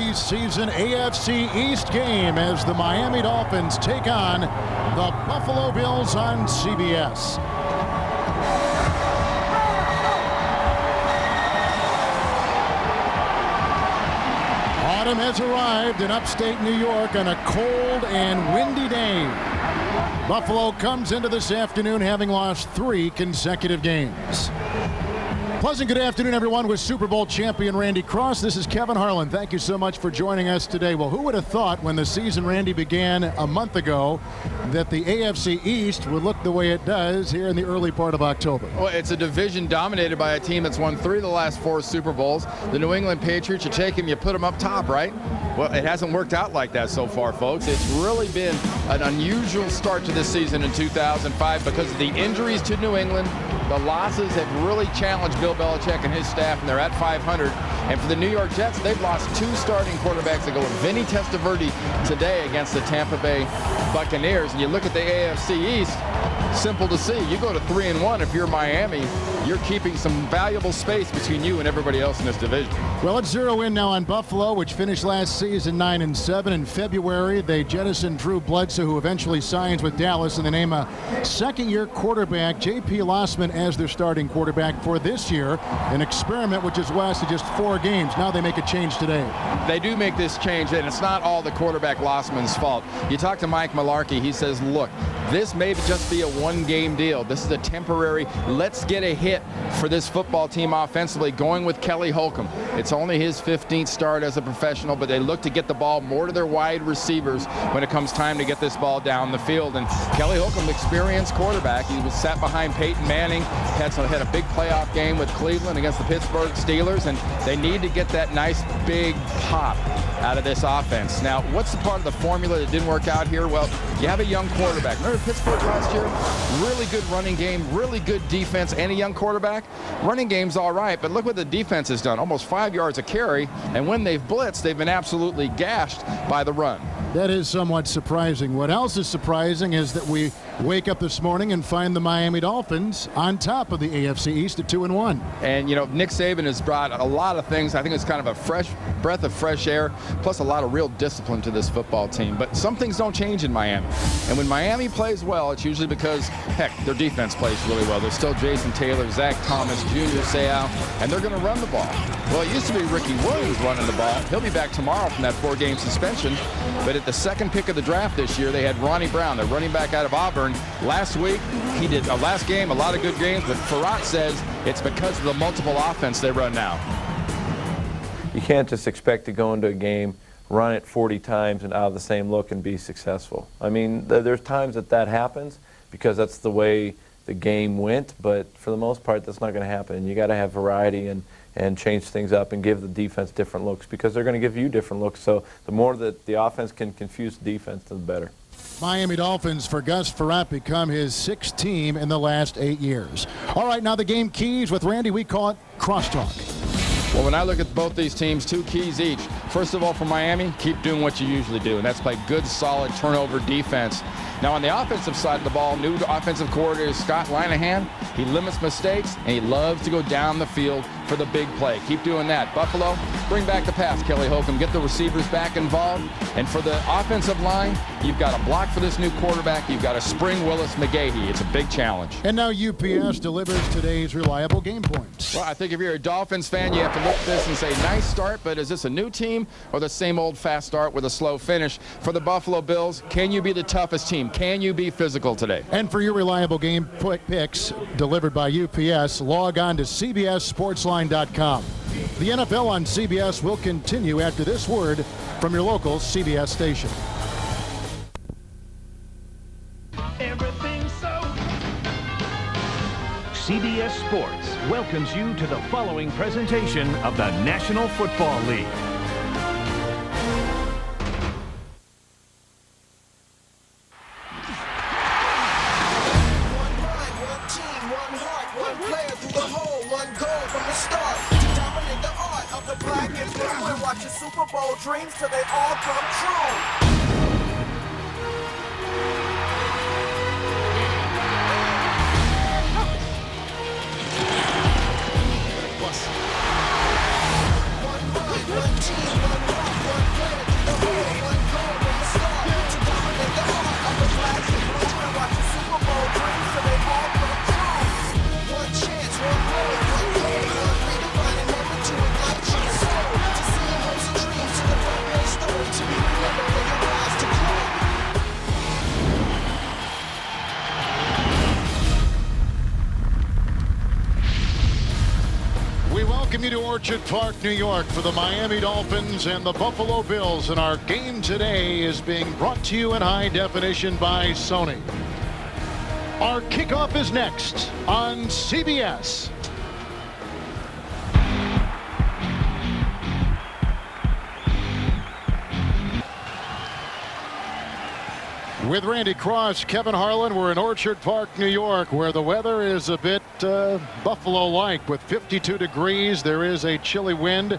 early season AFC East game as the Miami Dolphins take on the Buffalo Bills on CBS. Autumn has arrived in upstate New York on a cold and windy day. Buffalo comes into this afternoon having lost 3 consecutive games. Pleasant good afternoon, everyone, with Super Bowl champion Randy Cross. This is Kevin Harlan. Thank you so much for joining us today. Well, who would have thought when the season, Randy, began a month ago that the AFC East would look the way it does here in the early part of October? Well, it's a division dominated by a team that's won 3 of the last 4 Super Bowls. The New England Patriots, you take them, you put them up top, right? Well, it hasn't worked out like that so far, folks. It's really been an unusual start to this season in 2005 because of the injuries to New England. The losses have really challenged Bill Belichick and his staff, and they're at 500. And for the New York Jets, they've lost 2 starting quarterbacks that go with Vinny Testaverde today against the Tampa Bay Buccaneers. And you look at the AFC East, simple to see. You go to 3-1 if you're Miami. You're keeping some valuable space between you and everybody else in this division. Well, let's zero in now on Buffalo, which finished last season 9-7. In February, they jettisoned Drew Bledsoe, who eventually signs with Dallas, and they name a second-year quarterback, J.P. Lossman, as their starting quarterback for this year, an experiment which has lasted just 4 games. Now they make a change today. They do make this change, and it's not all the quarterback Lossman's fault. You talk to Mike Mularkey, he says, look, this may just be a 1-game deal. This is a temporary, let's get a hit for this football team offensively, going with Kelly Holcomb. It's only his 15th start as a professional, but they look to get the ball more to their wide receivers when it comes time to get this ball down the field. And Kelly Holcomb, experienced quarterback, he was sat behind Peyton Manning, had a big playoff game with Cleveland against the Pittsburgh Steelers, and they need to get that nice big pop out of this offense. Now, what's the part of the formula that didn't work out here? Well, you have a young quarterback. Remember Pittsburgh last year? Really good running game, really good defense, and a young quarterback. Running game's all right, but look what the defense has done. Almost 5 yards a carry, and when they've blitzed, they've been absolutely gashed by the run. That is somewhat surprising. What else is surprising is that we wake up this morning and find the Miami Dolphins on top of the AFC East at 2-1. And, you know, Nick Saban has brought a lot of things. I think it's kind of a fresh breath of fresh air, plus a lot of real discipline to this football team. But some things don't change in Miami. And when Miami plays well, it's usually because, heck, their defense plays really well. There's still Jason Taylor, Zach Thomas, Junior Seau, and they're going to run the ball. Well, it used to be Ricky Williams running the ball. He'll be back tomorrow from that 4-game suspension. But at the second pick of the draft this year, they had Ronnie Brown, the running back out of Auburn. Last week, he did last game, a lot of good games, but Farrat says it's because of the multiple offense they run now. You can't just expect to go into a game, run it 40 times and out of the same look and be successful. I mean, there's times that happens because that's the way the game went, but for the most part, that's not going to happen. And you got to have variety and change things up and give the defense different looks because they're going to give you different looks. So the more that the offense can confuse the defense, the better. Miami Dolphins, for Gus Farrat, become his 6th team in the last 8 years. All right, now the game keys with Randy, we call it crosstalk. Well, when I look at both these teams, 2 keys each. First of all, for Miami, keep doing what you usually do, and that's play good, solid turnover defense. Now, on the offensive side of the ball, new offensive coordinator Scott Linehan, he limits mistakes, and he loves to go down the field for the big play. Keep doing that. Buffalo, bring back the pass, Kelly Holcomb. Get the receivers back involved. And for the offensive line, you've got a block for this new quarterback. You've got a spring Willis McGahee. It's a big challenge. And now UPS delivers today's reliable game points. Well, I think if you're a Dolphins fan, you have to look at this and say, nice start, but is this a new team or the same old fast start with a slow finish? For the Buffalo Bills, can you be the toughest team? Can you be physical today? And for your reliable game picks delivered by UPS, log on to CBSSportsline.com. The NFL on CBS will continue after this word from your local CBS station. Everything's so. CBS Sports welcomes you to the following presentation of the National Football League. Super Bowl dreams till they all come true. One mind, one team, one heart, Orchard Park, New York for the Miami Dolphins and the Buffalo Bills. And our game today is being brought to you in high definition by Sony. Our kickoff is next on CBS. With Randy Cross, Kevin Harlan, we're in Orchard Park, New York, where the weather is a bit Buffalo-like with 52 degrees. There is a chilly wind.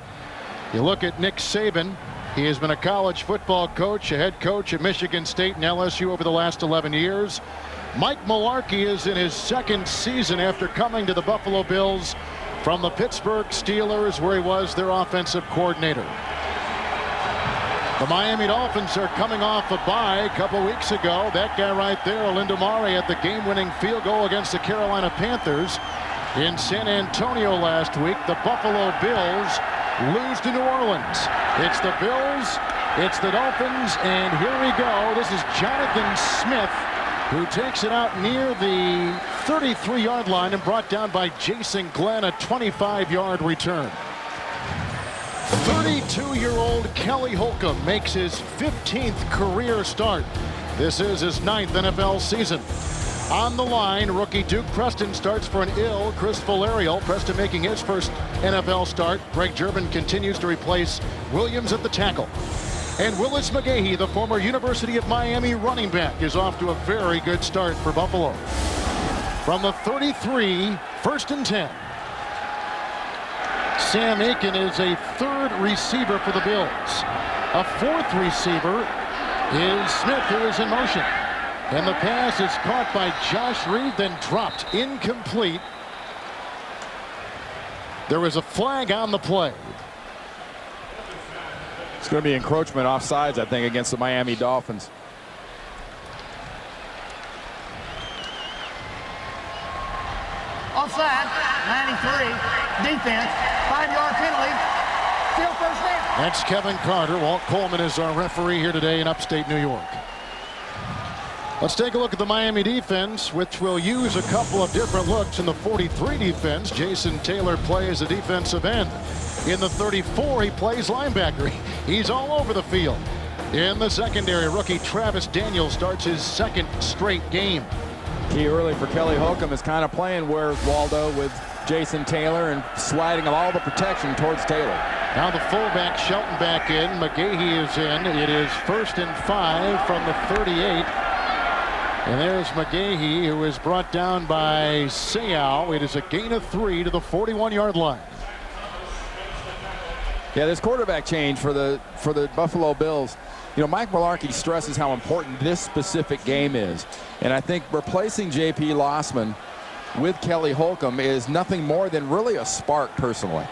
You look at Nick Saban. He has been a college football coach, a head coach at Michigan State and LSU over the last 11 years. Mike Mularkey is in his second season after coming to the Buffalo Bills from the Pittsburgh Steelers, where he was their offensive coordinator. The Miami Dolphins are coming off a bye a couple weeks ago. That guy right there, Lindamari, had the game-winning field goal against the Carolina Panthers in San Antonio last week. The Buffalo Bills lose to New Orleans. It's the Bills, it's the Dolphins, and here we go. This is Jonathan Smith, who takes it out near the 33-yard line and brought down by Jason Glenn, a 25-yard return. 32-year-old Kelly Holcomb makes his 15th career start. This is his 9th NFL season. On the line, rookie Duke Preston starts for an ill Chris Valerio. Preston making his first NFL start. Greg Gervin continues to replace Williams at the tackle. And Willis McGahee, the former University of Miami running back, is off to a very good start for Buffalo. From the 33, 1st and 10. Sam Aiken is a third receiver for the Bills. A fourth receiver is Smith, who is in motion. And the pass is caught by Josh Reed, then dropped. Incomplete. There was a flag on the play. It's going to be encroachment offsides, I think, against the Miami Dolphins. Offside, 93, defense, 5-yard penalty, still first down. That's Kevin Carter. Walt Coleman is our referee here today in upstate New York. Let's take a look at the Miami defense, which will use a couple of different looks. In the 43 defense, Jason Taylor plays a defensive end. In the 34, he plays linebacker. He's all over the field. In the secondary, rookie Travis Daniels starts his second straight game. Key early for Kelly Holcomb is kind of playing Where's Waldo with Jason Taylor and sliding all the protection towards Taylor. Now the fullback Shelton back in. McGahee is in. It is 1st and 5 from the 38. And there's McGahee, who is brought down by Seau. It is a gain of 3 to the 41-yard line. Yeah, this quarterback change for the Buffalo Bills. You know, Mike Mularkey stresses how important this specific game is. And I think replacing J.P. Lossman with Kelly Holcomb is nothing more than really a spark, personally.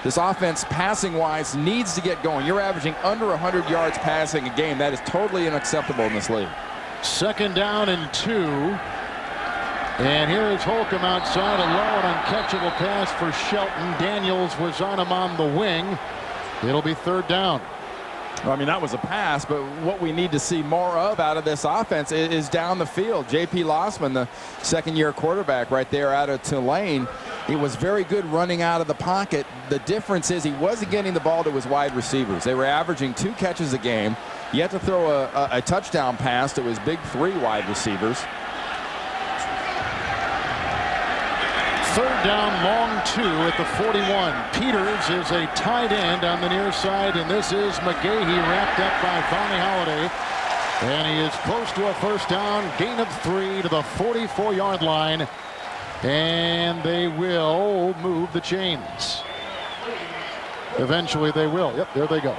This offense, passing-wise, needs to get going. You're averaging under 100 yards passing a game. That is totally unacceptable in this league. 2nd down and 2. And here is Holcomb outside, a low and uncatchable pass for Shelton. Daniels was on him on the wing. It'll be 3rd down. I mean, that was a pass, but what we need to see more of out of this offense is down the field. J.P. Lossman, the second-year quarterback right there out of Tulane, he was very good running out of the pocket. The difference is he wasn't getting the ball to his wide receivers. They were averaging 2 catches a game. You had to throw a touchdown pass to his big 3 wide receivers. 3rd down, long 2 at the 41. Peters is a tight end on the near side, and this is McGahee wrapped up by Vonnie Holliday. And he is close to a 1st down, gain of 3 to the 44-yard line. And they will move the chains. Eventually they will. Yep, there they go.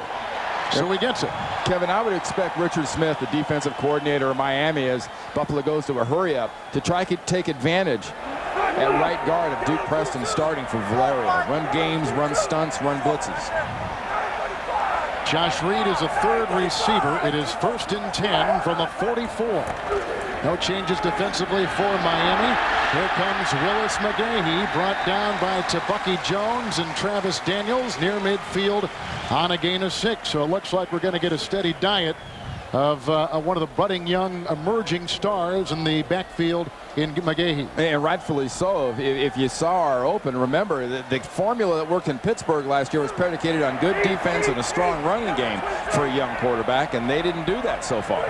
So he gets it. Kevin, I would expect Richard Smith, the defensive coordinator of Miami, as Buffalo goes to a hurry-up, to try to take advantage at right guard of Duke Preston starting for Valerio. Run games, run stunts, run blitzes. Josh Reed is a 3rd receiver. It is 1st and 10 from the 44. No changes defensively for Miami. Here comes Willis McGahee, brought down by Tabucky Jones and Travis Daniels near midfield on a gain of 6. So it looks like we're going to get a steady diet of one of the budding young emerging stars in the backfield in McGahee. And rightfully so. If you saw our open, remember the formula that worked in Pittsburgh last year was predicated on good defense and a strong running game for a young quarterback, and they didn't do that so far.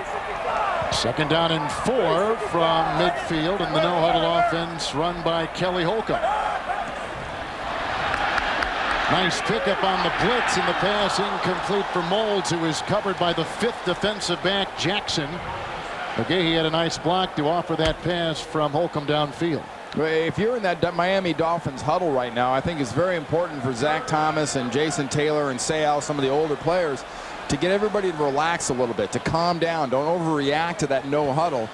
2nd down and 4 from midfield, and the no-huddle offense run by Kelly Holcomb. Nice pickup on the blitz, and the pass incomplete for Moulds, who is covered by the 5th defensive back, Jackson. McGahee had a nice block to offer that pass from Holcomb downfield. If you're in that Miami Dolphins huddle right now, I think it's very important for Zach Thomas and Jason Taylor and Sayal, some of the older players, to get everybody to relax a little bit, to calm down. Don't overreact to that no huddle.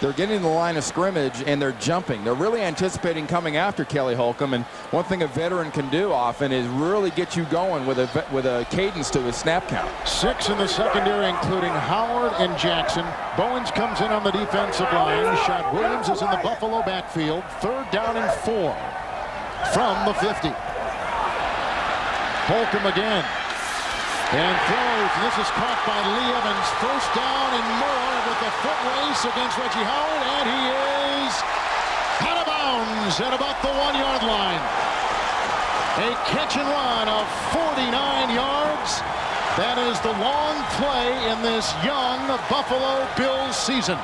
They're getting the line of scrimmage and they're jumping. They're really anticipating coming after Kelly Holcomb. And one thing a veteran can do often is really get you going with a cadence to his snap count. 6 in the secondary, including Howard and Jackson. Bowens comes in on the defensive line. Shot Williams is in the Buffalo backfield. 3rd down and 4 from the 50. Holcomb again. And throws. This is caught by Lee Evans. 1st down and more with the foot race against Reggie Howard. And he is out of bounds at about the 1-yard line. A catch and run of 49 yards. That is the long play in this young Buffalo Bills season.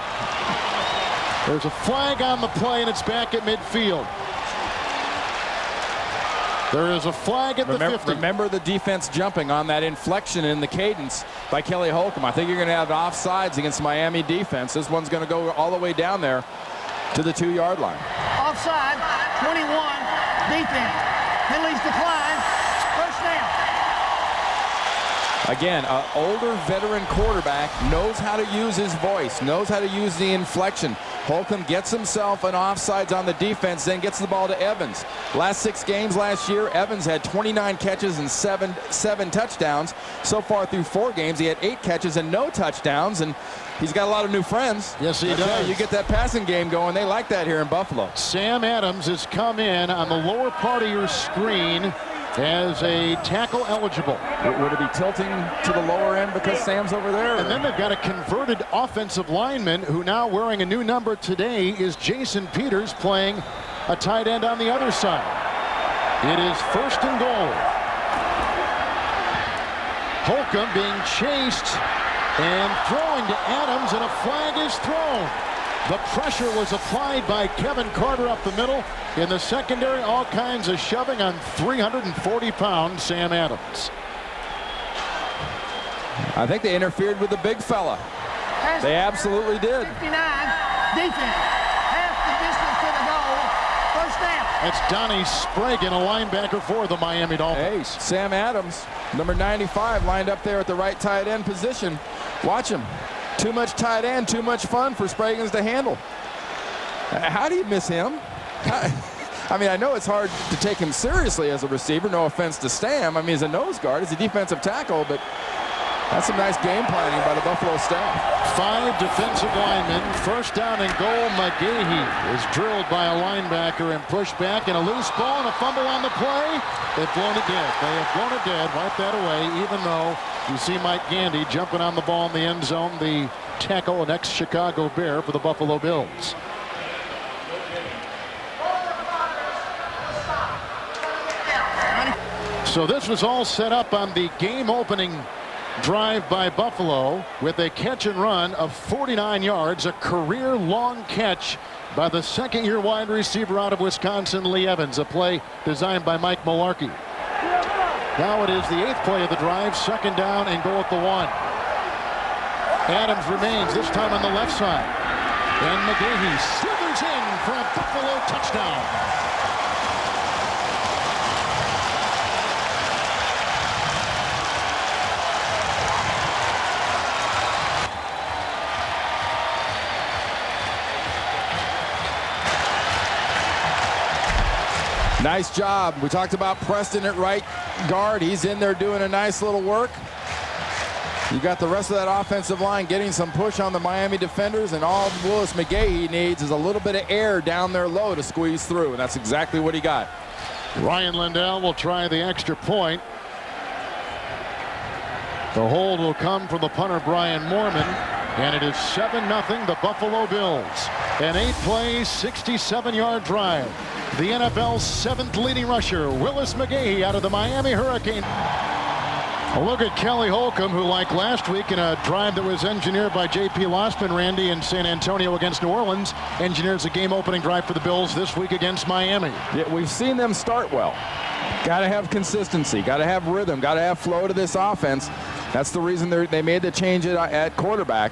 There's a flag on the play, and it's back at midfield. There is a flag at the 50. Remember the defense jumping on that inflection in the cadence by Kelly Holcomb. I think you're going to have offsides against Miami defense. This one's going to go all the way down there to the 2-yard line. Offside, 21, defense. Penalties decline, 1st down. Again, an older veteran quarterback knows how to use his voice, knows how to use the inflection. Holcomb gets himself an offsides on the defense, then gets the ball to Evans. Last 6 games last year, Evans had 29 catches and seven touchdowns. So far through 4 games, he had 8 catches and no touchdowns, and he's got a lot of new friends. Yes, he does. You get that passing game going. They like that here in Buffalo. Sam Adams has come in on the lower part of your screen as a tackle eligible. Would it be tilting to the lower end because Sam's over there? And then they've got a converted offensive lineman who now wearing a new number today is Jason Peters, playing a tight end on the other side. It is 1st and goal. Holcomb being chased and throwing to Adams, and a flag is thrown. The pressure was applied by Kevin Carter up the middle. In the secondary, all kinds of shoving on 340-pound Sam Adams. I think they interfered with the big fella. They absolutely did. 59, defense. Half the distance to the goal, 1st down. That's Donnie Sprague, a linebacker for the Miami Dolphins. Hey, Sam Adams, number 95, lined up there at the right tight end position. Watch him. Too much tight end, too much fun for Spraggins to handle. How do you miss him? I mean, I know it's hard to take him seriously as a receiver. No offense to Sam. I mean, he's a nose guard. He's a defensive tackle, but that's some nice game planning by the Buffalo staff. 5 defensive linemen. 1st down and goal. McGahee is drilled by a linebacker and pushed back, and a loose ball and a fumble on the play. They've blown it dead. They have blown it dead. Wipe that away, even though you see Mike Gandy jumping on the ball in the end zone, the tackle, an ex-Chicago Bear for the Buffalo Bills. So this was all set up on the game-opening drive by Buffalo with a catch and run of 49 yards, a career-long catch by the 2nd-year wide receiver out of Wisconsin, Lee Evans, a play designed by Mike Mularkey. Now it is the 8th play of the drive, 2nd down and goal at the 1. Adams remains, this time on the left side. And McGahee slithers in for a Buffalo touchdown. Nice job. We talked about Preston at right guard. He's in there doing a nice little work. You got the rest of that offensive line getting some push on the Miami defenders, and all Willis McGahee needs is a little bit of air down there low to squeeze through, and that's exactly what he got. Ryan Lindell will try the extra point. The hold will come from the punter, Brian Moorman, and it is 7-0 the Buffalo Bills. An 8-play, 67-yard drive. The NFL's 7th leading rusher, Willis McGahee, out of the Miami Hurricane. A look at Kelly Holcomb, who, like last week in a drive that was engineered by J.P. Lossman, Randy, in San Antonio against New Orleans, engineers a game-opening drive for the Bills this week against Miami. Yeah, we've seen them start well. Got to have consistency, got to have rhythm, got to have flow to this offense. That's the reason they made the change at quarterback.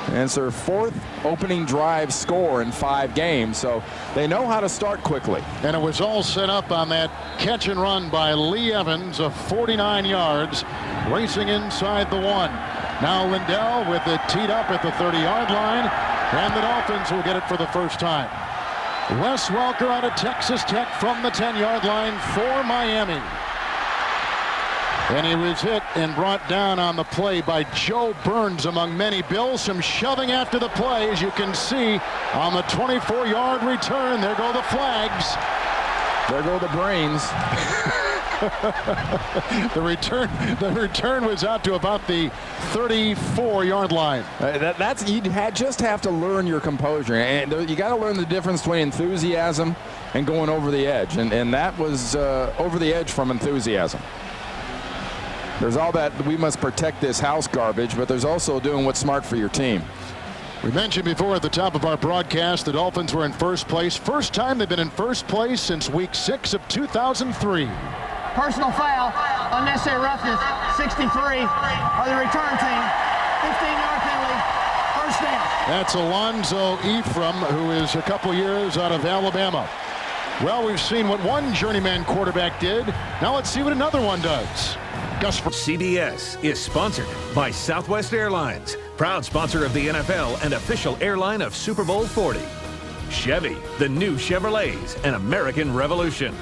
And it's their 4th opening drive score in 5 games, so they know how to start quickly. And it was all set up on that catch and run by Lee Evans of 49 yards, racing inside the 1. Now Lindell with it teed up at the 30-yard line, and the Dolphins will get it for the first time. Wes Welker out of Texas Tech from the 10-yard line for Miami. And he was hit and brought down on the play by Joe Burns among many. Bills, some shoving after the play, as you can see on the 24-yard return. There go the flags. There go the brains. The return was out to about the 34-yard line. You just have to learn your composure, and you got to learn the difference between enthusiasm and going over the edge, and that was over the edge from enthusiasm. There's all that we must protect this house garbage, but there's also doing what's smart for your team. We mentioned before at the top of our broadcast the Dolphins were in first place. First time they've been in first place since week 6 of 2003. Personal foul, unnecessary roughness, 63 are the return team. 15-yard penalty, first down. That's Alonzo Ephraim, who is a couple years out of Alabama. Well, we've seen what one journeyman quarterback did. Now let's see what another one does. CBS is sponsored by Southwest Airlines, proud sponsor of the NFL and official airline of Super Bowl 40. Chevy, the new Chevrolets, an American revolution.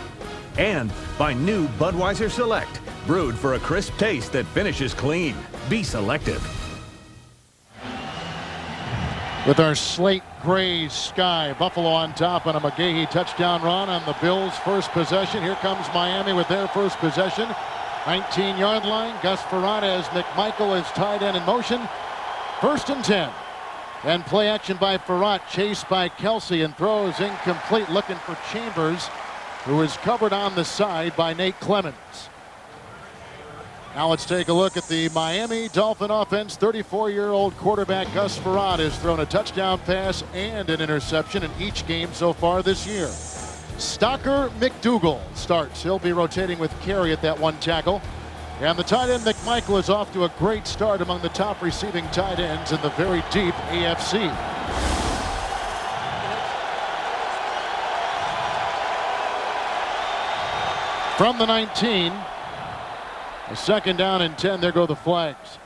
And by new Budweiser Select, brewed for a crisp taste that finishes clean. Be selective. With our slate gray sky, Buffalo on top on a McGahee touchdown run on the Bills' first possession. Here comes Miami with their first possession. 19-yard line. Gus Frerotte as McMichael is tied in motion. 1st and 10. And play action by Frerotte, chased by Kelsey, and throws incomplete, looking for Chambers, who is covered on the side by Nate Clemens. Now let's take a look at the Miami Dolphin offense. 34-year-old quarterback Gus Frerotte has thrown a touchdown pass and an interception in each game so far this year. Stocker McDougal starts. He'll be rotating with Carey at that one tackle. And the tight end McMichael is off to a great start among the top receiving tight ends in the very deep AFC. From the 19, a 2nd down and 10. There go the flags.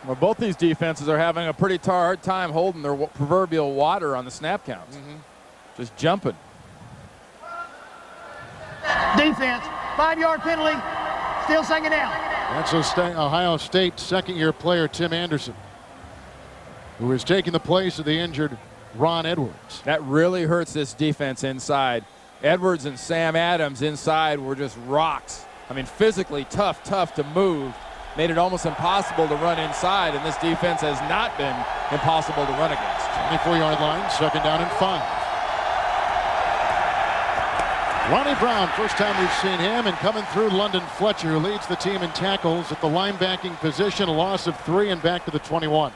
Well, both these defenses are having a pretty hard time holding their proverbial water on the snap counts. Just jumping. Defense, 5-yard penalty, still 2nd down. That's Ohio State 2nd-year player Tim Anderson, who is taking the place of the injured Ron Edwards. That really hurts this defense inside. Edwards and Sam Adams inside were just rocks. I mean, physically tough to move. Made it almost impossible to run inside, and this defense has not been impossible to run against. 24-yard line, 2nd down and 5. Ronnie Brown, first time we've seen him, and coming through London Fletcher, who leads the team in tackles at the linebacking position, a loss of 3 and back to the 21.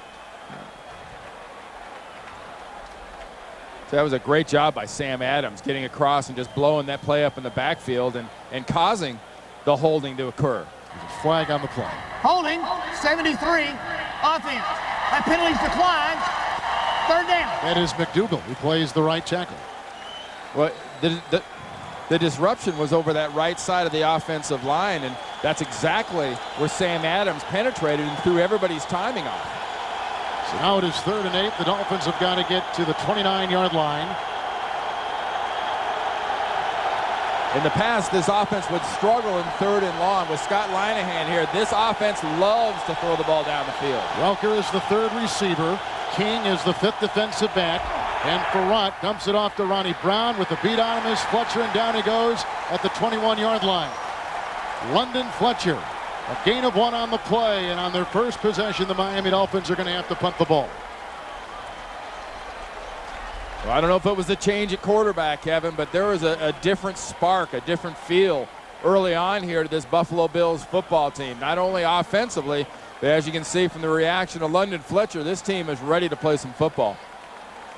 So that was a great job by Sam Adams, getting across and just blowing that play up in the backfield and causing the holding to occur. There's a flag on the play. Holding, 73, offense. That penalty's declined, 3rd down. That is McDougal, who plays the right tackle. Well, the disruption was over that right side of the offensive line, and that's exactly where Sam Adams penetrated and threw everybody's timing off. So now it is 3rd and 8. The Dolphins have got to get to the 29-yard line. In the past, this offense would struggle in 3rd and long. With Scott Linehan here, this offense loves to throw the ball down the field. Welker is the 3rd receiver. King is the 5th defensive back. And Frerotte dumps it off to Ronnie Brown with the beat on him is Fletcher, and down he goes at the 21-yard line. London Fletcher A gain of 1 on the play, and on their first possession, the Miami Dolphins are going to have to punt the ball. Well, I don't know if it was the change at quarterback, Kevin, but there was a different spark, a different feel early on here to this Buffalo Bills football team. Not only offensively, but as you can see from the reaction of London Fletcher, this team is ready to play some football.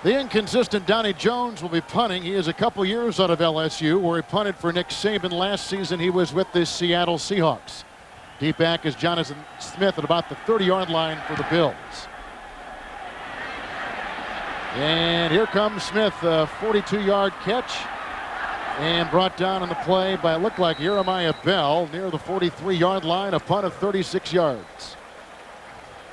The inconsistent Donnie Jones will be punting. He is a couple years out of LSU, where he punted for Nick Saban last season. He was with the Seattle Seahawks. Deep back is Jonathan Smith at about the 30-yard line for the Bills. And here comes Smith, a 42-yard catch, and brought down on the play by, it looked like, Jeremiah Bell near the 43-yard line, a punt of 36 yards.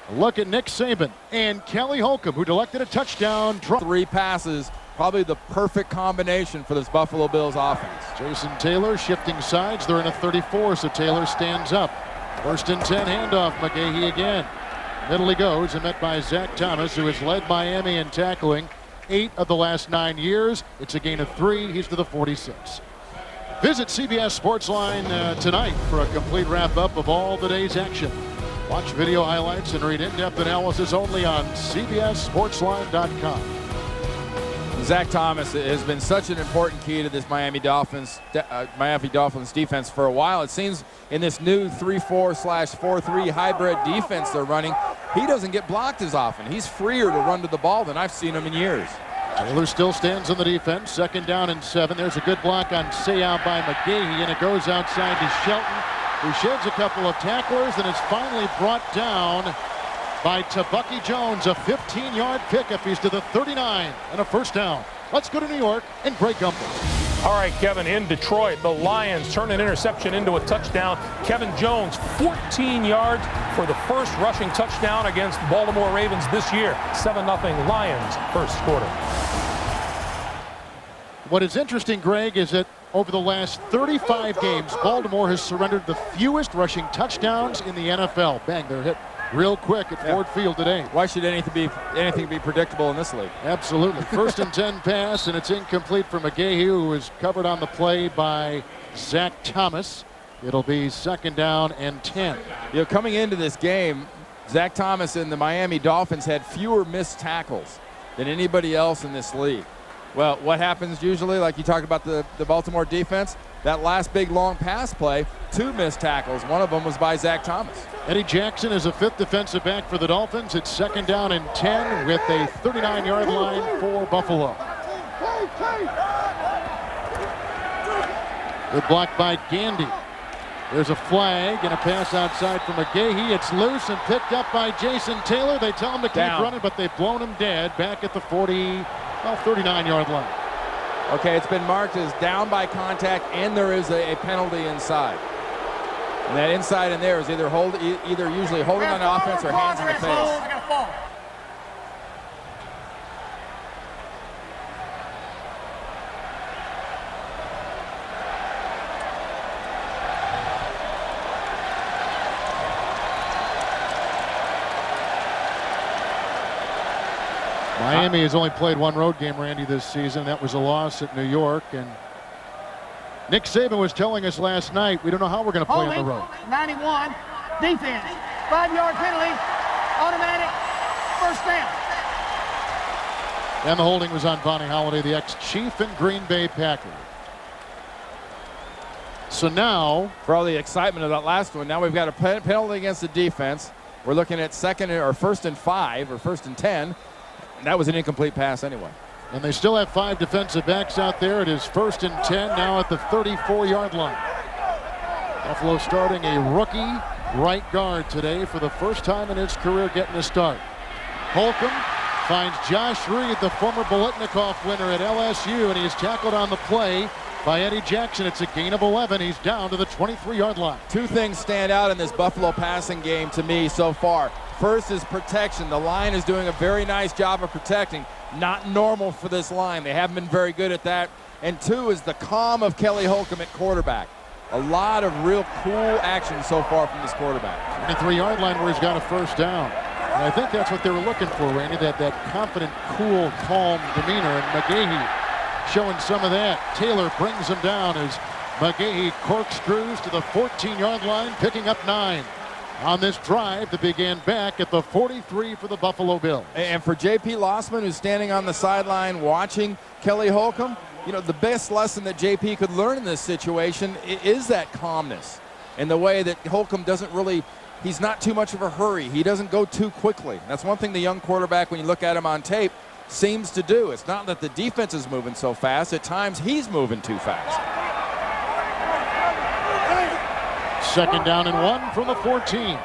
A look at Nick Saban and Kelly Holcomb, who directed a touchdown. 3 passes, probably the perfect combination for this Buffalo Bills offense. Jason Taylor shifting sides. They're in a 34, so Taylor stands up. 1st and 10 handoff, McGahee again. Middle he goes, and met by Zach Thomas, who has led Miami in tackling 8 of the last 9 years. It's a gain of 3. He's to the 46. Visit CBS Sportsline tonight for a complete wrap-up of all the day's action. Watch video highlights and read in-depth analysis only on CBSSportsline.com. Zach Thomas has been such an important key to this Miami Dolphins defense for a while. It seems in this new 3-4/4-3 hybrid defense they're running, he doesn't get blocked as often. He's freer to run to the ball than I've seen him in years. Taylor still stands on the defense. 2nd down and 7. There's a good block on Seau by McGahee, and it goes outside to Shelton, who sheds a couple of tacklers, and is finally brought down by Tabucky Jones. A 15-yard pickup. He's to the 39 and a 1st down. Let's go to New York and Greg Gumbel. All right, Kevin, in Detroit, the Lions turn an interception into a touchdown. Kevin Jones, 14 yards for the first rushing touchdown against the Baltimore Ravens this year. 7-0 Lions, first quarter. What is interesting, Greg, is that over the last 35 games, Baltimore has surrendered the fewest rushing touchdowns in the NFL. Bang, they're hit real quick at Ford Field today. Why should anything be predictable in this league? Absolutely. 1st and 10 pass, and it's incomplete for McGahee, who is covered on the play by Zach Thomas. It'll be 2nd down and 10. You know, coming into this game, Zach Thomas and the Miami Dolphins had fewer missed tackles than anybody else in this league. Well, what happens usually, like you talked about the Baltimore defense, that last big long pass play, 2 missed tackles. One of them was by Zach Thomas. Eddie Jackson is a 5th defensive back for the Dolphins. It's 2nd down and 10 with a 39-yard line for Buffalo. Good block by Gandy. There's a flag and a pass outside for McGahee. It's loose and picked up by Jason Taylor. They tell him to keep running, but they've blown him dead back at the 39-yard line. Okay, it's been marked as down by contact, and there is a penalty inside. And that inside in there is either usually holding on offense or hands in the face. Miami has only played 1 road game, Randy, this season. That was a loss at New York. And Nick Saban was telling us last night, we don't know how we're going to play on the road. 91, defense, 5-yard penalty, automatic, 1st down. And the holding was on Vonnie Holliday, the ex-Chief and Green Bay Packer. So now, for all the excitement of that last one, now we've got a penalty against the defense. We're looking at 1st and 5 or 1st and 10. That was an incomplete pass anyway. And they still have 5 defensive backs out there. It is 1st and 10 now at the 34-yard line. Buffalo starting a rookie right guard today for the first time in his career getting a start. Holcomb finds Josh Reed, the former Biletnikoff winner at LSU, and he is tackled on the play by Eddie Jackson. It's a gain of 11. He's down to the 23-yard line. 2 things stand out in this Buffalo passing game to me so far. First is protection. The line is doing a very nice job of protecting. Not normal for this line. They haven't been very good at that. And 2 is the calm of Kelly Holcomb at quarterback. A lot of real cool action so far from this quarterback. 23-yard line where he's got a 1st down. And I think that's what they were looking for, Randy, that confident, cool, calm demeanor. And McGahee showing some of that. Taylor brings him down as McGahee corkscrews to the 14-yard line, picking up 9 on this drive that began back at the 43 for the Buffalo Bills. And for J.P. Lossman, who's standing on the sideline watching Kelly Holcomb, you know, the best lesson that J.P. could learn in this situation is that calmness and the way that Holcomb doesn't really, he's not too much of a hurry. He doesn't go too quickly. That's one thing the young quarterback, when you look at him on tape, seems to do. It's not that the defense is moving so fast. At times, he's moving too fast. 2nd down and 1 from the 14.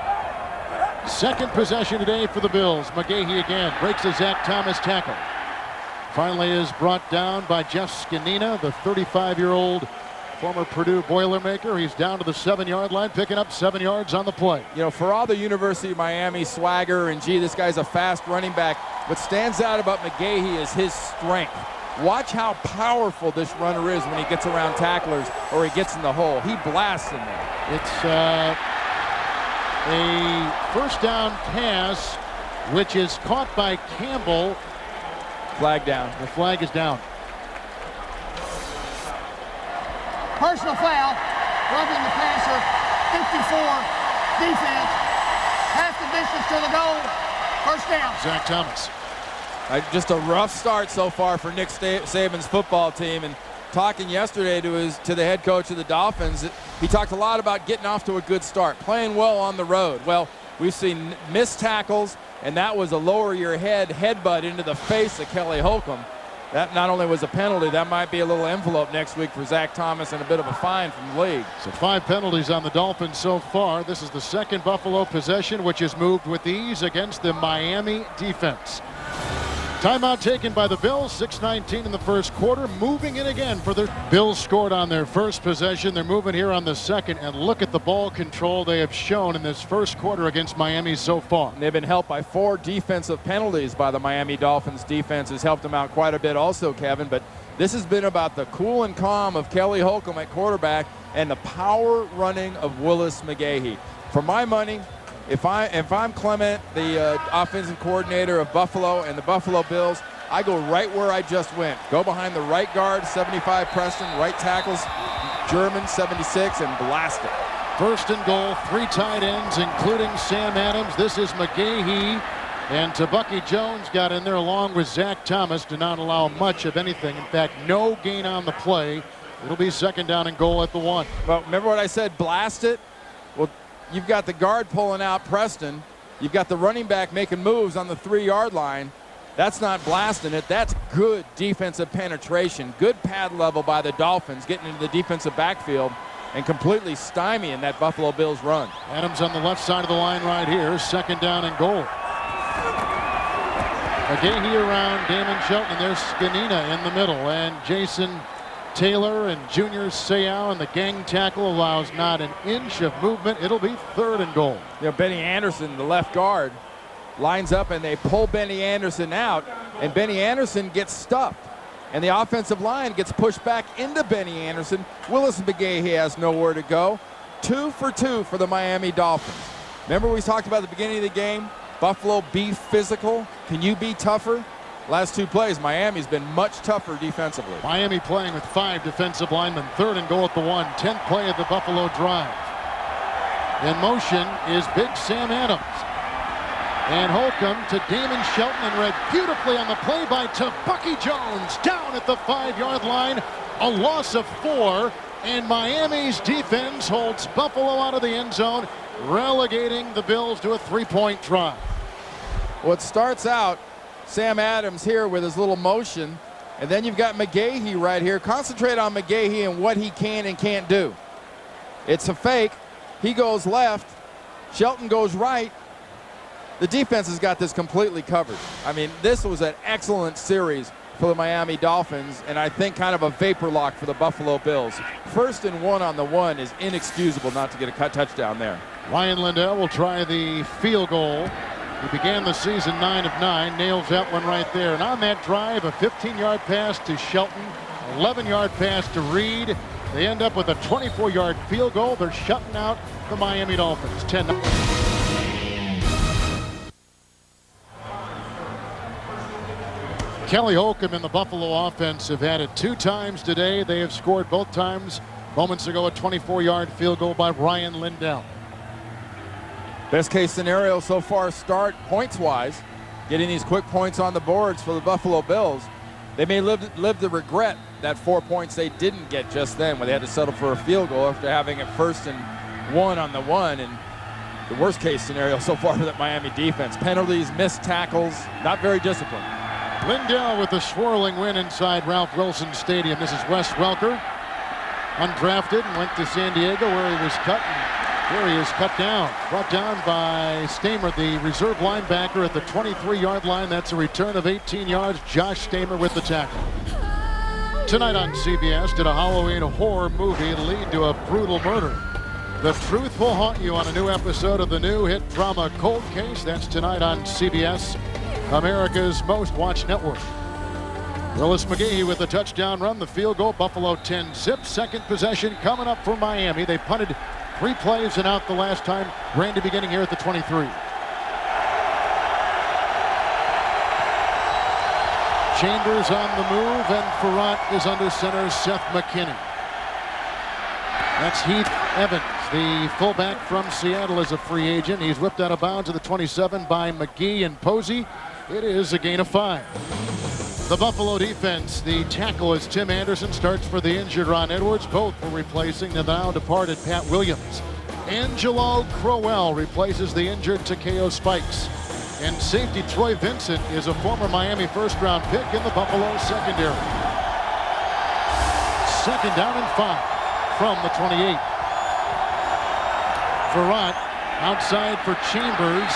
Second possession today for the Bills. McGahee again breaks the Zach Thomas tackle. Finally is brought down by Jeff Skanina, the 35-year-old former Purdue Boilermaker. He's down to the 7-yard line, picking up 7 yards on the play. You know, for all the University of Miami swagger and, gee, this guy's a fast running back, what stands out about McGahee is his strength. Watch how powerful this runner is when he gets around tacklers or he gets in the hole. He blasts in there. It's a first down pass, which is caught by Campbell. Flag down. The flag is down. Personal foul, roughing the passer, 54, defense, half the distance to the goal, first down. Zach Thomas. Just a rough start so far for Nick Saban's football team. And talking yesterday to the head coach of the Dolphins, he talked a lot about getting off to a good start, playing well on the road. Well, we've seen missed tackles, and that was a lower your head headbutt into the face of Kelly Holcomb. That not only was a penalty, that might be a little envelope next week for Zach Thomas and a bit of a fine from the league. So 5 penalties on the Dolphins so far. This is the second Buffalo possession, which is moved with ease against the Miami defense. Timeout taken by the Bills, 6:19 in the first quarter. Moving in again for the Bills. Scored on their first possession. They're moving here on the second, and look at the ball control they have shown in this first quarter against Miami so far. They've been helped by 4 defensive penalties by the Miami Dolphins. Defense has helped them out quite a bit also, Kevin, but this has been about the cool and calm of Kelly Holcomb at quarterback and the power running of Willis McGahee. For my money, if I'm Clement, the offensive coordinator of Buffalo and the Buffalo Bills, I go right where I just went. Go behind the right guard, 75 Preston, right tackles, German, 76, and blast it. First and goal, 3 tight ends, including Sam Adams. This is McGahee, and Tabucky Jones got in there along with Zach Thomas to not allow much of anything. In fact, no gain on the play. It'll be 2nd down and goal at the 1. Well, remember what I said, blast it? Well, you've got the guard pulling out Preston. You've got the running back making moves on the 3-yard line. That's not blasting it. That's good defensive penetration. Good pad level by the Dolphins, getting into the defensive backfield and completely stymieing that Buffalo Bills run. Adams on the left side of the line right here. 2nd down and goal. McGahee around Damon Shelton. There's Skanina in the middle. And Jason Taylor and Junior Seau, and the gang tackle allows not an inch of movement. It'll be 3rd and goal. You know, Benny Anderson, the left guard, lines up and they pull Benny Anderson out, and Benny Anderson gets stuffed. And the offensive line gets pushed back into Benny Anderson. Willis McGahee has nowhere to go. 2 for 2 for the Miami Dolphins. Remember we talked about at the beginning of the game, Buffalo be physical. Can you be tougher? Last 2 plays, Miami's been much tougher defensively. Miami playing with 5 defensive linemen. 3rd and goal at the 1. 10th play of the Buffalo drive. In motion is Big Sam Adams. And Holcomb to Damon Shelton, and read beautifully on the play by Tabucky Jones. Down at the 5-yard line. A loss of 4. And Miami's defense holds Buffalo out of the end zone, relegating the Bills to a 3-point drive. Well, it starts out Sam Adams here with his little motion, and then you've got McGahee right here. Concentrate on McGahee and what he can and can't do. It's a fake. He goes left. Shelton goes right. The defense has got this completely covered. I mean, this was an excellent series for the Miami Dolphins, and I think kind of a vapor lock for the Buffalo Bills. 1st and 1 on the 1 is inexcusable not to get a touchdown there. Ryan Lindell will try the field goal. He began the season 9 of 9, nails that one right there. And on that drive, a 15-yard pass to Shelton, 11-yard pass to Reed. They end up with a 24-yard field goal. They're shutting out the Miami Dolphins. 10. Kelly Holcomb and the Buffalo offense have had it 2 times today. They have scored both times Moments ago, a 24-yard field goal by Ryan Lindell. Best case scenario so far, start points-wise, getting these quick points on the boards for the Buffalo Bills. They may live to regret that 4 points they didn't get just then when they had to settle for a field goal after having it 1st and 1 on the 1. And the worst case scenario so far for that Miami defense. Penalties, missed tackles, not very disciplined. Lindell with a swirling win inside Ralph Wilson Stadium. This is Wes Welker, undrafted, and went to San Diego where he was cut. Here he is cut down. Brought down by Stamer, the reserve linebacker at the 23-yard line. That's a return of 18 yards. Josh Stamer with the tackle. Tonight on CBS, did a Halloween horror movie lead to a brutal murder? The truth will haunt you on a new episode of the new hit drama Cold Case. That's tonight on CBS, America's most watched network. Willis McGahee with the touchdown run, the field goal. Buffalo 10-zip. Second possession coming up for Miami. They punted 3 plays and out the last time. Randy beginning here at the 23. Chambers on the move, and Farrant is under center. Seth McKinney. That's Heath Evans, the fullback from Seattle, is a free agent. He's whipped out of bounds at the 27 by McGee and Posey. It is a gain of 5. The Buffalo defense, the tackle is Tim Anderson, starts for the injured Ron Edwards. Both were replacing the now departed Pat Williams. Angelo Crowell replaces the injured Takeo Spikes. And safety Troy Vincent is a former Miami first-round pick in the Buffalo secondary. 2nd down and 5 from the 28. Farrant outside for Chambers.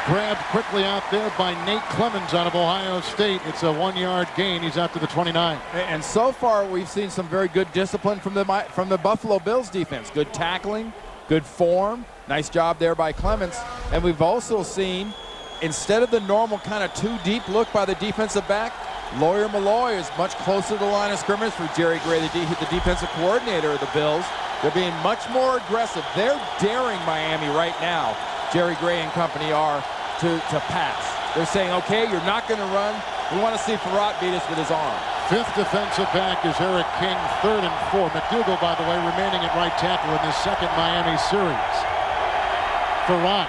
Grabbed quickly out there by Nate Clemens out of Ohio State. It's a 1-yard gain. He's out to the 29. And so far, we've seen some very good discipline from the Buffalo Bills defense. Good tackling, good form. Nice job there by Clemens. And we've also seen, instead of the normal kind of 2-deep look by the defensive back, Lawyer Malloy is much closer to the line of scrimmage for Jerry Gray, the defensive coordinator of the Bills. They're being much more aggressive. They're daring Miami right now. Jerry Gray and company are to pass. They're saying, okay, you're not going to run. We want to see Farrant beat us with his arm. 5th defensive back is Eric King, 3rd and 4. McDougal, by the way, remaining at right tackle in the 2nd Miami series. Farrant.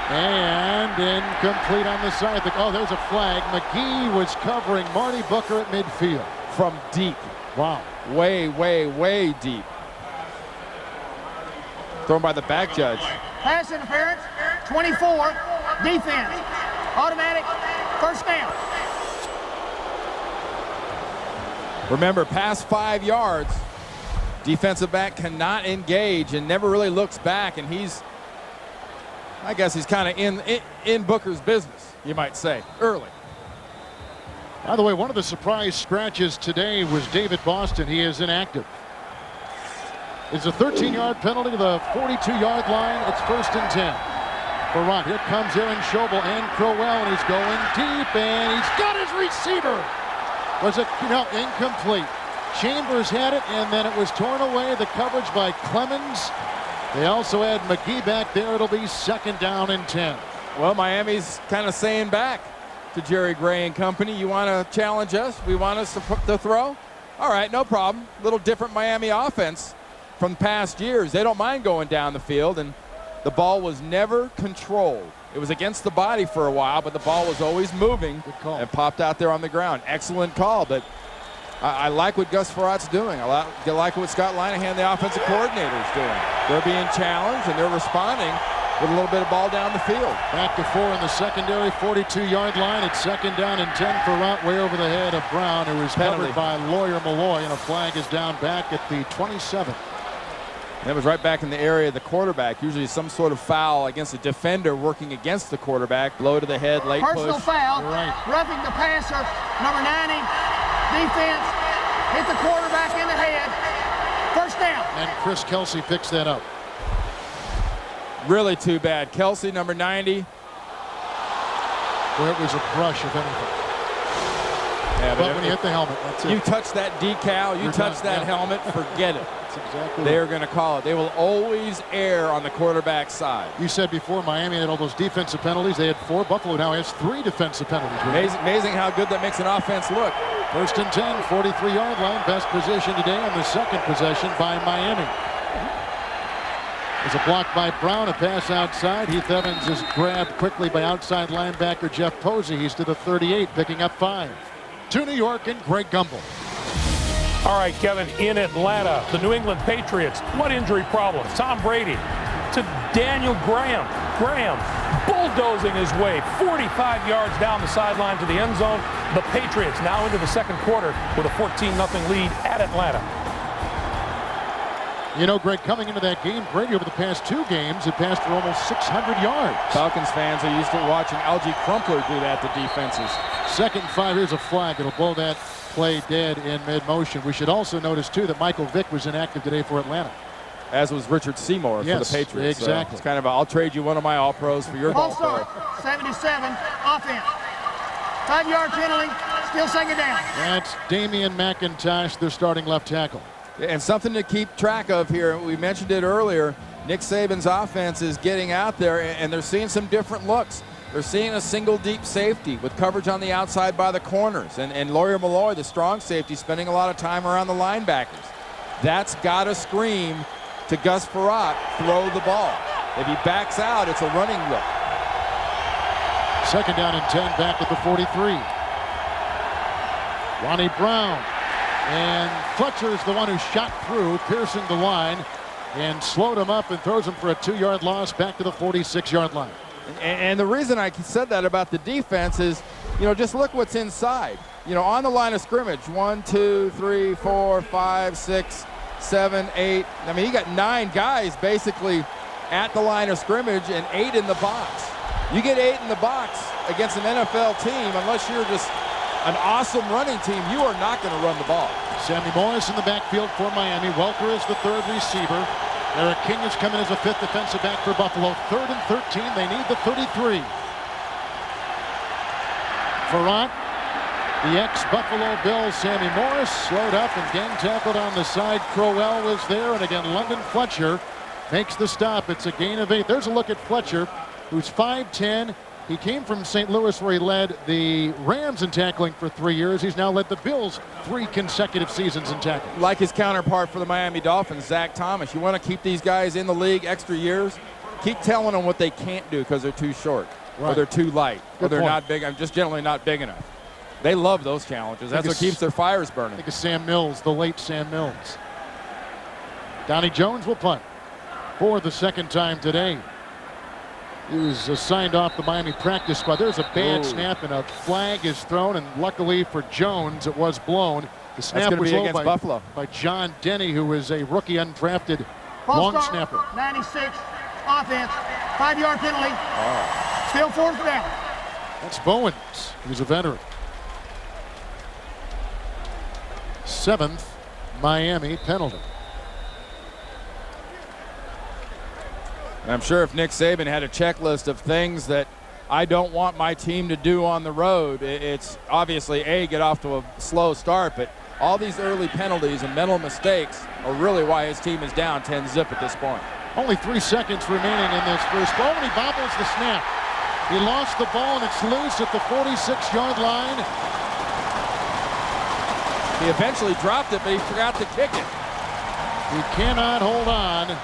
And incomplete on the side. Oh, there's a flag. McGee was covering Marty Booker at midfield. From deep. Wow. Way, way, way deep. Thrown by the back judge. Pass interference, 24, defense, automatic, 1st down. Remember, past 5 yards, defensive back cannot engage and never really looks back, and I guess he's kind of in Booker's business, you might say, early. By the way, one of the surprise scratches today was David Boston. He is inactive. It's a 13-yard penalty to the 42-yard line. It's 1st and 10. Farrant. Here comes Aaron Schobel and Crowell, and he's going deep, and he's got his receiver. Was it, incomplete. Chambers had it, and then it was torn away. The coverage by Clemens. They also had McGee back there. It'll be 2nd down and 10. Well, Miami's kind of saying back to Jerry Gray and company, you want to challenge us? We want us to throw? All right, no problem. A little different Miami offense from past years. They don't mind going down the field, and the ball was never controlled. It was against the body for a while, but the ball was always moving and popped out there on the ground. Excellent call, but I like what Gus Farrant's doing. I like what Scott Linehan, the offensive coordinator, is doing. They're being challenged, and they're responding with a little bit of ball down the field. Back to 4 in the secondary, 42-yard line. It's 2nd down and 10. Farrant way over the head of Brown, who is covered by Lawyer Malloy, and a flag is down back at the 27. That was right back in the area of the quarterback. Usually some sort of foul against a defender working against the quarterback. Blow to the head, late Personal push. foul, Right. roughing the passer, number 90, defense, hit the quarterback in the head, 1st down. And Chris Kelsey picks that up. Really too bad. Kelsey, number 90. Where it was a brush, if anything. Yeah, But when you hit the helmet, that's it. You touch that decal, you You're touch done, that yeah. helmet, forget it. exactly they right. are going to call it. They will always err on the quarterback side. You said before Miami had all those defensive penalties. They had 4. Buffalo now has 3 defensive penalties. Amazing how good that makes an offense look. 1st and 10, 43-yard line. Best position today on the second possession by Miami. There's a block by Brown, a pass outside. Heath Evans is grabbed quickly by outside linebacker Jeff Posey. He's to the 38, picking up 5. To New York and Greg Gumbel. All right, Kevin, in Atlanta, the New England Patriots, what injury problem? Tom Brady to Daniel Graham. Graham bulldozing his way 45 yards down the sideline to the end zone. The Patriots now into the second quarter with a 14-0 lead at Atlanta. You know, Greg, coming into that game, Brady over the past 2 games had passed for almost 600 yards. Falcons fans are used to watching Algie Crumpler do that to defenses. 2nd and 5, here's a flag. It'll blow that play dead in mid-motion. We should also notice, too, that Michael Vick was inactive today for Atlanta. As was Richard Seymour for the Patriots. Exactly. So it's kind of I'll trade you one of my All-Pros for your False All-Pro. start, 77, offense. 5-yard penalty, still 2nd down. That's Damian McIntosh, their starting left tackle. And something to keep track of here, we mentioned it earlier, Nick Saban's offense is getting out there and they're seeing some different looks. They're seeing a single deep safety with coverage on the outside by the corners. And Lawyer Malloy, the strong safety, spending a lot of time around the linebackers. That's got to scream to Gus Frerotte, throw the ball. If he backs out, it's a running look. 2nd down and 10, back at the 43. Ronnie Brown. And Fletcher is the one who shot through, piercing the line, and slowed him up and throws him for a 2-yard loss back to the 46-yard line. And the reason I said that about the defense is, you know, just look what's inside. You know, on the line of scrimmage, 1, 2, 3, 4, 5, 6, 7, 8. I mean, you got 9 guys basically at the line of scrimmage and 8 in the box. You get 8 in the box against an NFL team, unless you're just an awesome running team, you are not going to run the ball. Sammy Morris in the backfield for Miami. Welker is the 3rd receiver. Eric King has come in as a 5th defensive back for Buffalo. 3rd and 13. They need the 33. Frerotte, the ex-Buffalo Bills, Sammy Morris, slowed up and gang tackled on the side. Crowell was there, and again, London Fletcher makes the stop. It's a gain of 8. There's a look at Fletcher, who's 5'10". He came from St. Louis, where he led the Rams in tackling for 3 years. He's now led the Bills 3 consecutive seasons in tackling. Like his counterpart for the Miami Dolphins, Zach Thomas. You want to keep these guys in the league extra years? Keep telling them what they can't do because they're too short, or they're too light, or they're not big. I'm just generally not big enough. They love those challenges. That's what keeps their fires burning. Think of Sam Mills, the late Sam Mills. Donnie Jones will punt for the 2nd time today. He was signed off the Miami practice squad. There's a bad snap, and a flag is thrown, and luckily for Jones, it was blown. The snap was low by John Denny, who was a rookie undrafted long snapper. 96, offense, 5-yard penalty, still 4th down. That's Bowens. He's a veteran. 7th Miami penalty. And I'm sure if Nick Saban had a checklist of things that I don't want my team to do on the road, it's obviously, A, get off to a slow start, but all these early penalties and mental mistakes are really why his team is down 10-zip at this point. Only 3 seconds remaining in this first ball, and he bobbles the snap. He lost the ball, and it's loose at the 46-yard line. He eventually dropped it, but he forgot to kick it. He cannot hold on.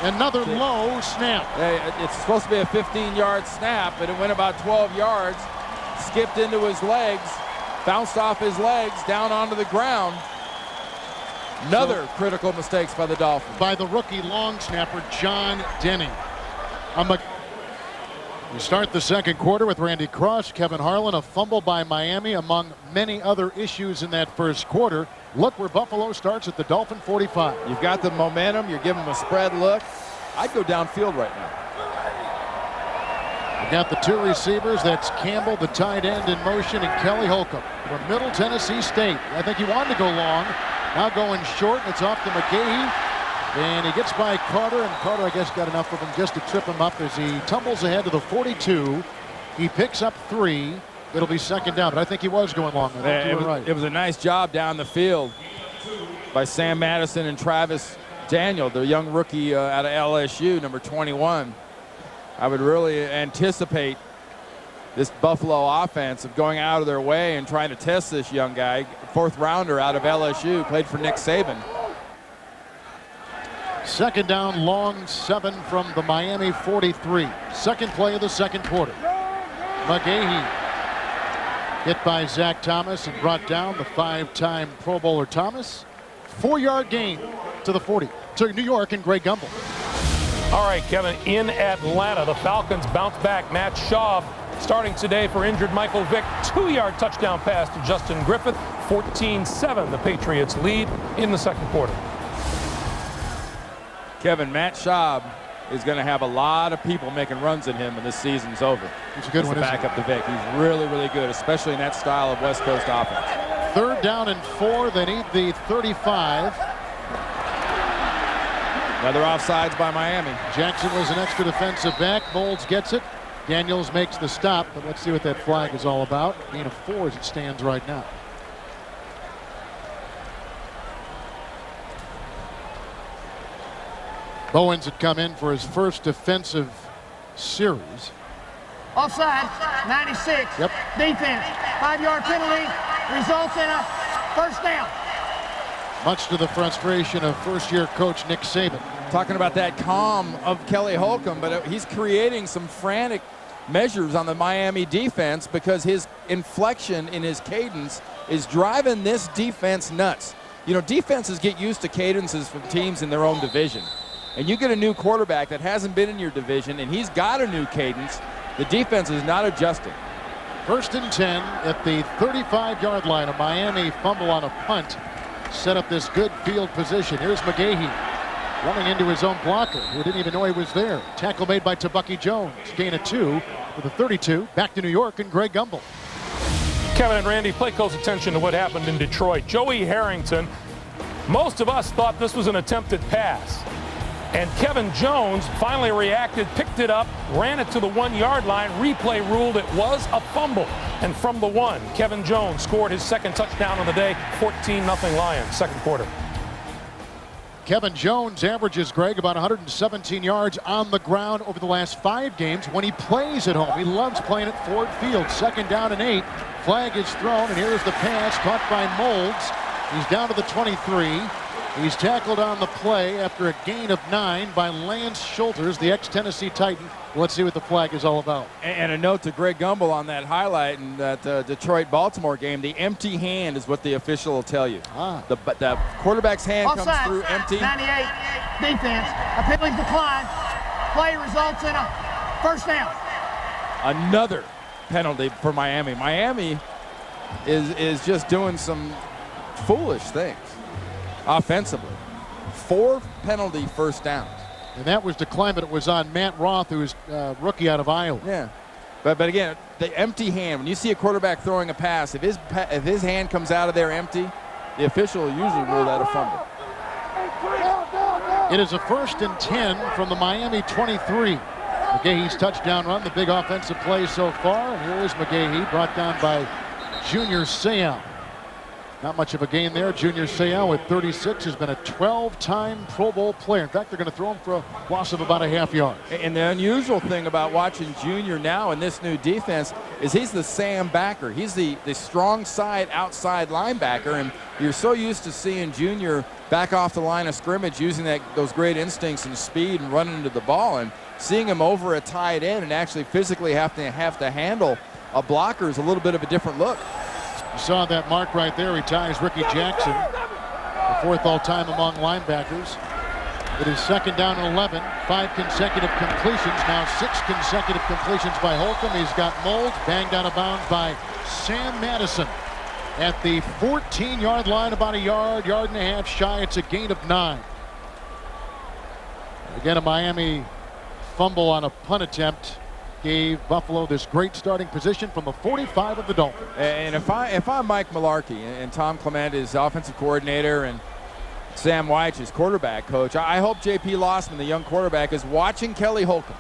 Another low snap. It's supposed to be a 15-yard snap, but it went about 12 yards, skipped into his legs, bounced off his legs, down onto the ground. Another critical mistakes by the Dolphins. By the rookie long snapper, John Denny. We start the second quarter with Randy Cross, Kevin Harlan, a fumble by Miami, among many other issues in that first quarter. Look where Buffalo starts at the Dolphin 45. You've got the momentum. You're giving them a spread look. I'd go downfield right now. We got the 2 receivers. That's Campbell, the tight end, in motion, and Kelly Holcomb from Middle Tennessee State. I think he wanted to go long. Now going short, and it's off to McGahee. And he gets by Carter, and Carter, I guess, got enough of him just to trip him up as he tumbles ahead to the 42. He picks up 3. It'll be 2nd down, but I think he was going long. I think you were right. It was a nice job down the field. by Sam Madison and Travis Daniel, the young rookie out of LSU, number 21. I would really anticipate this Buffalo offense of going out of their way and trying to test this young guy. Fourth rounder out of LSU, played for Nick Saban. Second down, long 7 from the Miami 43. Second play of the second quarter. McGahee hit by Zach Thomas and brought down the 5-time Pro Bowler Thomas. 4-yard gain to the 40. To New York and Greg Gumbel. All right, Kevin, in Atlanta, the Falcons bounce back. Matt Schaub starting today for injured Michael Vick. 2-yard touchdown pass to Justin Griffith. 14-7, the Patriots lead in the second quarter. Kevin, Matt Schaub is going to have a lot of people making runs at him when this season's over. He's a good one, back up to Vick. He's really, really good, especially in that style of West Coast offense. Third down and 4. They need the 35. Another offsides by Miami. Jackson was an extra defensive back. Moulds gets it. Daniels makes the stop, but let's see what that flag is all about. Gain of 4 as it stands right now. Bowens had come in for his first defensive series. Offside, 96. Yep. Defense, 5-yard penalty, results in a first down. Much to the frustration of first-year coach Nick Saban. Talking about that calm of Kelly Holcomb, but he's creating some frantic measures on the Miami defense because his inflection in his cadence is driving this defense nuts. You know, defenses get used to cadences from teams in their own division. And you get a new quarterback that hasn't been in your division, and he's got a new cadence. The defense is not adjusting. First and 10 at the 35-yard line. A Miami fumble on a punt set up this good field position. Here's McGahee running into his own blocker, who didn't even know he was there. Tackle made by Tabucky Jones. Gain of 2 to the 32. Back to New York and Greg Gumbel. Kevin and Randy, play close attention to what happened in Detroit. Joey Harrington, most of us thought this was an attempted pass. And Kevin Jones finally reacted, picked it up, ran it to the 1-yard line. Replay ruled it was a fumble. And from the 1, Kevin Jones scored his second touchdown of the day. 14-0 Lions, second quarter. Kevin Jones averages, Greg, about 117 yards on the ground over the last 5 games when he plays at home. He loves playing at Ford Field. Second down and 8. Flag is thrown, and here's the pass caught by Moulds. He's down to the 23. He's tackled on the play after a gain of 9 by Lance Schulters, the ex-Tennessee Titan. Let's see what the flag is all about. And a note to Greg Gumbel on that highlight in that Detroit-Baltimore game. The empty hand is what the official will tell you. The quarterback's hand Offside, comes through empty. 98, defense, a penalty decline. Play results in a first down. Another penalty for Miami. Miami is just doing some foolish things offensively. 4 penalty first downs. And that was declined, but it was on Matt Roth, who is a rookie out of Iowa. Yeah, but again, the empty hand. When you see a quarterback throwing a pass, if his hand comes out of there empty, the official will usually rule that a fumble. It is a first and 10 from the Miami 23. McGahee's touchdown run, the big offensive play so far. And here is McGahee, brought down by Junior Seau. Not much of a gain there. Junior Seau with 36 has been a 12-time Pro Bowl player. In fact, they're going to throw him for a loss of about a half yard. And the unusual thing about watching Junior now in this new defense is he's the Sam backer. He's the strong side outside linebacker, and you're so used to seeing Junior back off the line of scrimmage using those great instincts and speed and running into the ball, and seeing him over a tight end and actually physically have to handle a blocker is a little bit of a different look. You saw that mark right there. He ties Ricky Jackson, the 4th all-time among linebackers. It is second down and 11. 5 consecutive completions. Now 6 consecutive completions by Holcomb. He's got Moulds banged out of bounds by Sam Madison at the 14-yard line, about a yard and a half shy. It's a gain of 9. Again, a Miami fumble on a punt attempt gave Buffalo this great starting position from the 45 of the Dolphins. And if I'm Mike Malarkey and Tom Clement is offensive coordinator and Sam Wyche is quarterback coach, I hope J.P. Lossman, the young quarterback, is watching Kelly Holcomb,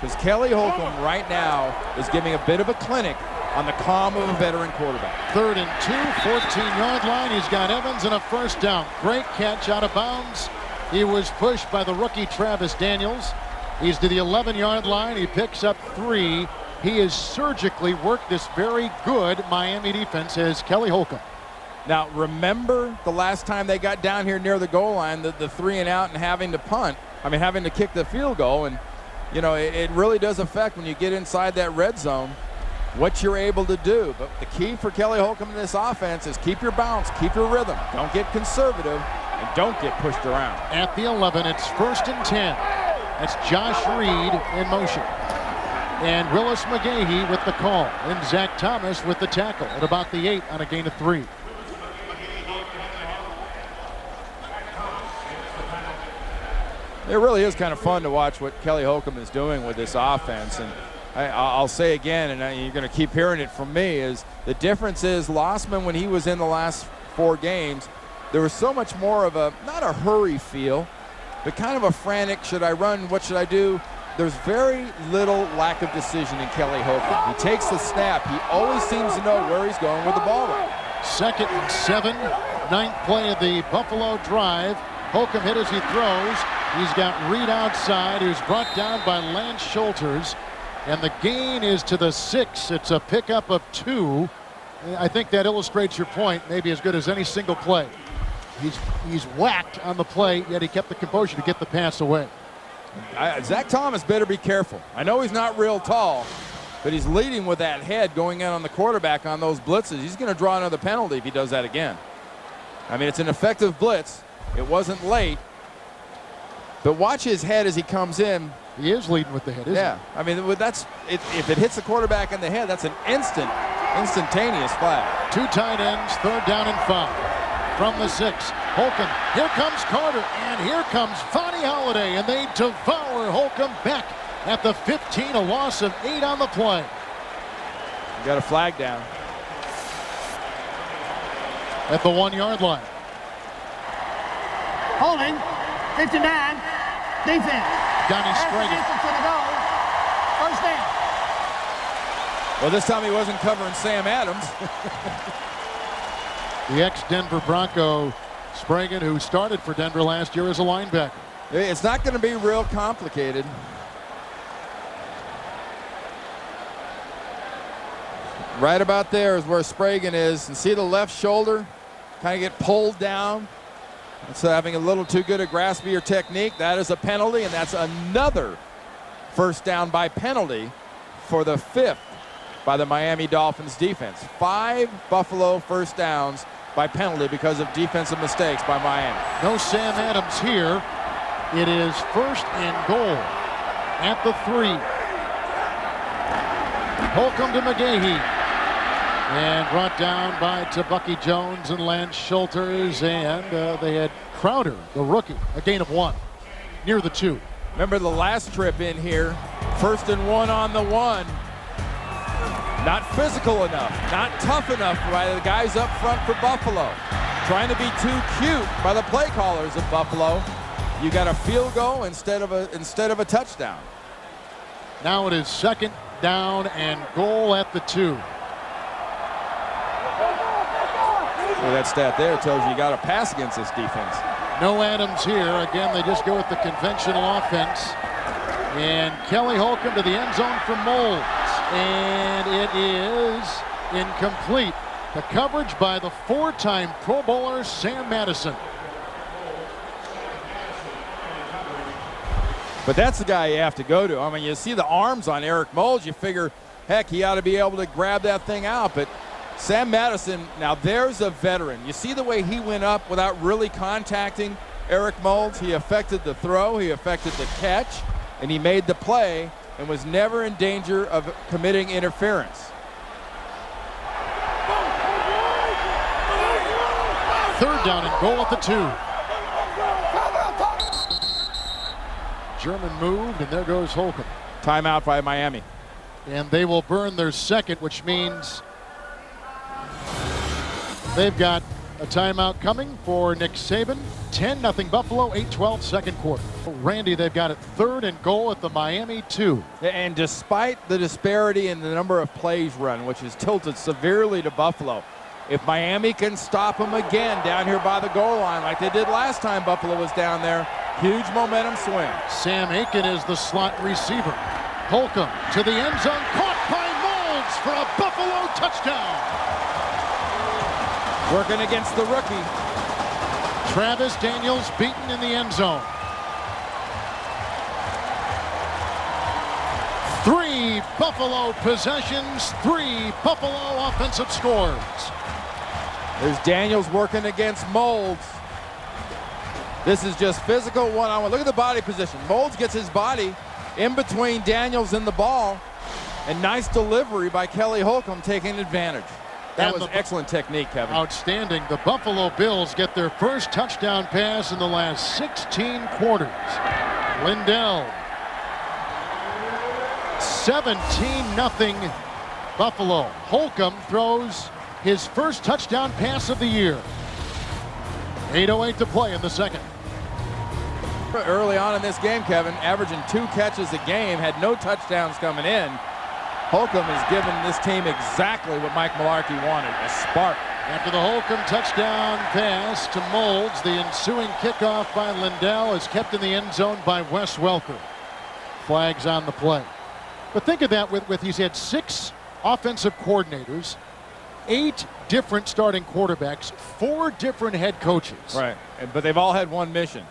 because Kelly Holcomb right now is giving a bit of a clinic on the calm of a veteran quarterback. 3rd and 2, 14-yard line. He's got Evans and a first down. Great catch out of bounds. He was pushed by the rookie Travis Daniels. He's to the 11-yard line. He picks up 3. He has surgically worked this very good Miami defense as Kelly Holcomb. Now, remember the last time they got down here near the goal line, the 3 and out and having to kick the field goal. And, you know, it really does affect when you get inside that red zone what you're able to do. But the key for Kelly Holcomb in this offense is keep your bounce, keep your rhythm. Don't get conservative and don't get pushed around. At the 11, it's 1st and 10. That's Josh Reed in motion. And Willis McGahee with the call. And Zach Thomas with the tackle at about the 8 on a gain of 3. It really is kind of fun to watch what Kelly Holcomb is doing with this offense. And I'll say again, and you're going to keep hearing it from me, is the difference is Lossman, when he was in the last 4 games, there was so much more of a, not a hurry feel, but kind of a frantic, should I run, what should I do? There's very little lack of decision in Kelly Holcomb. He takes the snap. He always seems to know where he's going with the ball right. 2nd and 7, 9th play of the Buffalo drive. Holcomb hit as he throws. He's got Reed outside, who's brought down by Lance Schulters. And the gain is to the 6. It's a pickup of 2. I think that illustrates your point, maybe as good as any single play. He's whacked on the play, yet he kept the composure to get the pass away. Zach Thomas better be careful. I know he's not real tall, but he's leading with that head going in on the quarterback on those blitzes. He's going to draw another penalty if he does that again. I mean, it's an effective blitz. It wasn't late. But watch his head as he comes in. He is leading with the head, isn't he? Yeah, I mean, if it hits the quarterback in the head, that's an instantaneous flag. 2 tight ends, 3rd down and 5. From the 6, Holcomb, here comes Carter, and here comes Fonnie Holiday, and they devour Holcomb back at the 15, a loss of 8 on the play. You got a flag down. At the 1-yard line. Holding, 59, defense. Donnie Sprague. To the goal, first down. Well, this time he wasn't covering Sam Adams. The ex-Denver Bronco Sprague, who started for Denver last year as a linebacker. It's not going to be real complicated. Right about there is where Sprague is. And see the left shoulder kind of get pulled down. So having a little too good a grasp of your technique, that is a penalty, and that's another first down by penalty for the 5th by the Miami Dolphins defense. 5 Buffalo first downs by penalty because of defensive mistakes by Miami. No Sam Adams here. It is 1st and goal at the 3. Holcomb to McGahee. And brought down by Bucky Jones and Lance Schulters. And they had Crowder, the rookie, a gain of 1 near the 2. Remember the last trip in here, 1st and 1 on the 1. Not physical enough, not tough enough by the guys up front for Buffalo. Trying to be too cute by the play callers of Buffalo. You got a field goal instead of a touchdown. Now it is 2nd down and goal at the 2. Well, that stat there tells you got to pass against this defense. No Adams here. Again, they just go with the conventional offense. And Kelly Holcomb to the end zone for Moles. And it is incomplete. The coverage by the 4-time Pro Bowler Sam Madison. But that's the guy you have to go to. I mean, you see the arms on Eric Moles, you figure, heck, he ought to be able to grab that thing out. But Sam Madison, now there's a veteran. You see the way he went up without really contacting Eric Moles? He affected the throw, he affected the catch, and he made the play and was never in danger of committing interference. 3rd down and goal at the 2. German moved, and there goes Holcomb. Timeout by Miami. And they will burn their 2nd, which means they've got A timeout coming for Nick Saban. 10-0 Buffalo, 8-12 second quarter. Randy, they've got it 3rd and goal at the Miami 2. And despite the disparity in the number of plays run, which is tilted severely to Buffalo, if Miami can stop them again down here by the goal line like they did last time Buffalo was down there, huge momentum swing. Sam Aiken is the slot receiver. Holcomb to the end zone, caught by Moulds for a Buffalo touchdown. Working against the rookie. Travis Daniels beaten in the end zone. 3 Buffalo possessions, 3 Buffalo offensive scores. There's Daniels working against Moulds. This is just physical one-on-one. Look at the body position. Moulds gets his body in between Daniels and the ball. And nice delivery by Kelly Holcomb taking advantage. That was excellent technique, Kevin. Outstanding. The Buffalo Bills get their first touchdown pass in the last 16 quarters. Lindell. 17-0 Buffalo. Holcomb throws his first touchdown pass of the year. 8:08 to play in the second. Early on in this game, Kevin, averaging 2 catches a game, had no touchdowns coming in. Holcomb has given this team exactly what Mike Mularkey wanted, a spark. After the Holcomb touchdown pass to Moulds, the ensuing kickoff by Lindell is kept in the end zone by Wes Welker. Flags on the play. But think of that with he's had 6 offensive coordinators, 8 different starting quarterbacks, 4 different head coaches. Right, but they've all had one mission: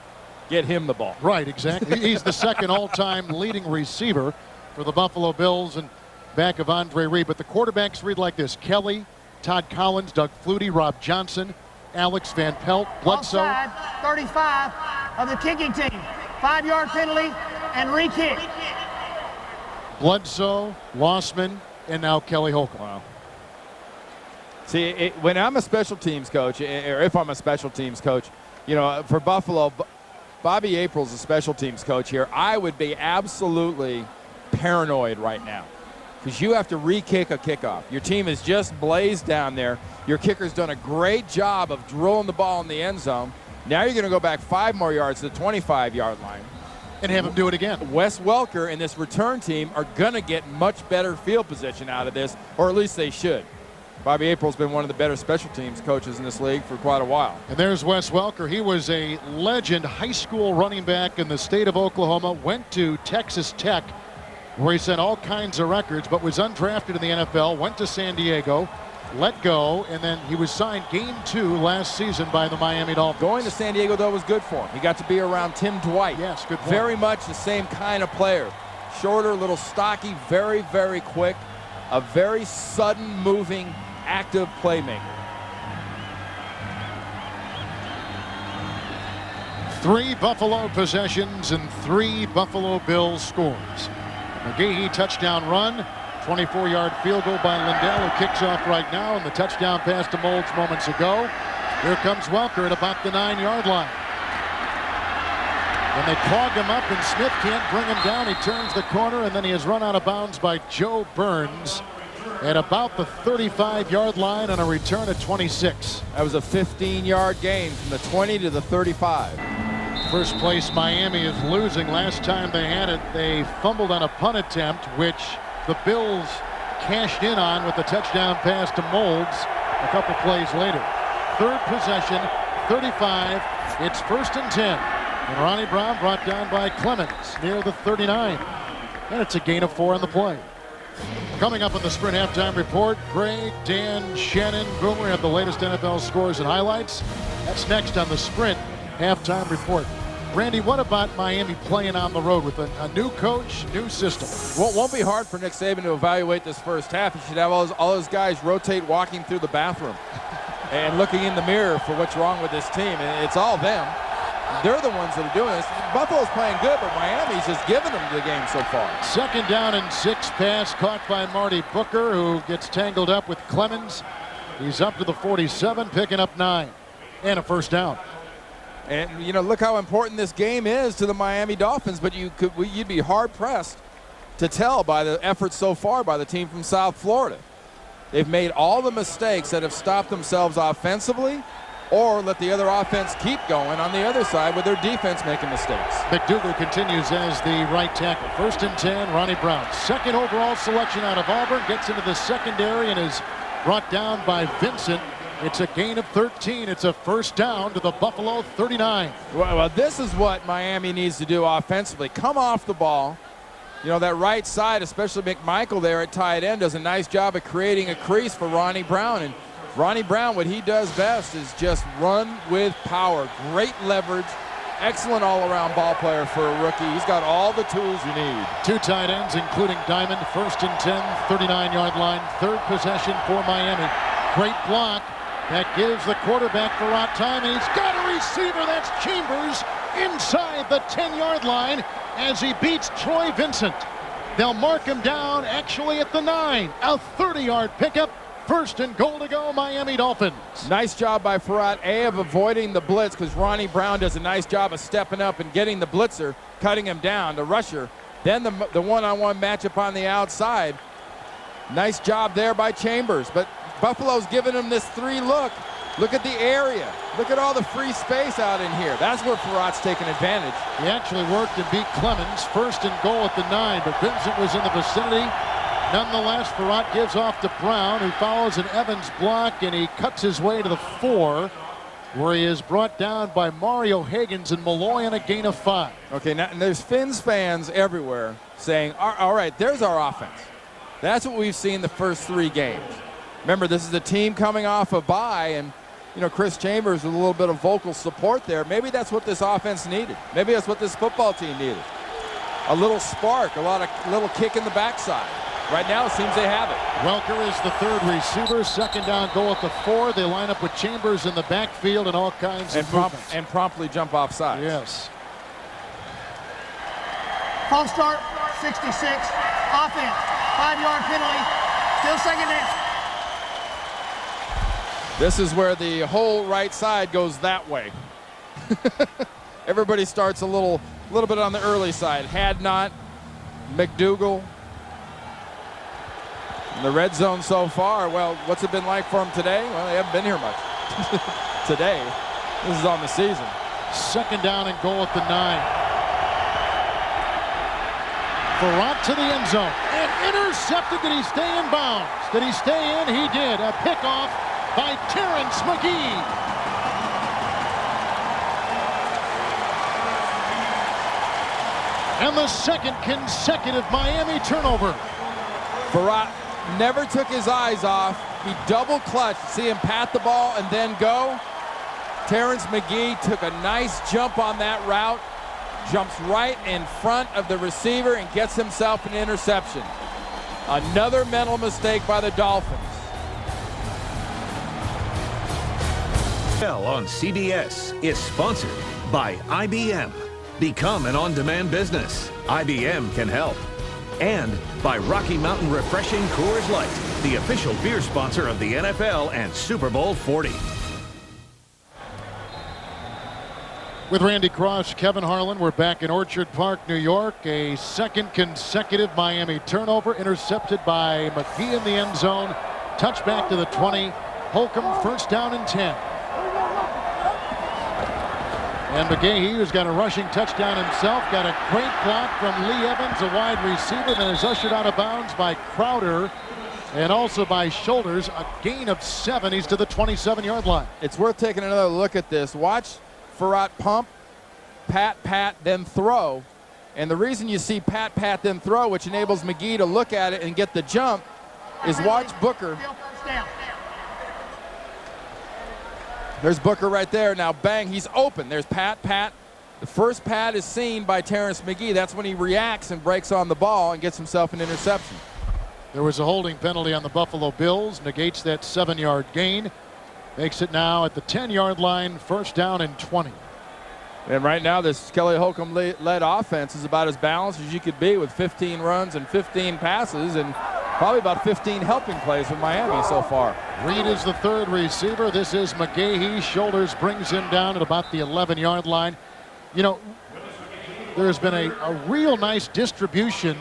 get him the ball. Right, exactly. He's the second all-time leading receiver for the Buffalo Bills and back of Andre Reed. But the quarterbacks read like this: Kelly, Todd Collins, Doug Flutie, Rob Johnson, Alex Van Pelt, Bledsoe. Offside, 35 of the kicking team. 5-yard penalty and re-kick. Bledsoe, Lossman, and now Kelly Holcomb. Wow. See, when I'm a special teams coach, or if I'm a special teams coach, you know, for Buffalo, Bobby April's a special teams coach here. I would be absolutely paranoid right now, because you have to re-kick a kickoff. Your team is just blazed down there. Your kicker's done a great job of drilling the ball in the end zone. Now you're going to go back 5 more yards to the 25-yard line. And have him do it again. Wes Welker and this return team are going to get much better field position out of this, or at least they should. Bobby April's been one of the better special teams coaches in this league for quite a while. And there's Wes Welker. He was a legend high school running back in the state of Oklahoma, went to Texas Tech, where he set all kinds of records, but was undrafted in the NFL, went to San Diego, let go, and then he was signed game 2 last season by the Miami Dolphins. Going to San Diego, though, was good for him. He got to be around Tim Dwight. Yes, good point. Very much the same kind of player. Shorter, little stocky, very, very quick, a very sudden moving, active playmaker. 3 Buffalo possessions and 3 Buffalo Bills scores. McGahee touchdown run, 24-yard field goal by Lindell, who kicks off right now, and the touchdown pass to Moulds moments ago. Here comes Welker at about the 9-yard line. And they clog him up, and Smith can't bring him down. He turns the corner, and then he is run out of bounds by Joe Burns at about the 35-yard line on a return at 26. That was a 15-yard gain from the 20 to the 35. First place Miami is losing. Last time they had it, they fumbled on a punt attempt, which the Bills cashed in on with a touchdown pass to Moulds a couple plays later. 3rd possession, 35. It's 1st and 10. And Ronnie Brown brought down by Clemens near the 39. And it's a gain of 4 on the play. Coming up on the Sprint Halftime Report, Greg, Dan, Shannon, Boomer have the latest NFL scores and highlights. That's next on the Sprint Halftime Report. Randy, what about Miami playing on the road with a new coach, new system? Well, it won't be hard for Nick Saban to evaluate this first half. He should have all those guys rotate walking through the bathroom and looking in the mirror for what's wrong with this team. And it's all them. They're the ones that are doing this. Buffalo's playing good, but Miami's just giving them the game so far. 2nd down and 6 pass caught by Marty Booker, who gets tangled up with Clemens. He's up to the 47, picking up 9 and a 1st down. And, you know, look how important this game is to the Miami Dolphins, but you'd be hard-pressed to tell by the effort so far by the team from South Florida. They've made all the mistakes that have stopped themselves offensively, or let the other offense keep going on the other side with their defense making mistakes. McDougal continues as the right tackle. 1st and 10, Ronnie Brown. 2nd overall selection out of Auburn. Gets into the secondary and is brought down by Vincent. It's a gain of 13. It's a 1st down to the Buffalo 39. Well, this is what Miami needs to do offensively. Come off the ball. You know, that right side, especially McMichael there at tight end, does a nice job of creating a crease for Ronnie Brown. And Ronnie Brown, what he does best is just run with power. Great leverage. Excellent all-around ball player for a rookie. He's got all the tools you need. 2 tight ends, including Diamond. 1st and 10, 39-yard line. 3rd possession for Miami. Great block. That gives the quarterback Farrat time, and he's got a receiver. That's Chambers inside the 10-yard line as he beats Troy Vincent. They'll mark him down actually at the 9. A 30-yard pickup. 1st and goal to go, Miami Dolphins. Nice job by Farrat, of avoiding the blitz, because Ronnie Brown does a nice job of stepping up and getting the blitzer, cutting him down, the rusher. Then the one-on-one matchup on the outside. Nice job there by Chambers, but Buffalo's giving him this 3 look. Look at the area. Look at all the free space out in here. That's where Farrat's taking advantage. He actually worked and beat Clemens. 1st and goal at the 9, but Vincent was in the vicinity. Nonetheless, Farrat gives off to Brown, who follows an Evans block, and he cuts his way to the 4, where he is brought down by Mario Higgins and Malloy on a gain of 5. Okay, now and there's Fins fans everywhere saying, all right, there's our offense. That's what we've seen the first 3 games. Remember, this is a team coming off a bye, and you know, Chris Chambers with a little bit of vocal support there. Maybe that's what this offense needed. Maybe that's what this football team needed. A little spark, a little kick in the backside. Right now, it seems they have it. Welker is the 3rd receiver. 2nd down goal at the 4. They line up with Chambers in the backfield and all kinds of movements. And promptly jump off sides. Yes. False start, 66. Offense, 5-yard penalty. Still 2nd down. This is where the whole right side goes that way. Everybody starts a little bit on the early side. Hadnot, McDougal. In the red zone so far, well, what's it been like for them today? Well, they haven't been here much today. This is on the season. 2nd down and goal at the 9. Farrat to the end zone. And intercepted. Did he stay in bounds? Did he stay in? He did. A pickoff by Terrence McGee. And the 2nd consecutive Miami turnover. Farrat never took his eyes off. He double clutched. See him pat the ball and then go. Terrence McGee took a nice jump on that route, jumps right in front of the receiver and gets himself an interception. Another mental mistake by the Dolphins. On CBS is sponsored by IBM. Become an on-demand business. IBM can help. And by Rocky Mountain Refreshing Coors Light, the official beer sponsor of the NFL and Super Bowl 40. With Randy Cross, Kevin Harlan, we're back in Orchard Park, New York. A 2nd consecutive Miami turnover, intercepted by McGee in the end zone. Touchback to the 20. Holcomb 1st down and 10. And McGahee, who's got a rushing touchdown himself, got a great block from Lee Evans, a wide receiver, then is ushered out of bounds by Crowder and also by Shoulders. A gain of 7. He's to the 27-yard line. It's worth taking another look at this. Watch Farrat pump, pat, then throw. And the reason you see pat, then throw, which enables McGee to look at it and get the jump, is watch Booker. There's Booker right there. Now, bang, he's open. There's pat. The first pat is seen by Terrence McGee. That's when he reacts and breaks on the ball and gets himself an interception. There was a holding penalty on the Buffalo Bills. Negates that 7-yard gain. Makes it now at the 10-yard line, 1st down and 20. And right now, this Kelly Holcomb-led offense is about as balanced as you could be, with 15 runs and 15 passes and probably about 15 helping plays from Miami so far. Reed is the 3rd receiver. This is McGahee. Shoulders brings him down at about the 11-yard line. You know, there's been a real nice distribution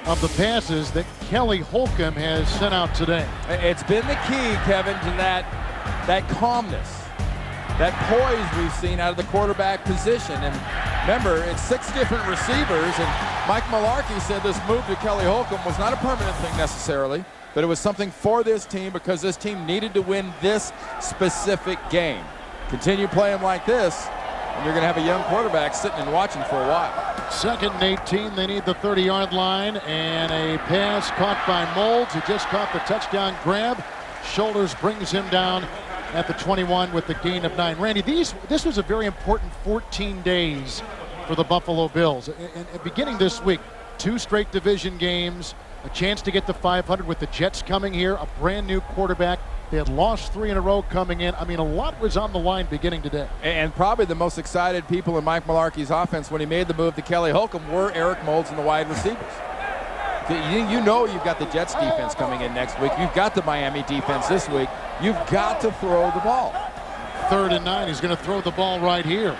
of the passes that Kelly Holcomb has sent out today. It's been the key, Kevin, to that calmness. that poise we've seen out of the quarterback position. And remember, it's 6 different receivers, and Mike Mularkey said this move to Kelly Holcomb was not a permanent thing necessarily, but it was something for this team because this team needed to win this specific game. Continue playing like this, and you're going to have a young quarterback sitting and watching for a while. 2nd and 18. They need the 30-yard line, and a pass caught by Molds, who just caught the touchdown grab. Shoulders brings him down at the 21 with the gain of 9. Randy, this was a very important 14 days for the Buffalo Bills. And beginning this week, 2 straight division games, a chance to get to 500 with the Jets coming here, a brand new quarterback. They had lost 3 in a row coming in. I mean, a lot was on the line beginning today. And probably the most excited people in Mike Mularkey's offense when he made the move to Kelly Holcomb were Eric Molds and the wide receivers. You know you've got the Jets defense coming in next week. You've got the Miami defense this week. You've got to throw the ball. 3rd and 9. He's going to throw the ball right here.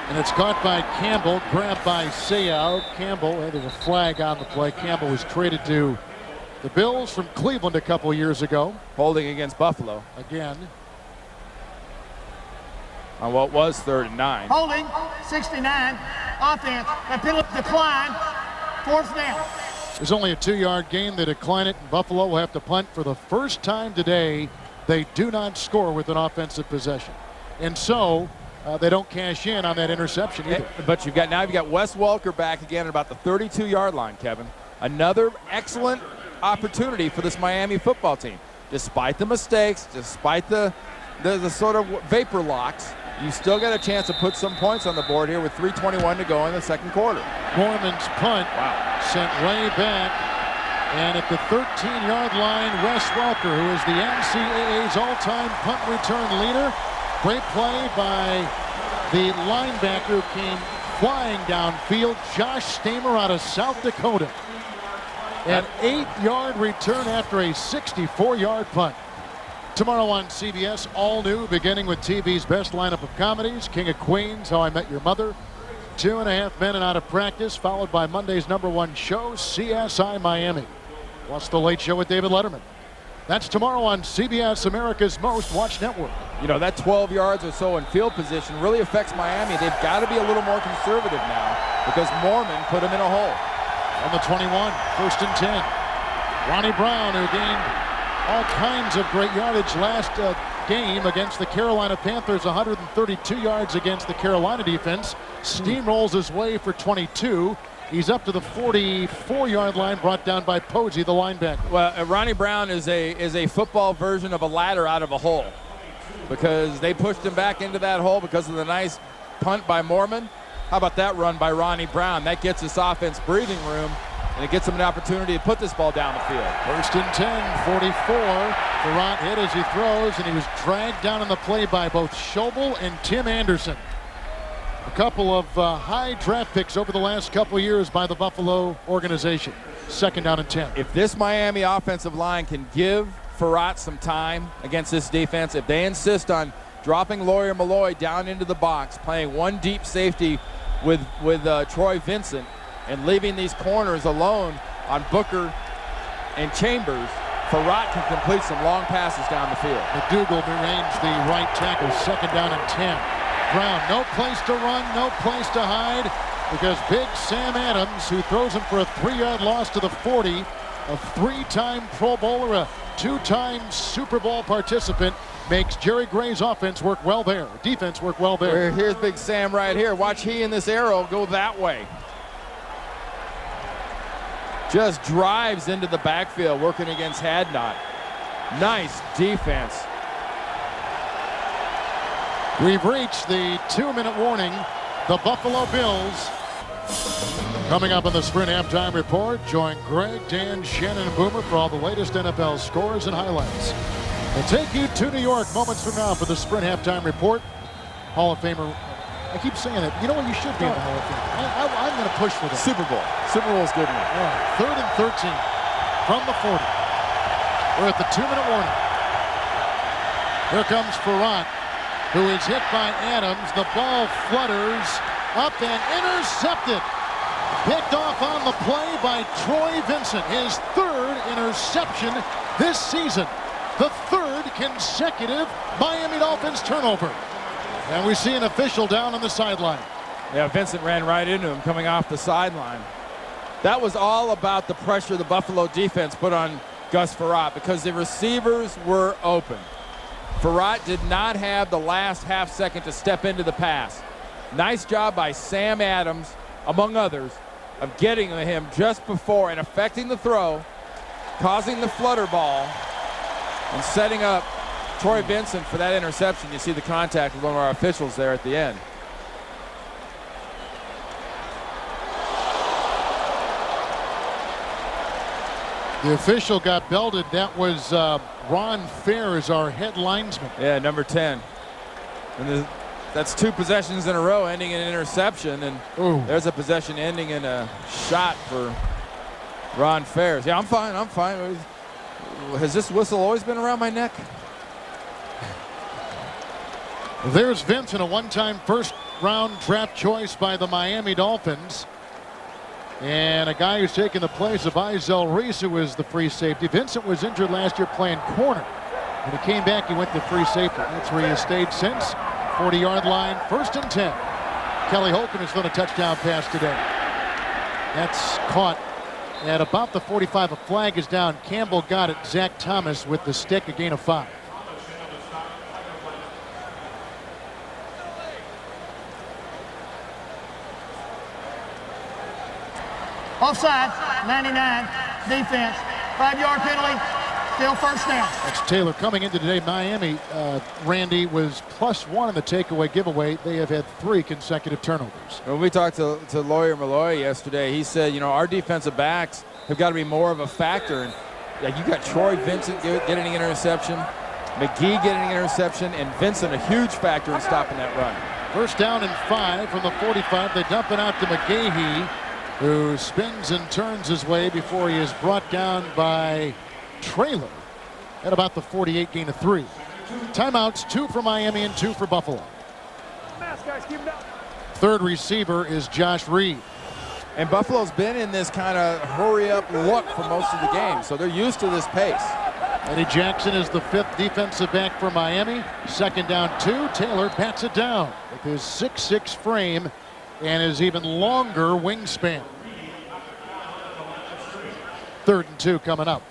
And it's caught by Campbell, grabbed by Seau. Campbell, there's a flag on the play. Campbell was traded to the Bills from Cleveland a couple years ago. Holding against Buffalo. Again. On what was 3rd and 9. Holding, 69, offense, the penalty decline, 4th down. There's only a 2-yard gain. They decline it, and Buffalo will have to punt for the first time today. They do not score with an offensive possession. And so they don't cash in on that interception either. But you've got Wes Welker back again at about the 32-yard line, Kevin. Another excellent opportunity for this Miami football team. Despite the mistakes, despite the sort of vapor locks, you still got a chance to put some points on the board here with 3:21 to go in the 2nd quarter. Mormon's punt sent way back. And at the 13-yard line, Wes Welker, who is the NCAA's all-time punt return leader. Great play by the linebacker who came flying downfield, Josh Stamer out of South Dakota. An 8-yard return after a 64-yard punt. Tomorrow on CBS, all new, beginning with TV's best lineup of comedies, King of Queens, How I Met Your Mother, 2.5 Men and Out of Practice, followed by Monday's #1 show, CSI Miami. Plus The Late Show with David Letterman. That's tomorrow on CBS, America's most watched network. You know, that 12 yards or so in field position really affects Miami. They've got to be a little more conservative now because Mormon put them in a hole. On the 21, 1st and 10. Ronnie Brown, who gained all kinds of great yardage last game against the Carolina Panthers, 132 yards against the Carolina defense, steamrolls his way for 22. He's up to the 44-yard line, brought down by Posey, the linebacker. Well, Ronnie Brown is a football version of a ladder out of a hole because they pushed him back into that hole because of the nice punt by Mormon. How about that run by Ronnie Brown? That gets this offense breathing room, and it gets them an opportunity to put this ball down the field. 1st and 10, 44. Durant hit as he throws, and he was dragged down in the play by both Schobel and Tim Anderson. A couple of high draft picks over the last couple of years by the Buffalo organization. 2nd down and 10. If this Miami offensive line can give Farrat some time against this defense, if they insist on dropping Lawyer Malloy down into the box, playing one deep safety with Troy Vincent, and leaving these corners alone on Booker and Chambers, Farrat can complete some long passes down the field. McDougal remains the right tackle. 2nd down and 10. Brown, no place to run, no place to hide, because big Sam Adams, who throws him for a 3-yard loss to the 40, a 3-time Pro Bowler, a 2-time Super Bowl participant, makes Jerry Gray's offense work well there. Defense work well there. Here's big Sam right here. Watch he and this arrow go that way. Just drives into the backfield, working against Hadnot. Nice defense. We've reached the 2-minute warning. The Buffalo Bills. Coming up on the Sprint Halftime Report, join Greg, Dan, Shannon, and Boomer for all the latest NFL scores and highlights. We'll take you to New York moments from now for the Sprint Halftime Report. Hall of Famer. I keep saying it. You know what? You should be in the Hall of Fame. I'm going to push for that. Super Bowl. Super Bowl's good enough. All right, 3rd and 13 from the 40. We're at the 2-minute warning. Here comes Farrat, who is hit by Adams. The ball flutters up and intercepted. Picked off on the play by Troy Vincent. His 3rd interception this season. the third consecutive Miami Dolphins turnover. And we see an official down on the sideline. Yeah, Vincent ran right into him coming off the sideline. That was all about the pressure the Buffalo defense put on Gus Frerotte because the receivers were open. Frerotte did not have the last half second to step into the pass. Nice job by Sam Adams, among others, of getting him just before and affecting the throw, causing the flutter ball, and setting up Troy Vincent for that interception. You see the contact with one of our officials there at the end. The official got belted. That was Ron Fair, our head linesman. Yeah, number 10. And that's 2 possessions in a row ending in an interception. And there's a possession ending in a shot for Ron Fair. Yeah, I'm fine. I'm fine. Has this whistle always been around my neck? There's Vincent, a one-time first-round draft choice by the Miami Dolphins. And a guy who's taken the place of Izell Reese, who was the free safety. Vincent was injured last year playing corner. When he came back, he went to free safety. That's where he has stayed since. 40-yard line, 1st and 10. Kelly Holcomb has thrown a touchdown pass today. That's caught at about the 45. A flag is down. Campbell got it. Zach Thomas with the stick, a gain of 5. Offside, 99, defense, 5-yard penalty, still first down. That's Taylor coming into today. Miami, Randy, was +1 in the takeaway giveaway. They have had 3 consecutive turnovers. When we talked to Lawyer Malloy yesterday, he said, you know, our defensive backs have got to be more of a factor. And yeah, you got Troy Vincent getting an interception, McGee getting an interception, and Vincent a huge factor in stopping that run. 1st down and 5 from the 45. They dump it out to McGahee, who spins and turns his way before he is brought down by Traylor at about the 48, gain of 3. Timeouts, 2 for Miami and 2 for Buffalo. Third receiver is Josh Reed. And Buffalo's been in this kind of hurry-up look for most of the game, so they're used to this pace. Eddie Jackson is the 5th defensive back for Miami. 2nd down 2. Taylor bats it down with his 6'6" frame and his even longer wingspan. 3rd and 2 coming up.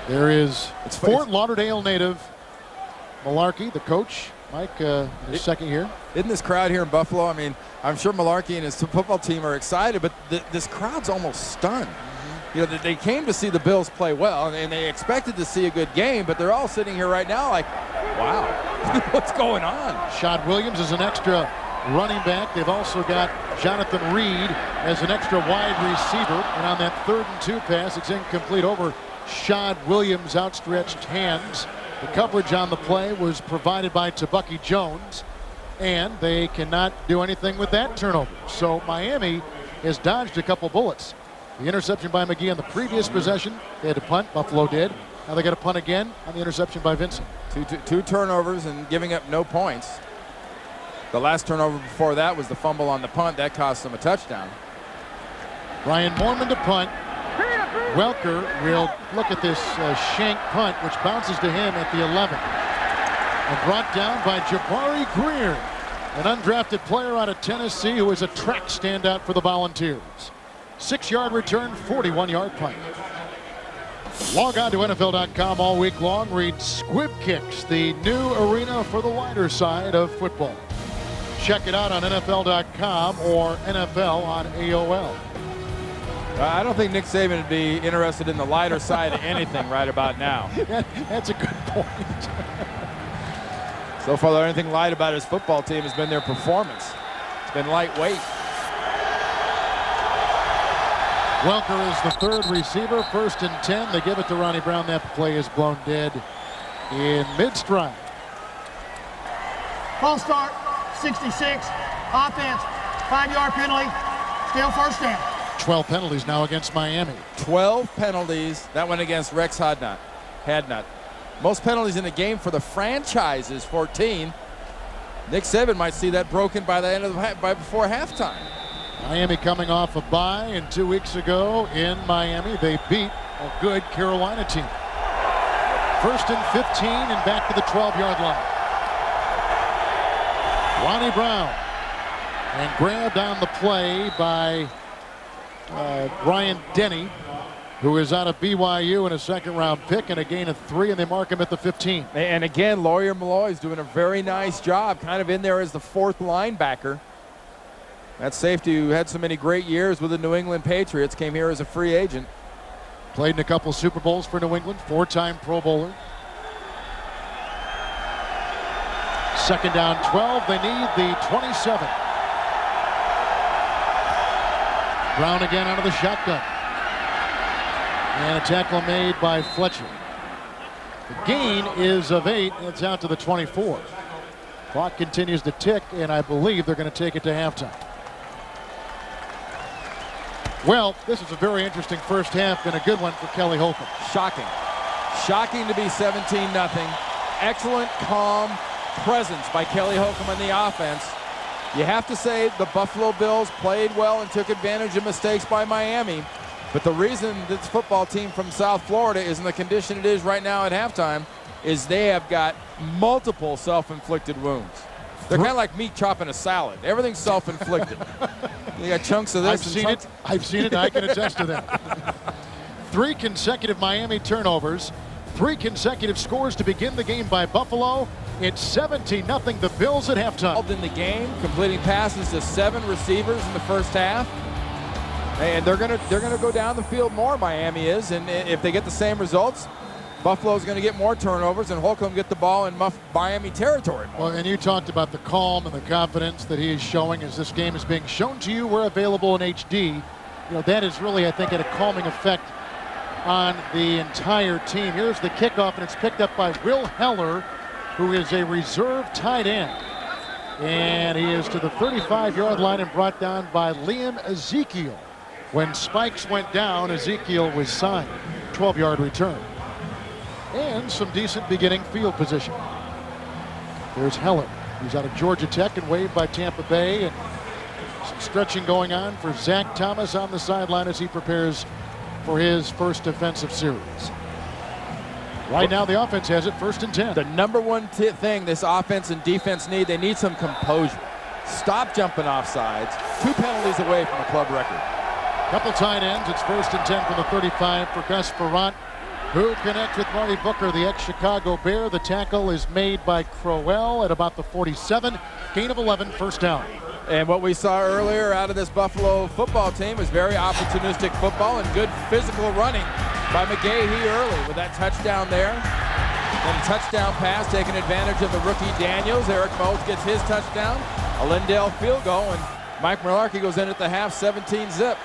There is Fort Lauderdale native Malarkey, the coach. Mike, his second year. Isn't this crowd here in Buffalo? I mean, I'm sure Malarkey and his football team are excited, but this crowd's almost stunned. You know, they came to see the Bills play well, and they expected to see a good game, but they're all sitting here right now like, wow, what's going on? Shad Williams is an extra running back. They've also got Jonathan Reed as an extra wide receiver. And on that 3rd and 2 pass, it's incomplete over Shad Williams' outstretched hands. The coverage on the play was provided by Tabucky Jones, and they cannot do anything with that turnover. So Miami has dodged a couple bullets. The interception by McGee on the previous possession. They had to punt. Buffalo did. Now they got to punt again on the interception by Vincent. Two turnovers and giving up no points. The last turnover before that was the fumble on the punt. That cost them a touchdown. Ryan Moorman to punt. Welker will look at this shank punt, which bounces to him at the 11. And brought down by Jabari Greer, an undrafted player out of Tennessee who is a track standout for the Volunteers. 6-yard return, 41-yard punt. Log on to NFL.com all week long. Read Squib Kicks, the new arena for the lighter side of football. Check it out on NFL.com or NFL on AOL. I don't think Nick Saban would be interested in the lighter side of anything right about now. That's a good point. So far, the only thing light about his football team has been their performance. It's been lightweight. Welker is the 3rd receiver, 1st and 10. They give it to Ronnie Brown. That play is blown dead in mid-stride. False start, 66, offense, 5-yard penalty, still 1st down. 12 penalties now against Miami. 12 penalties. That went against Rex Hadnot. Most penalties in the game for the franchise is 14. Nick Saban might see that broken by the end of by before halftime. Miami coming off a bye, and 2 weeks ago in Miami, they beat a good Carolina team. 1st and 15 and back to the 12-yard line. Ronnie Brown, and grabbed on the play by Ryan Denny, who is out of BYU and a second-round pick, and a gain of 3, and they mark him at the 15. And again, Lawyer Malloy is doing a very nice job, kind of in there as the 4th linebacker. That safety who had so many great years with the New England Patriots came here as a free agent. Played in a couple Super Bowls for New England, 4-time Pro Bowler. 2nd down 12, they need the 27. Brown again out of the shotgun. And a tackle made by Fletcher. The gain is of 8, and it's out to the 24. Clock continues to tick, and I believe they're going to take it to halftime. Well, this is a very interesting first half and a good one for Kelly Holcomb. Shocking. Shocking to be 17-0. Excellent, calm presence by Kelly Holcomb on the offense. You have to say the Buffalo Bills played well and took advantage of mistakes by Miami. But the reason this football team from South Florida is in the condition it is right now at halftime is they have got multiple self-inflicted wounds. They're kind of like me chopping a salad. Everything's self-inflicted. You got chunks of this. I've seen it. I can attest to that. 3 consecutive Miami turnovers. 3 consecutive scores to begin the game by Buffalo. It's 17-0 the Bills at halftime. In the game, completing passes to 7 receivers in the first half. And they're gonna go down the field more, Miami is. And if they get the same results, Buffalo's going to get more turnovers, and Holcomb get the ball in Miami territory more. Well, and you talked about the calm and the confidence that he is showing as this game is being shown to you. We're available in HD. You know, that is really, I think, had a calming effect on the entire team. Here's the kickoff, and it's picked up by Will Heller, who is a reserve tight end. And he is to the 35-yard line and brought down by Liam Ezekiel. When Spikes went down, Ezekiel was signed. 12-yard return. And some decent beginning field position. There's Heller. He's out of Georgia Tech and waived by Tampa Bay. And some stretching going on for Zach Thomas on the sideline as he prepares for his first defensive series. Right now the offense has it 1st and 10. The number one thing this offense and defense need, they need some composure. Stop jumping off sides. 2 penalties away from a club record. Couple tight ends. It's 1st and 10 from the 35 for Gus Ferrant, who connects with Marty Booker, the ex-Chicago Bear. The tackle is made by Crowell at about the 47. Gain of 11, 1st down. And what we saw earlier out of this Buffalo football team is very opportunistic football and good physical running by McGahee early with that touchdown there. And a touchdown pass taking advantage of the rookie Daniels. Eric Mose gets his touchdown. A Lindell field goal, and Mike Mularkey goes in at the half, 17-zip.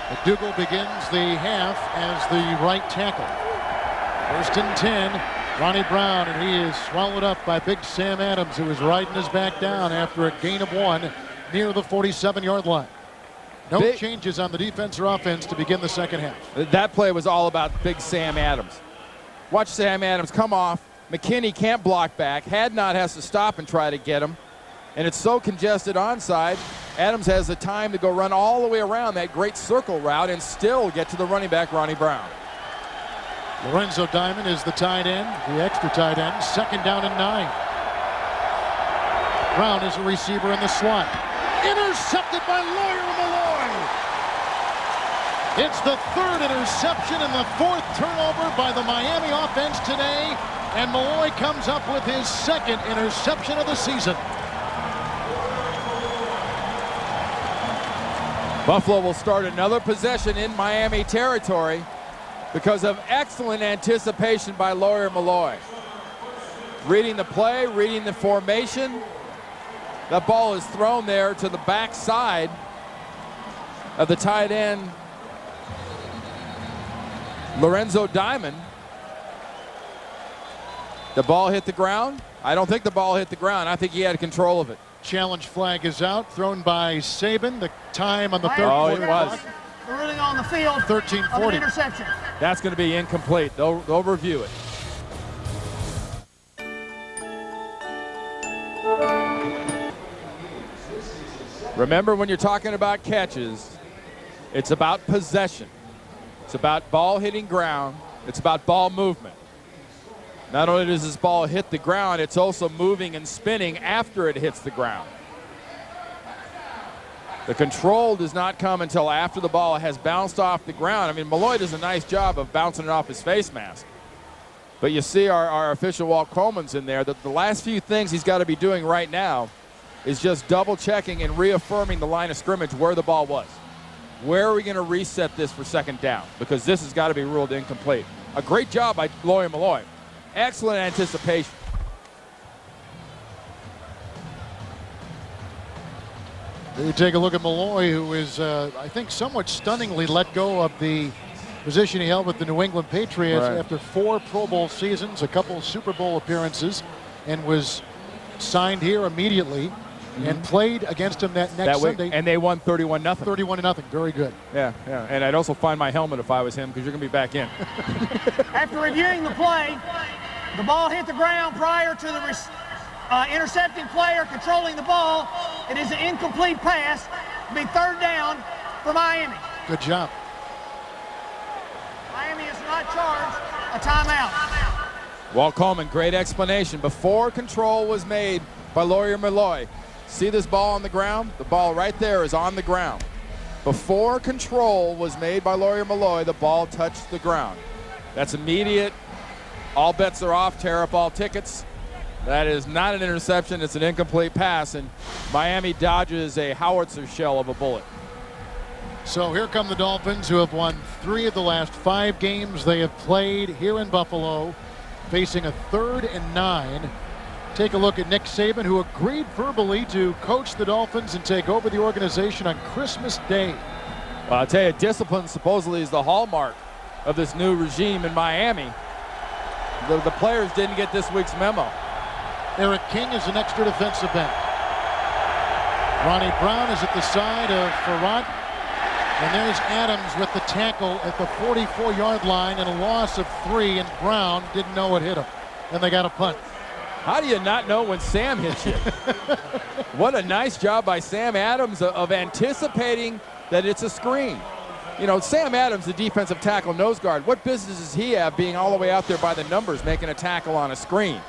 McDougal begins the half as the right tackle. 1st and 10, Ronnie Brown, and he is swallowed up by Big Sam Adams, who is riding his back down after a gain of 1 near the 47-yard line. No changes on the defense or offense to begin the second half. That play was all about Big Sam Adams. Watch Sam Adams come off. McKinney can't block back. Hadnot has to stop and try to get him. And it's so congested onside, Adams has the time to go run all the way around that great circle route and still get to the running back, Ronnie Brown. Lorenzo Diamond is the tight end, the extra tight end. 2nd down and 9. Brown is a receiver in the slot. Intercepted by Lawyer Malloy. It's the 3rd interception and the 4th turnover by the Miami offense today. And Malloy comes up with his 2nd interception of the season. Buffalo will start another possession in Miami territory because of excellent anticipation by Lawyer Malloy. Reading the play, reading the formation. That ball is thrown there to the backside of the tight end, Lorenzo Diamond. The ball hit the ground. I don't think the ball hit the ground. I think he had control of it. Challenge flag is out, thrown by Saban. The time on the 3rd quarter. Oh, it was. They're running on the field. 13:40. Interception. That's going to be incomplete. They'll review it. Remember, when you're talking about catches, it's about possession. It's about ball hitting ground. It's about ball movement. Not only does this ball hit the ground, it's also moving and spinning after it hits the ground. The control does not come until after the ball has bounced off the ground. I mean, Malloy does a nice job of bouncing it off his face mask. But you see our official Walt Coleman's in there. The last few things he's got to be doing right now is just double checking and reaffirming the line of scrimmage where the ball was. Where are we going to reset this for second down? Because this has got to be ruled incomplete. A great job by Lawyer Malloy. Excellent anticipation. You take a look at Malloy, who is, I think, somewhat stunningly let go of the position he held with the New England Patriots after 4 Pro Bowl seasons, a couple Super Bowl appearances, and was signed here immediately and played against him that next Sunday. And they won 31-0. 31-0. Very good. Yeah. And I'd also find my helmet if I was him, because you're going to be back in. After reviewing the play, the ball hit the ground prior to the intercepting player controlling the ball. It is an incomplete pass. It'll be third down for Miami. Good job. Miami is not charged a timeout. Walt Coleman, great explanation. Before control was made by Lawyer Malloy, see this ball on the ground? The ball right there is on the ground. Before control was made by Lawyer Malloy, the ball touched the ground. That's immediate. All bets are off. Tear up all tickets. That is not an interception. It's an incomplete pass, and Miami dodges a howitzer shell of a bullet. So here come the Dolphins, who have won 3 of the last 5 games they have played here in Buffalo, facing a 3rd and 9. Take a look at Nick Saban, who agreed verbally to coach the Dolphins and take over the organization on Christmas Day. Well, I'll tell you, discipline supposedly is the hallmark of this new regime in Miami. The players didn't get this week's memo. Eric King is an extra defensive back. Ronnie Brown is at the side of Farad. And there's Adams with the tackle at the 44-yard line and a loss of 3, and Brown didn't know it hit him. And they got a punt. How do you not know when Sam hits you? What a nice job by Sam Adams of anticipating that it's a screen. You know, Sam Adams, the defensive tackle nose guard, what business does he have being all the way out there by the numbers making a tackle on a screen?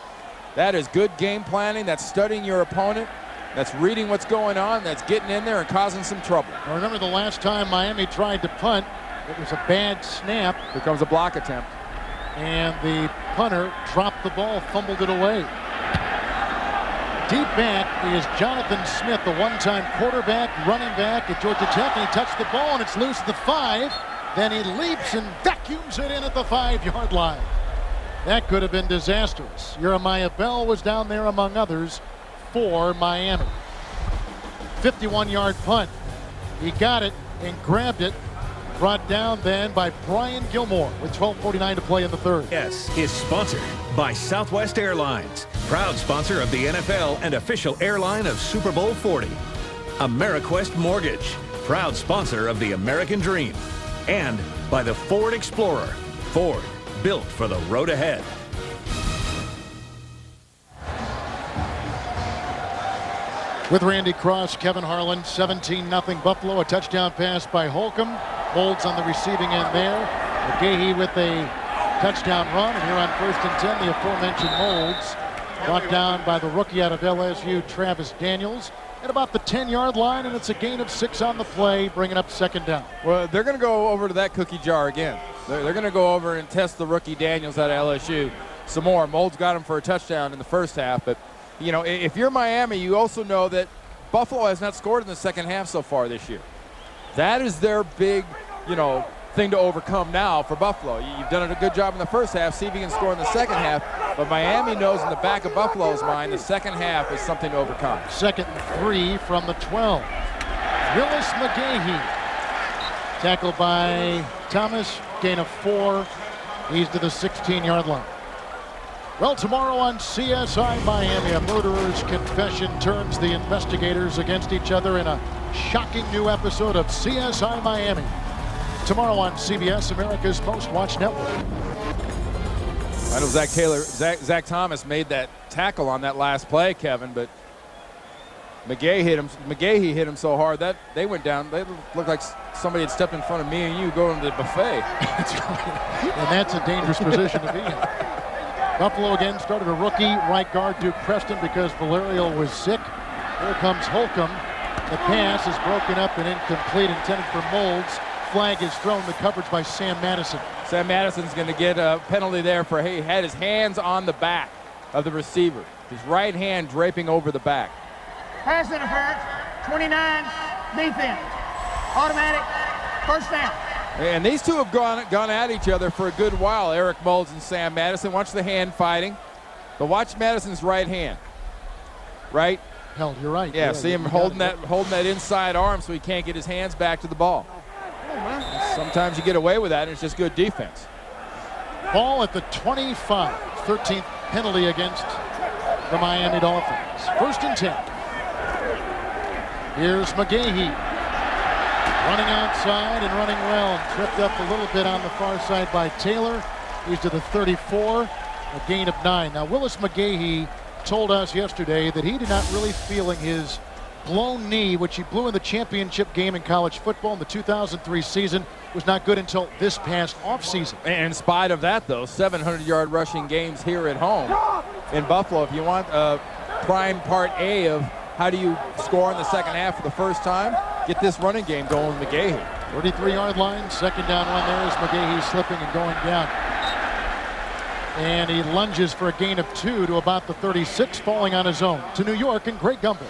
That is good game planning. That's studying your opponent. That's reading what's going on. That's getting in there and causing some trouble. I remember the last time Miami tried to punt, it was a bad snap. Here comes a block attempt. And the punter dropped the ball, fumbled it away. Deep back is Jonathan Smith, the one-time quarterback, running back at Georgia Tech, and he touched the ball, and it's loose at the 5. Then he leaps and vacuums it in at the 5-yard line. That could have been disastrous. Jeremiah Bell was down there among others for Miami. 51-yard punt. He got it and grabbed it. Brought down then by Brian Gilmore with 12:49 to play in the 3rd. Yes is sponsored by Southwest Airlines, proud sponsor of the NFL and official airline of Super Bowl 40. AmeriQuest Mortgage, proud sponsor of the American Dream. And by the Ford Explorer. Ford, built for the road ahead. With Randy Cross, Kevin Harlan, 17-0 Buffalo. A touchdown pass by Holcomb. Holds on the receiving end there. McGahee with a touchdown run. And here on 1st and 10, the aforementioned Molds. Brought down by the rookie out of LSU, Travis Daniels. At about the 10-yard line, and it's a gain of 6 on the play, bringing up 2nd down. Well, they're going to go over to that cookie jar again. They're going to go over and test the rookie Daniels out of LSU some more. Molds got him for a touchdown in the first half, but you know, if you're Miami, you also know that Buffalo has not scored in the second half so far this year. That is their big, thing to overcome now for Buffalo. You've done a good job in the first half. See if you can score in the second half. But Miami knows in the back of Buffalo's mind the second half is something to overcome. 2nd and 3 from the 12. Willis McGahee. Tackled by Thomas. Gain of 4. He's to the 16-yard line. Well, tomorrow on CSI Miami, a murderer's confession turns the investigators against each other in a shocking new episode of CSI Miami. Tomorrow on CBS, America's most watched network. I know Zach Thomas made that tackle on that last play, Kevin, but McGahee hit him so hard that they went down. They looked like somebody had stepped in front of me and you going to the buffet. And that's a dangerous position to be in. Buffalo again started a rookie right guard, Duke Preston, because Valerio was sick. Here comes Holcomb. The pass is broken up and incomplete, intended for Molds. Flag is thrown. The coverage by Sam Madison. Sam Madison's going to get a penalty there for he had his hands on the back of the receiver. His right hand draping over the back. Pass interference, 29, defense. Automatic, first down. And these two have gone at each other for a good while, Eric Molds and Sam Madison. Watch the hand fighting. But watch Madison's right hand. Right? Held, you're right. Yeah, see him holding that inside arm so he can't get his hands back to the ball. Sometimes you get away with that, and it's just good defense. Ball at the 25. 13th penalty against the Miami Dolphins. 1st and 10. Here's McGahee. Running outside and running well. Tripped up a little bit on the far side by Taylor. He's to the 34. A gain of 9. Now, Willis McGahee told us yesterday that he did not really feeling his blown knee, which he blew in the championship game in college football in the 2003 season, was not good until this past offseason. And in spite of that, though, 700-yard rushing games here at home in Buffalo. If you want a prime part A of how do you score in the second half for the first time, get this running game going with McGahee. 33-yard line, second down one there is McGahee slipping and going down. And he lunges for a gain of 2 to about the 36, falling on his own. To New York and Greg Gumbel.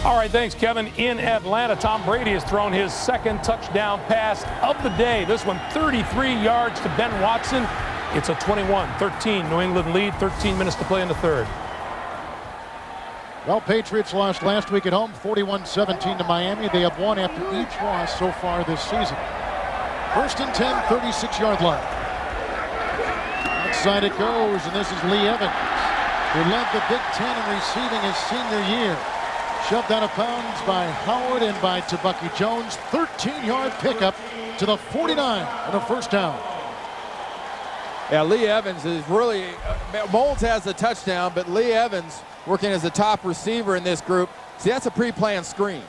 All right, thanks, Kevin. In Atlanta, Tom Brady has thrown his second touchdown pass of the day. This one 33 yards to Ben Watson. It's a 21-13 New England lead, 13 minutes to play in the third. Well, Patriots lost last week at home, 41-17 to Miami. They have won after each loss so far this season. 1st and 10, 36-yard line. Outside it goes, and this is Lee Evans, who led the Big Ten in receiving his senior year. Shoved out of bounds by Howard and by Tabucky Jones. 13-yard pickup to the 49 and a first down. Yeah, Lee Evans is really, Molds has the touchdown, but Lee Evans working as the top receiver in this group. See, that's a pre-planned screen.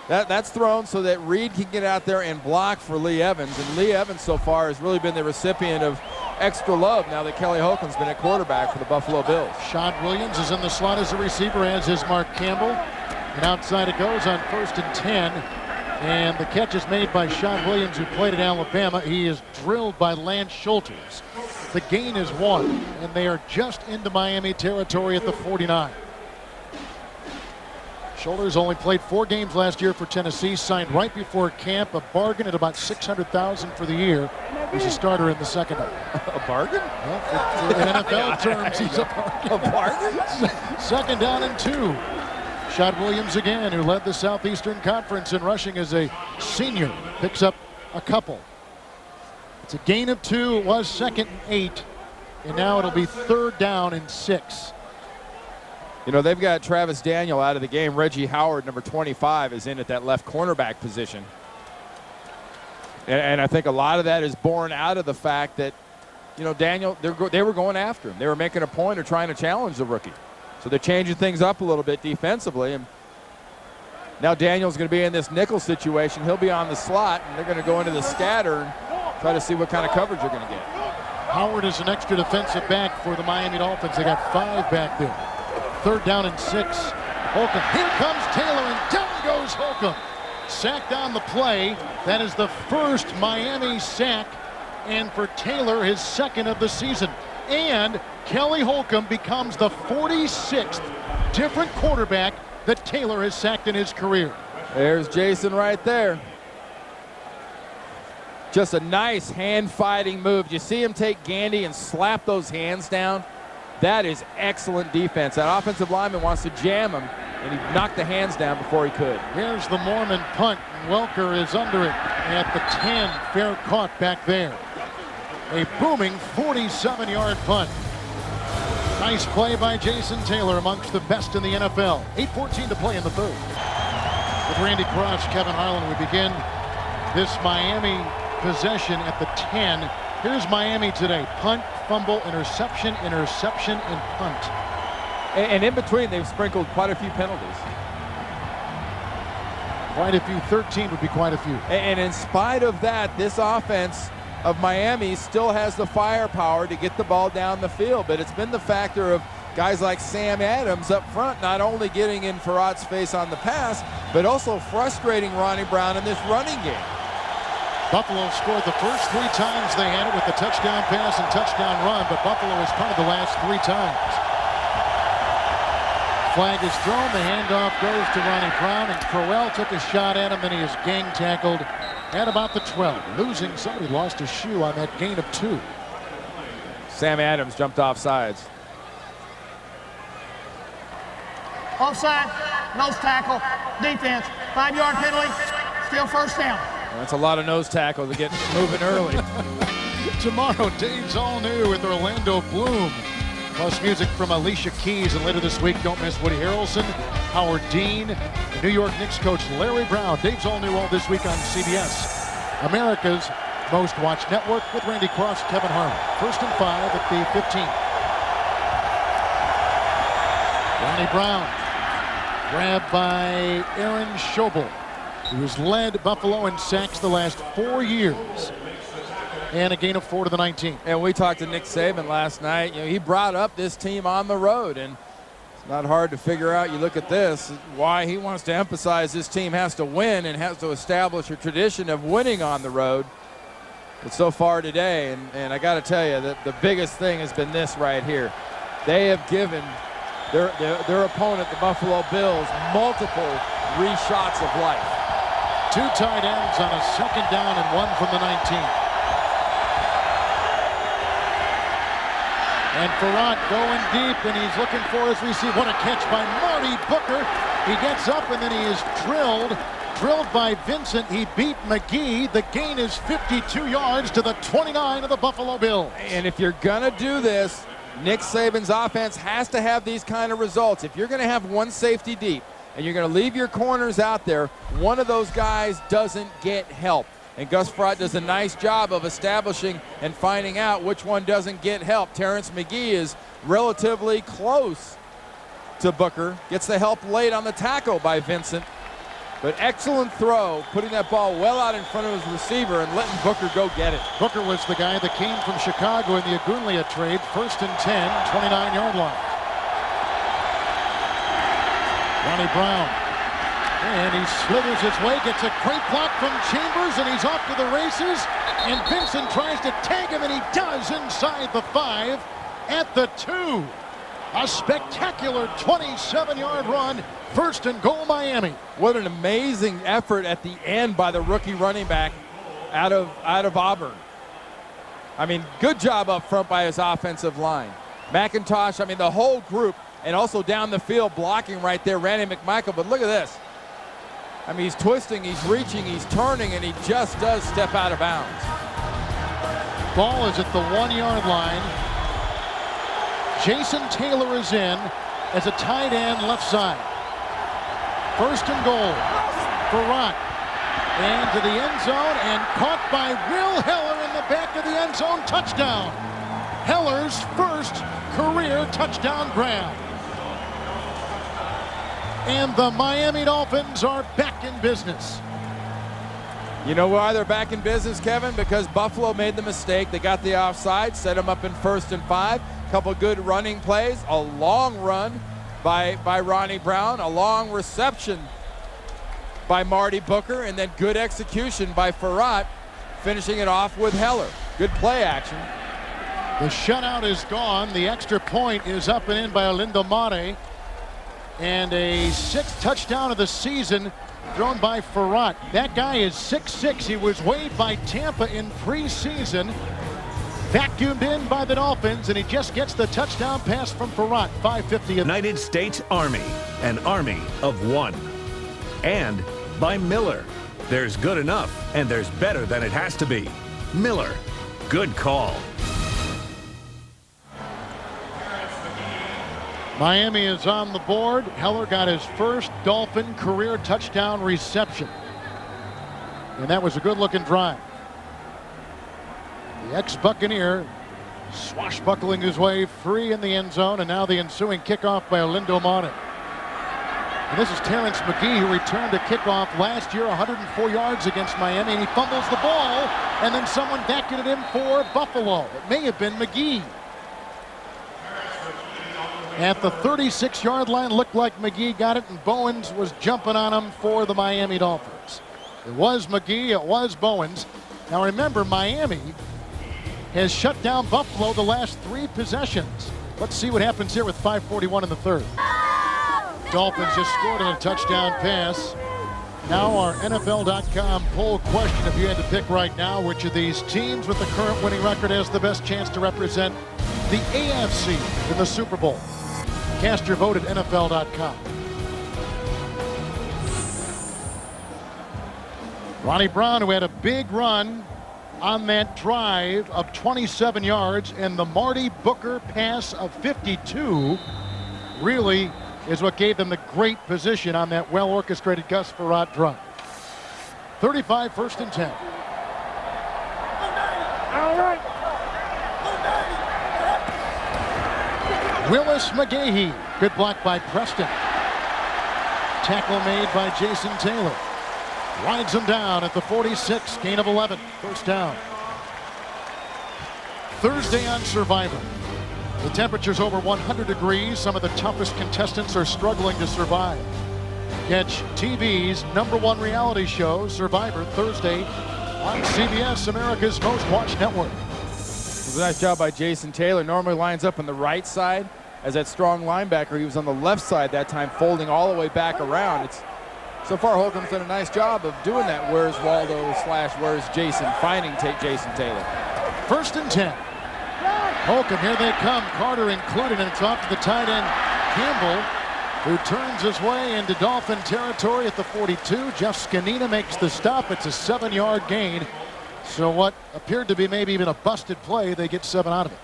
That's thrown so that Reed can get out there and block for Lee Evans. And Lee Evans so far has really been the recipient of extra love now that Kelly Holcomb's been at quarterback for the Buffalo Bills. Shad Williams is in the slot as a receiver, as is Mark Campbell. And outside it goes on 1st and 10. And the catch is made by Shad Williams, who played at Alabama. He is drilled by Lance Schulters. The gain is 1, and they are just into Miami territory at the 49. Schulters only played 4 games last year for Tennessee, signed right before camp, a bargain at about $600,000 for the year. He's a starter in the secondary. A bargain? Well, in NFL terms, he's a bargain. A bargain? 2nd down and 2. Shad Williams again, who led the Southeastern Conference in rushing as a senior, picks up a couple. It's a gain of 2. It was 2nd and 8, and now it'll be 3rd down and 6. You know, they've got Travis Daniel out of the game. Reggie Howard, number 25, is in at that left cornerback position. And I think a lot of that is born out of the fact that, you know, Daniel, they were going after him. They were making a point of trying to challenge the rookie. So they're changing things up a little bit defensively. And now Daniel's going to be in this nickel situation. He'll be on the slot, and they're going to go into the scatter and try to see what kind of coverage they're going to get. Howard is an extra defensive back for the Miami Dolphins. They got 5 back there. 3rd down and 6. Holcomb. Here comes Taylor, and down goes Holcomb. Sacked on the play. That is the first Miami sack, and for Taylor, his 2nd of the season. And Kelly Holcomb becomes the 46th different quarterback that Taylor has sacked in his career. There's Jason right there. Just a nice hand-fighting move. You see him take Gandy and slap those hands down? That is excellent defense. That offensive lineman wants to jam him, and he knocked the hands down before he could. Here's the Mormon punt. Welker is under it at the 10. Fair caught back there. A booming 47-yard punt. Nice play by Jason Taylor, amongst the best in the NFL. 8:14 to play in the third. With Randy Cross, Kevin Harlan, we begin this Miami possession at the 10. Here's Miami today. Punt, fumble, interception, interception, and punt. And in between, they've sprinkled quite a few penalties. Quite a few. 13 would be quite a few. And in spite of that, this offense of Miami still has the firepower to get the ball down the field. But it's been the factor of guys like Sam Adams up front not only getting in Farrat's face on the pass, but also frustrating Ronnie Brown in this running game. Buffalo scored the first 3 times they had it with the touchdown pass and touchdown run, but Buffalo has punted the last 3 times. Flag is thrown, the handoff goes to Ronnie Brown, and Crowell took a shot at him, and he is gang tackled at about the 12. Losing, somebody lost a shoe on that gain of 2. Sam Adams jumped off sides. Offside, nose tackle, defense, 5-yard penalty, still first down. That's a lot of nose tackle to get moving early. Tomorrow, Dave's all new with Orlando Bloom. Plus music from Alicia Keys, and later this week, don't miss Woody Harrelson, Howard Dean, and New York Knicks coach Larry Brown. Dave's all new all this week on CBS, America's most watched network, with Randy Cross, Kevin Harlan. 1st and 5 at the 15. Ronnie Brown, grabbed by Aaron Schobel, who has led Buffalo in sacks the last 4 years. And a gain of 4 to the 19. And we talked to Nick Saban last night. You know, he brought up this team on the road, and it's not hard to figure out. You look at this, why he wants to emphasize this team has to win and has to establish a tradition of winning on the road. But so far today, and I got to tell you that the biggest thing has been this right here. They have given their opponent, the Buffalo Bills, multiple reshots of life. 2 tight ends on a 2nd down and 1 from the 19. And Farrat going deep, and he's looking for his receiver. What a catch by Marty Booker. He gets up, and then he is drilled by Vincent. He beat McGee. The gain is 52 yards to the 29 of the Buffalo Bills. And if you're going to do this, Nick Saban's offense has to have these kind of results. If you're going to have one safety deep, and you're going to leave your corners out there, one of those guys doesn't get help. And Gus Frerotte does a nice job of establishing and finding out which one doesn't get help. Terrence McGee is relatively close to Booker. Gets the help late on the tackle by Vincent. But excellent throw, putting that ball well out in front of his receiver and letting Booker go get it. Booker was the guy that came from Chicago in the Agulia trade. 1st and 10, 29-yard line. Ronnie Brown. And he slithers his way, gets a great block from Chambers, and he's off to the races. And Vincent tries to tag him, and he does inside the 5 at the 2. A spectacular 27-yard run. 1st and goal, Miami. What an amazing effort at the end by the rookie running back out of Auburn. I mean, good job up front by his offensive line. McIntosh, I mean, the whole group, and also down the field blocking right there, Randy McMichael. But look at this. I mean, he's twisting, he's reaching, he's turning, and he just does step out of bounds. Ball is at the 1-yard line. Jason Taylor is in as a tight end left side. 1st and goal. Farrat. And to the end zone, and caught by Will Heller in the back of the end zone. Touchdown. Heller's first career touchdown grab. And the Miami Dolphins are back in business. You know why they're back in business, Kevin? Because Buffalo made the mistake. They got the offside, set them up in 1st and 5. Couple good running plays, a long run by Ronnie Brown, a long reception by Marty Booker, and then good execution by Farrat, finishing it off with Heller. Good play action. The shutout is gone. The extra point is up and in by Olindo Mare. And a 6th touchdown of the season thrown by Farrat. That guy is 6'6". He was waived by Tampa in preseason. Vacuumed in by the Dolphins, and he just gets the touchdown pass from Farrat. 5:50. United States Army, an army of one. And by Miller. There's good enough, and there's better than it has to be. Miller, good call. Miami is on the board. Heller got his first Dolphin career touchdown reception. And that was a good-looking drive. The ex-Buccaneer swashbuckling his way free in the end zone, and now the ensuing kickoff by Olindo Mare. And this is Terrence McGee, who returned a kickoff last year, 104 yards against Miami, and he fumbles the ball, and then someone backing it in for Buffalo. It may have been McGee. At the 36-yard line, looked like McGee got it, and Bowens was jumping on him for the Miami Dolphins. It was McGee, it was Bowens. Now remember, Miami has shut down Buffalo the last 3 possessions. Let's see what happens here with 5:41 in the third. Dolphins just scored on a touchdown pass. Now our NFL.com poll question, if you had to pick right now, which of these teams with the current winning record has the best chance to represent the AFC in the Super Bowl? Cast your vote at NFL.com. Ronnie Brown, who had a big run on that drive of 27 yards, and the Marty Booker pass of 52 really is what gave them the great position on that well-orchestrated Gus Frerotte drive. 35, 1st and 10. All right. Willis McGahee. Good block by Preston. Tackle made by Jason Taylor. Rides him down at the 46, gain of 11, 1st down. Thursday on Survivor. The temperature's over 100 degrees. Some of the toughest contestants are struggling to survive. Catch TV's #1 reality show, Survivor, Thursday on CBS, America's most watched network. It was a nice job by Jason Taylor. Normally lines up on the right side as that strong linebacker. He was on the left side that time, folding all the way back around. So far, Holcomb's done a nice job of doing that. Where's Waldo / where's Jason, finding Jason Taylor. 1st and 10. Holcomb, here they come. Carter included, and it's off to the tight end, Campbell, who turns his way into Dolphin territory at the 42. Jeff Scanina makes the stop. It's a 7-yard gain. So what appeared to be maybe even a busted play, they get 7 out of it.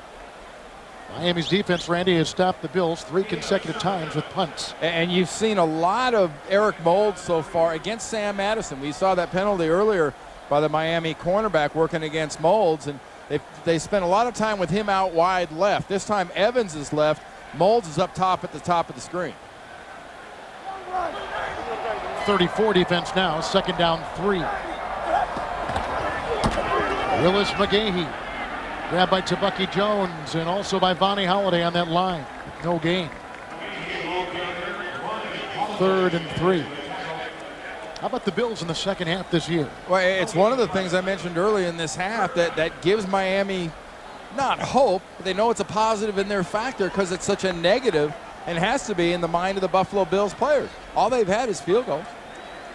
Miami's defense, Randy, has stopped the Bills 3 consecutive times with punts. And you've seen a lot of Eric Moulds so far against Sam Madison. We saw that penalty earlier by the Miami cornerback working against Moulds, and they spent a lot of time with him out wide left. This time Evans is left. Moulds is up top at the top of the screen. 34 defense now, 2nd down 3. Willis McGahee. Grabbed by Tabucky Jones and also by Vonnie Holiday on that line. No gain. 3rd and 3. How about the Bills in the second half this year? Well, it's one of the things I mentioned earlier in this half that gives Miami not hope, but they know it's a positive in their factor because it's such a negative and has to be in the mind of the Buffalo Bills players. All they've had is field goals.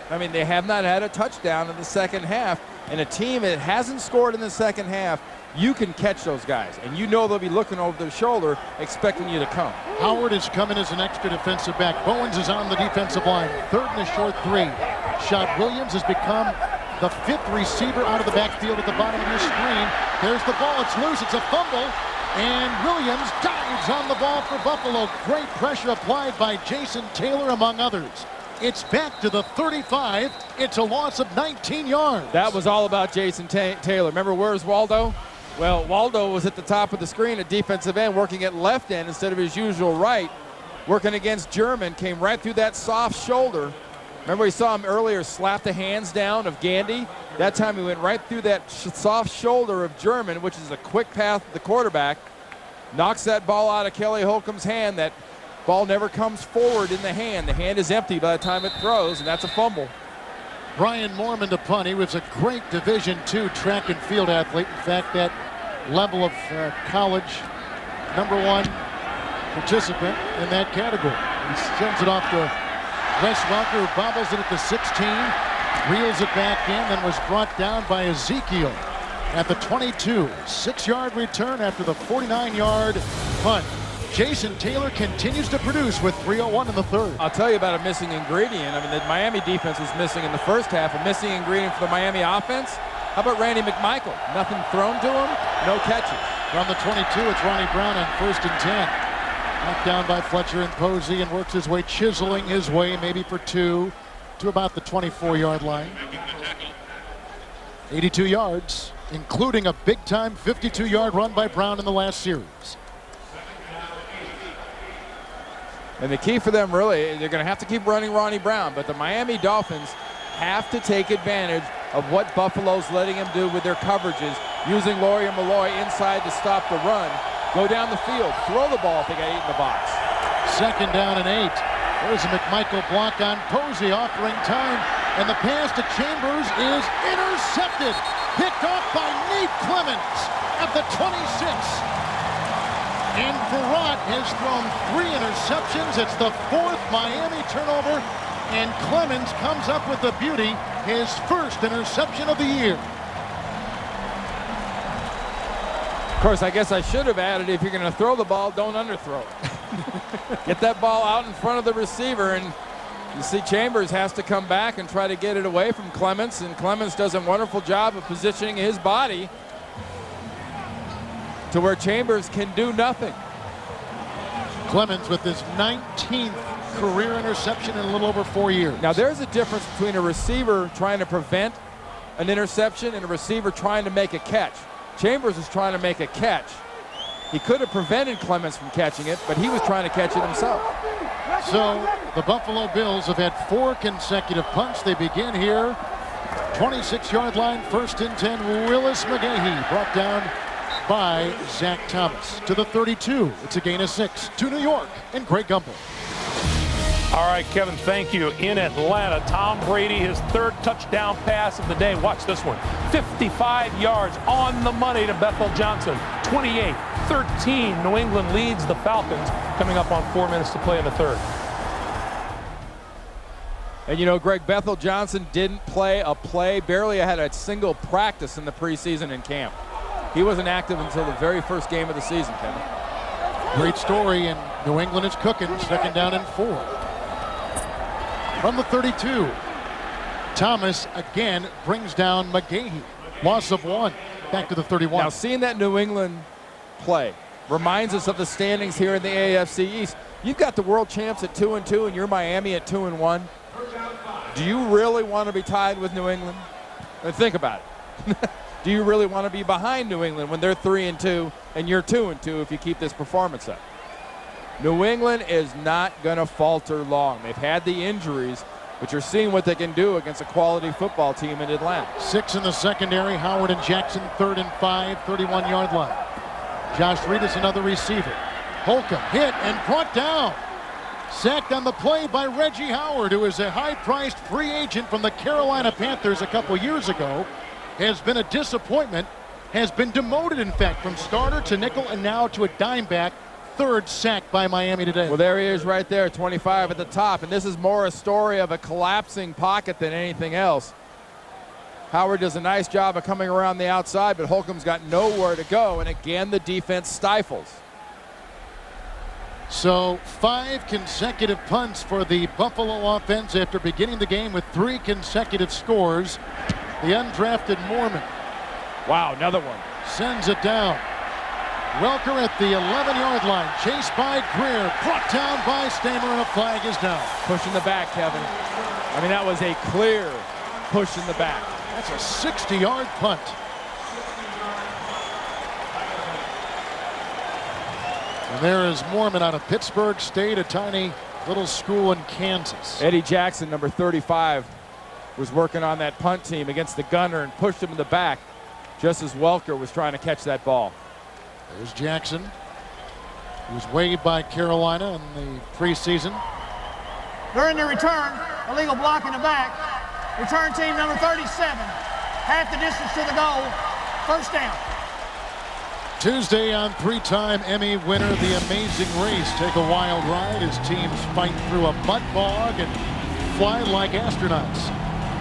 I mean, they have not had a touchdown in the second half, and a team that hasn't scored in the second half, you can catch those guys, and you know they'll be looking over their shoulder expecting you to come. Howard is coming as an extra defensive back. Bowens is on the defensive line. 3rd and a short 3. Shot Williams has become the 5th receiver out of the backfield at the bottom of your screen. There's the ball. It's loose. It's a fumble. And Williams dives on the ball for Buffalo. Great pressure applied by Jason Taylor, among others. It's back to the 35. It's a loss of 19 yards. That was all about Jason Taylor. Remember, where's Waldo? Well, Waldo was at the top of the screen at defensive end, working at left end instead of his usual right, working against German, came right through that soft shoulder. Remember, we saw him earlier slap the hands down of Gandy? That time he went right through that soft shoulder of German, which is a quick path to the quarterback, knocks that ball out of Kelly Holcomb's hand. That ball never comes forward in the hand. The hand is empty by the time it throws, and that's a fumble. Brian Mormon to punt. He was a great Division II track and field athlete. In fact, that level of college #1 participant in that category. He sends it off to Wes Welker, who bobbles it at the 16, reels it back in, then was brought down by Ezekiel at the 22. 6-yard return after the 49-yard punt. Jason Taylor continues to produce with 3:01 in the third. I'll tell you about a missing ingredient. I mean, the Miami defense was missing in the first half. A missing ingredient for the Miami offense. How about Randy McMichael? Nothing thrown to him, no catches. From the 22, it's Ronnie Brown on 1st and 10. Knocked down by Fletcher and Posey, and works his way, chiseling his way maybe for 2 to about the 24-yard line. 82 yards, including a big-time 52-yard run by Brown in the last series. And the key for them, really, they're going to have to keep running Ronnie Brown, but the Miami Dolphins have to take advantage of what Buffalo's letting him do with their coverages, using Laurie and Malloy inside to stop the run, go down the field, throw the ball if they got 8 in the box. 2nd down and 8. There's a McMichael block on Posey, offering time, and the pass to Chambers is intercepted. Picked off by Nate Clements at the 26. And Verrett has thrown 3 interceptions. It's the 4th Miami turnover, and Clements comes up with the beauty, his first interception of the year. Of course, I guess I should have added, if you're going to throw the ball, don't underthrow it. Get that ball out in front of the receiver, and you see Chambers has to come back and try to get it away from Clements, and Clements does a wonderful job of positioning his body to where Chambers can do nothing. Clements with his 19th career interception in a little over 4 years. Now, there's a difference between a receiver trying to prevent an interception and a receiver trying to make a catch. Chambers was trying to make a catch. He could have prevented Clements from catching it, but he was trying to catch it himself. So the Buffalo Bills have had 4 consecutive punts. They begin here. 26-yard line, 1st and 10. Willis McGahee brought down by Zach Thomas. To the 32. It's a gain of 6. To New York and Greg Gumbel. All right, Kevin, thank you. In Atlanta, Tom Brady, his 3rd touchdown pass of the day. Watch this one. 55 yards on the money to Bethel Johnson. 28-13. New England leads the Falcons, coming up on 4 minutes to play in the 3rd. And you know, Greg, Bethel Johnson didn't play a play, barely had a single practice in the preseason in camp. He wasn't active until the very first game of the season, Kevin. Great story, and New England is cooking. 2nd down and 4. From the 32, Thomas again brings down McGahee. Loss of 1. Back to the 31. Now, seeing that New England play reminds us of the standings here in the AFC East. You've got the world champs at 2-2, and you're Miami at 2-1. Do you really want to be tied with New England? Think about it. Do you really want to be behind New England when they're 3-2 and you're 2-2 if you keep this performance up? New England is not going to falter long. They've had the injuries, but you're seeing what they can do against a quality football team in Atlanta. 6 in the secondary. Howard and Jackson, 3rd and 5, 31-yard line. Josh Reed is another receiver. Holcomb hit and brought down. Sacked on the play by Reggie Howard, who is a high-priced free agent from the Carolina Panthers a couple years ago. Has been a disappointment. Has been demoted, in fact, from starter to nickel and now to a dime back. 3rd sack by Miami today. Well, there he is right there, 25 at the top. And this is more a story of a collapsing pocket than anything else. Howard does a nice job of coming around the outside, but Holcomb's got nowhere to go. And again, the defense stifles. So 5 consecutive punts for the Buffalo offense after beginning the game with 3 consecutive scores. The undrafted Mormon. Wow, another one. Sends it down. Welker at the 11-yard line. Chased by Greer. Brought down by Stamer, and a flag is down. Push in the back, Kevin. I mean, that was a clear push in the back. That's a 60-yard punt. And there is Mormon out of Pittsburgh State, a tiny little school in Kansas. Eddie Jackson, number 35, was working on that punt team against the gunner and pushed him in the back just as Welker was trying to catch that ball. There's Jackson, who was waived by Carolina in the preseason. During the return, illegal block in the back. Return team number 37. Half the distance to the goal. 1st down. Tuesday on 3-time Emmy winner, The Amazing Race. Take a wild ride as teams fight through a mud bog and fly like astronauts.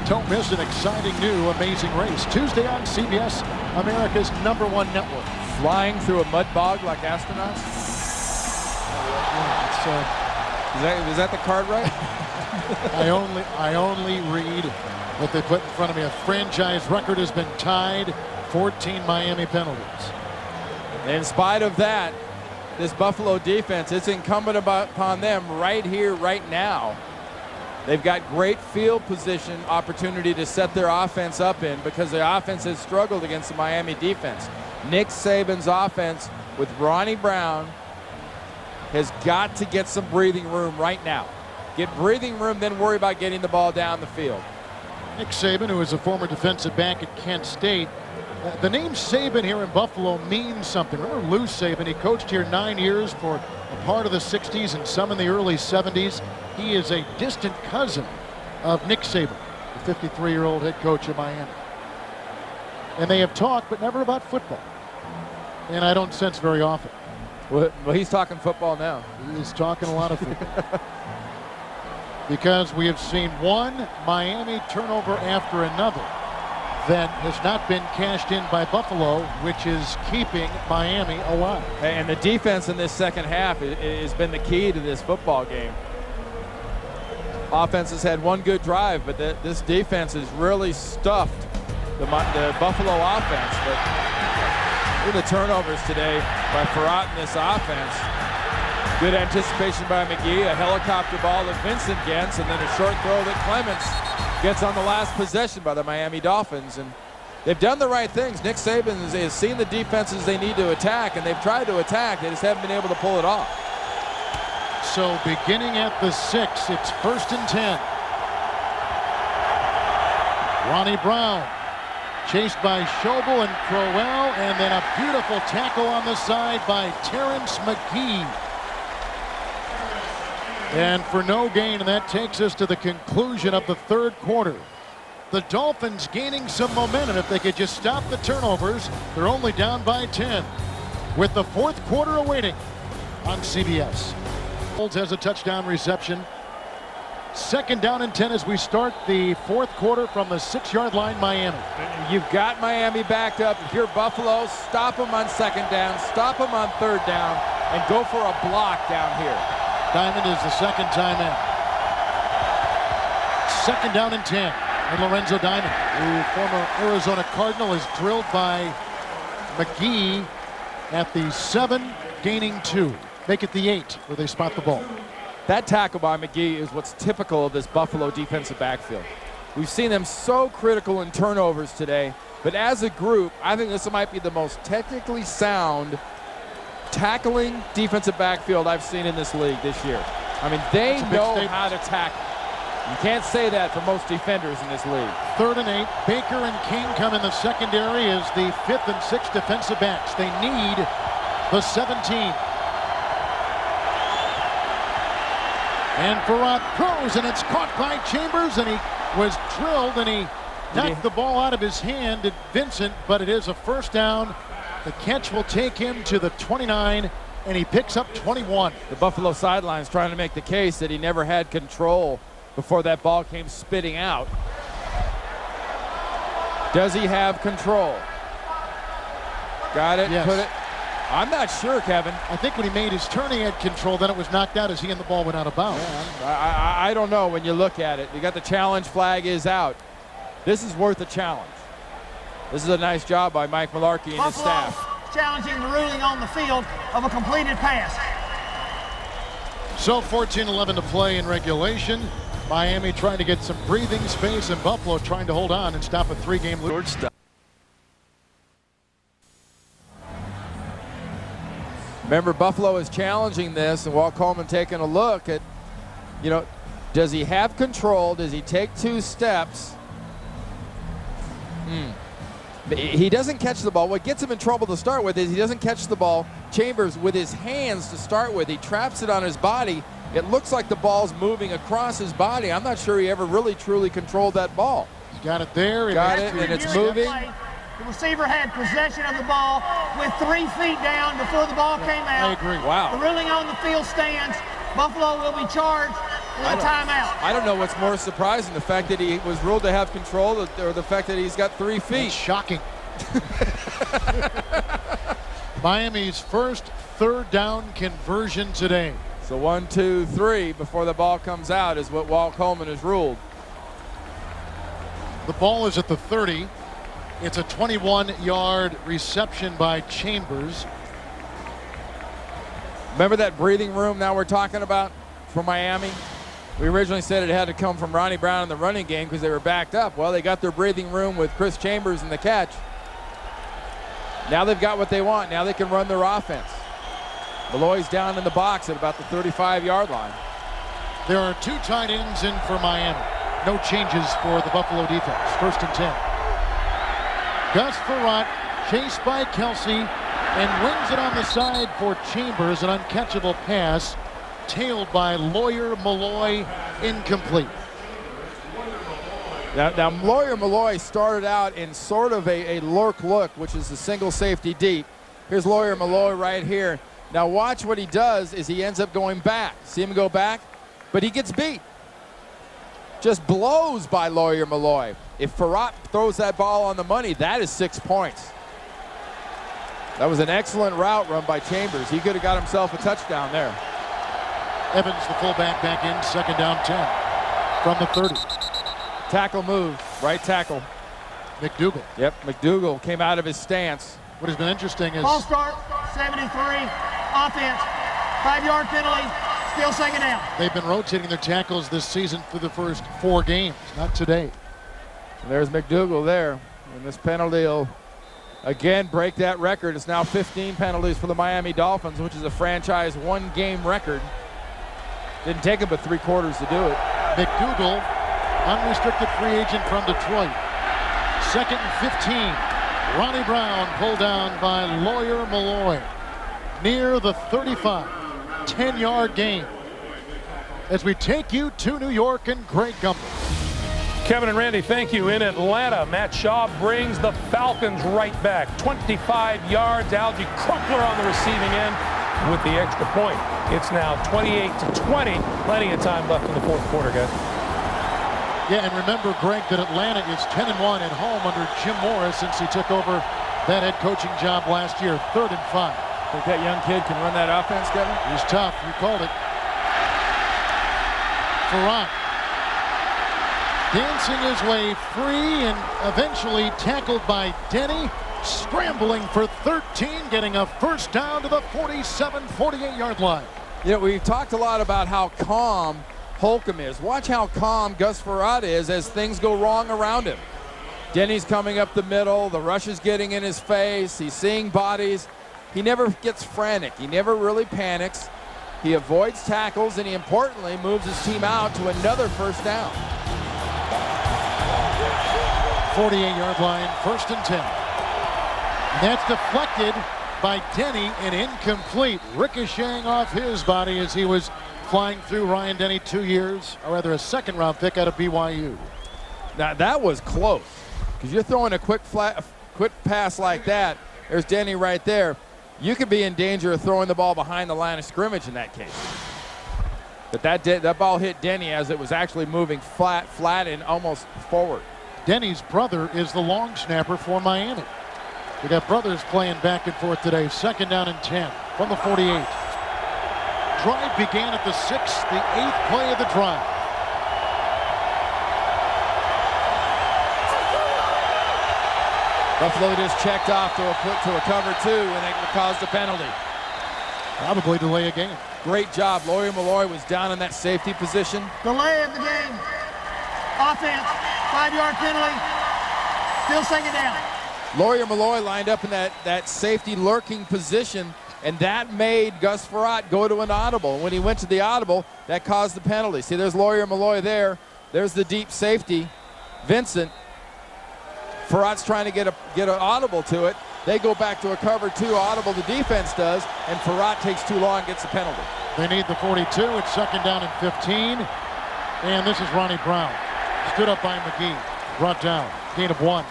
Don't miss an exciting new Amazing Race. Tuesday on CBS, America's #1 network. Flying through a mud bog like astronauts? Yeah, is that the card right? I only read what they put in front of me. A franchise record has been tied. 14 Miami penalties. In spite of that, this Buffalo defense, it's incumbent upon them right here, right now. They've got great field position opportunity to set their offense up in because the offense has struggled against the Miami defense. Nick Saban's offense with Ronnie Brown has got to get some breathing room right now. Get breathing room, then worry about getting the ball down the field. Nick Saban, who is a former defensive back at Kent State. The name Saban here in Buffalo means something. Remember Lou Saban? He coached here 9 years for a part of the 60s and some in the early 70s. He is a distant cousin of Nick Saban, the 53-year-old head coach of Miami. And they have talked, but never about football. And I don't sense very often. Well, he's talking football now. He's talking a lot of football. Because we have seen one Miami turnover after another that has not been cashed in by Buffalo, which is keeping Miami alive. And the defense in this second half has been the key to this football game. Offense has had one good drive, but this defense has really stuffed the Buffalo offense. But look at the turnovers today by Farrat in this offense. Good anticipation by McGee, a helicopter ball that Vincent gets, and then a short throw that Clements gets on the last possession by the Miami Dolphins. And they've done the right things. Nick Saban has seen the defenses they need to attack, and they've tried to attack. They just haven't been able to pull it off. So beginning at the 6, it's 1st and 10. Ronnie Brown chased by Schobel and Crowell, and then a beautiful tackle on the side by Terrence McGee. And for no gain, and that takes us to the conclusion of the third quarter. The Dolphins gaining some momentum. If they could just stop the turnovers, they're only down by 10. With the fourth quarter awaiting on CBS. Has a touchdown reception. 2nd down and 10 as we start the fourth quarter from the 6-yard line, Miami. You've got Miami backed up. If you're Buffalo, stop them on 2nd down, stop them on 3rd down, and go for a block down here. Diamond is the second time in. 2nd down and 10. And Lorenzo Diamond, who former Arizona Cardinal, is drilled by McGee at the 7, gaining 2. Make it the 8 where they spot the ball. That tackle by McGee is what's typical of this Buffalo defensive backfield. We've seen them so critical in turnovers today, but as a group, I think this might be the most technically sound tackling defensive backfield I've seen in this league this year. I mean, they know how to tackle. You can't say that for most defenders in this league. 3rd and 8. Baker and King come in the secondary as the 5th and 6th defensive backs. They need the 17. And Farrat throws, and it's caught by Chambers, and he was drilled, and he knocked the ball out of his hand at Vincent, but it is a 1st down. The catch will take him to the 29, and he picks up 21. The Buffalo sidelines trying to make the case that he never had control before that ball came spitting out. Does he have control? Got it, yes. Put it. I'm not sure, Kevin. I think when he made his turn, he had control. Then it was knocked out as he and the ball went out of bounds. Yeah, I don't know when you look at it. You got the challenge flag is out. This is worth a challenge. This is a nice job by Mike Malarkey and his staff. Challenging the ruling on the field of a completed pass. So 14-11 to play in regulation. Miami trying to get some breathing space, and Buffalo trying to hold on and stop a 3-game lead. Remember, Buffalo is challenging this, and Walt Coleman taking a look at, does he have control? Does he take 2 steps? He doesn't catch the ball. What gets him in trouble to start with is he doesn't catch the ball. Chambers with his hands to start with. He traps it on his body. It looks like the ball's moving across his body. I'm not sure he ever really truly controlled that ball. He's got it there. Got it, and it's moving. The receiver had possession of the ball with 3 feet down before the ball came out. I agree. Wow. The ruling on the field stands. Buffalo will be charged with a timeout. I don't know what's more surprising, the fact that he was ruled to have control or the fact that he's got 3 feet. That's shocking. Miami's first 3rd down conversion today. So 1, 2, 3 before the ball comes out is what Walt Coleman has ruled. The ball is at the 30. It's a 21-yard reception by Chambers. Remember that breathing room now we're talking about for Miami? We originally said it had to come from Ronnie Brown in the running game because they were backed up. Well, they got their breathing room with Chris Chambers in the catch. Now they've got what they want. Now they can run their offense. Malloy's down in the box at about the 35-yard line. There are 2 tight ends in for Miami. No changes for the Buffalo defense. 1st and 10. Gus Frerotte chased by Kelsey and wins it on the side for Chambers. An uncatchable pass tailed by Lawyer Milloy, incomplete. Now Lawyer Milloy started out in sort of a lurk look, which is a single safety deep. Here's Lawyer Milloy right here. Now watch what he does is he ends up going back. See him go back? But he gets beat. Just blows by Lawyer Milloy. If Frerotte throws that ball on the money, that is 6 points. That was an excellent route run by Chambers. He could have got himself a touchdown there. Evans, the fullback, back in. 2nd down 10 from the 30. Tackle move, right tackle. McDougal. Yep, McDougal came out of his stance. What has been interesting is... Ball start, 73, offense, 5-yard penalty, still 2nd down. They've been rotating their tackles this season for the first 4 games, not today. And there's McDougal there. And this penalty will, again, break that record. It's now 15 penalties for the Miami Dolphins, which is a franchise 1-game record. Didn't take him but 3 quarters to do it. McDougal, unrestricted free agent from Detroit. 2nd and 15. Ronnie Brown pulled down by Lawyer Milloy near the 35. 10-yard gain. As we take you to New York and Greg Gumbel. Kevin and Randy, thank you. In Atlanta, Matt Schaub brings the Falcons right back. 25 yards. Algie Crumpler on the receiving end with the extra point. It's now 28-20. Plenty of time left in the 4th quarter, guys. Yeah, and remember, Greg, that Atlanta is 10-1 at home under Jim Morris since he took over that head coaching job last year. 3rd and 5. Think that young kid can run that offense, Kevin? He's tough. You called it. Frerotte dancing his way free and eventually tackled by Denny. Scrambling for 13, getting a 1st down to the 47, 48-yard line. You know, we've talked a lot about how calm Holcomb is. Watch how calm Gus Frerotte is as things go wrong around him. Denny's coming up the middle. The rush is getting in his face. He's seeing bodies. He never gets frantic. He never really panics. He avoids tackles, and he importantly moves his team out to another 1st down. 48-yard line, 1st and 10. And that's deflected by Denny and incomplete, ricocheting off his body as he was flying through Ryan Denny, 2 years, or rather a 2nd-round pick out of BYU. Now that was close, because you're throwing a quick pass like that. There's Denny right there. You could be in danger of throwing the ball behind the line of scrimmage in that case. But that ball hit Denny as it was actually moving flat and almost forward. Denny's brother is the long snapper for Miami. We got brothers playing back and forth today. 2nd down and 10 from the 48. Drive began at the 6th, the 8th play of the drive. Buffalo just checked off to a cover 2, and they caused a penalty. Probably delay a game. Great job. Lawyer Milloy was down in that safety position. Delay of the game. Offense, 5-yard penalty, still 2nd down. Lawyer Milloy lined up in that safety lurking position, and that made Gus Frerotte go to an audible. When he went to the audible, that caused the penalty. See, there's Lawyer Milloy there. There's the deep safety, Vincent. Ferrotte's trying to get an audible to it. They go back to a cover 2 audible, the defense does, and Frerotte takes too long and gets a penalty. They need the 42. It's 2nd down and 15. And this is Ronnie Brown. Stood up by McGee. Brought down. Gain of 1.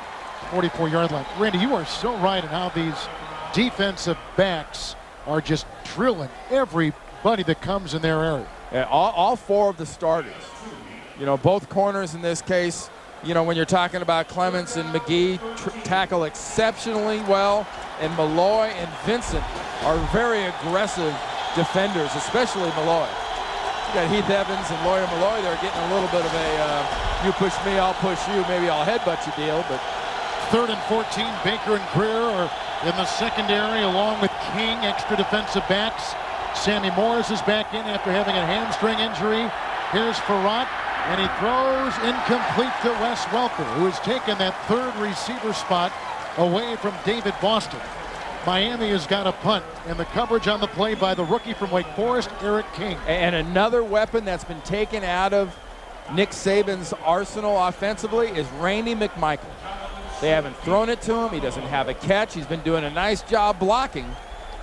44-yard line. Randy, you are so right in how these defensive backs are just drilling everybody that comes in their area. Yeah, all 4 of the starters. You know, both corners in this case. You know, when you're talking about Clements and McGee, tackle exceptionally well, and Milloy and Vincent are very aggressive defenders, especially Milloy. You got Heath Evans and Lawyer Milloy there getting a little bit of a you push me, I'll push you, maybe I'll headbutt you deal. But 3rd and 14, Baker and Greer are in the secondary along with King, extra defensive backs. Sammy Morris is back in after having a hamstring injury. Here's Frerotte. And he throws incomplete to Wes Welker, who has taken that 3rd receiver spot away from David Boston. Miami has got a punt, and the coverage on the play by the rookie from Wake Forest, Eric King. And another weapon that's been taken out of Nick Saban's arsenal offensively is Randy McMichael. They haven't thrown it to him. He doesn't have a catch. He's been doing a nice job blocking,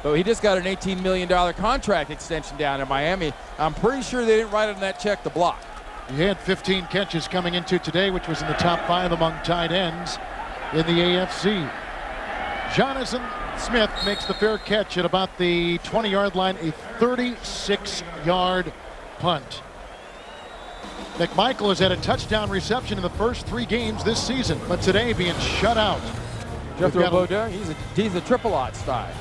but he just got an $18 million contract extension down in Miami. I'm pretty sure they didn't write on that check to block. He had 15 catches coming into today, which was in the top 5 among tight ends in the AFC. Jonathan Smith makes the fair catch at about the 20-yard line, a 36-yard punt. McMichael has had a touchdown reception in the first 3 games this season, but today being shut out. Jethro Bodine, he's a triple-aught style.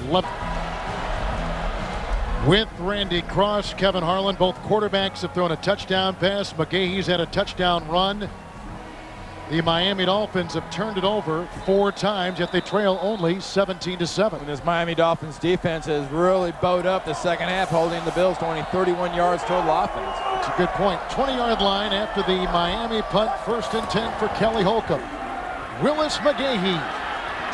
With Randy Cross, Kevin Harlan, both quarterbacks have thrown a touchdown pass. McGahee's had a touchdown run. The Miami Dolphins have turned it over 4 times, yet they trail only 17-7. And this Miami Dolphins defense has really bowed up the second half, holding the Bills to only 31 yards total offense. It's a good point. 20-yard line after the Miami punt, 1st and 10 for Kelly Holcomb. Willis McGahee,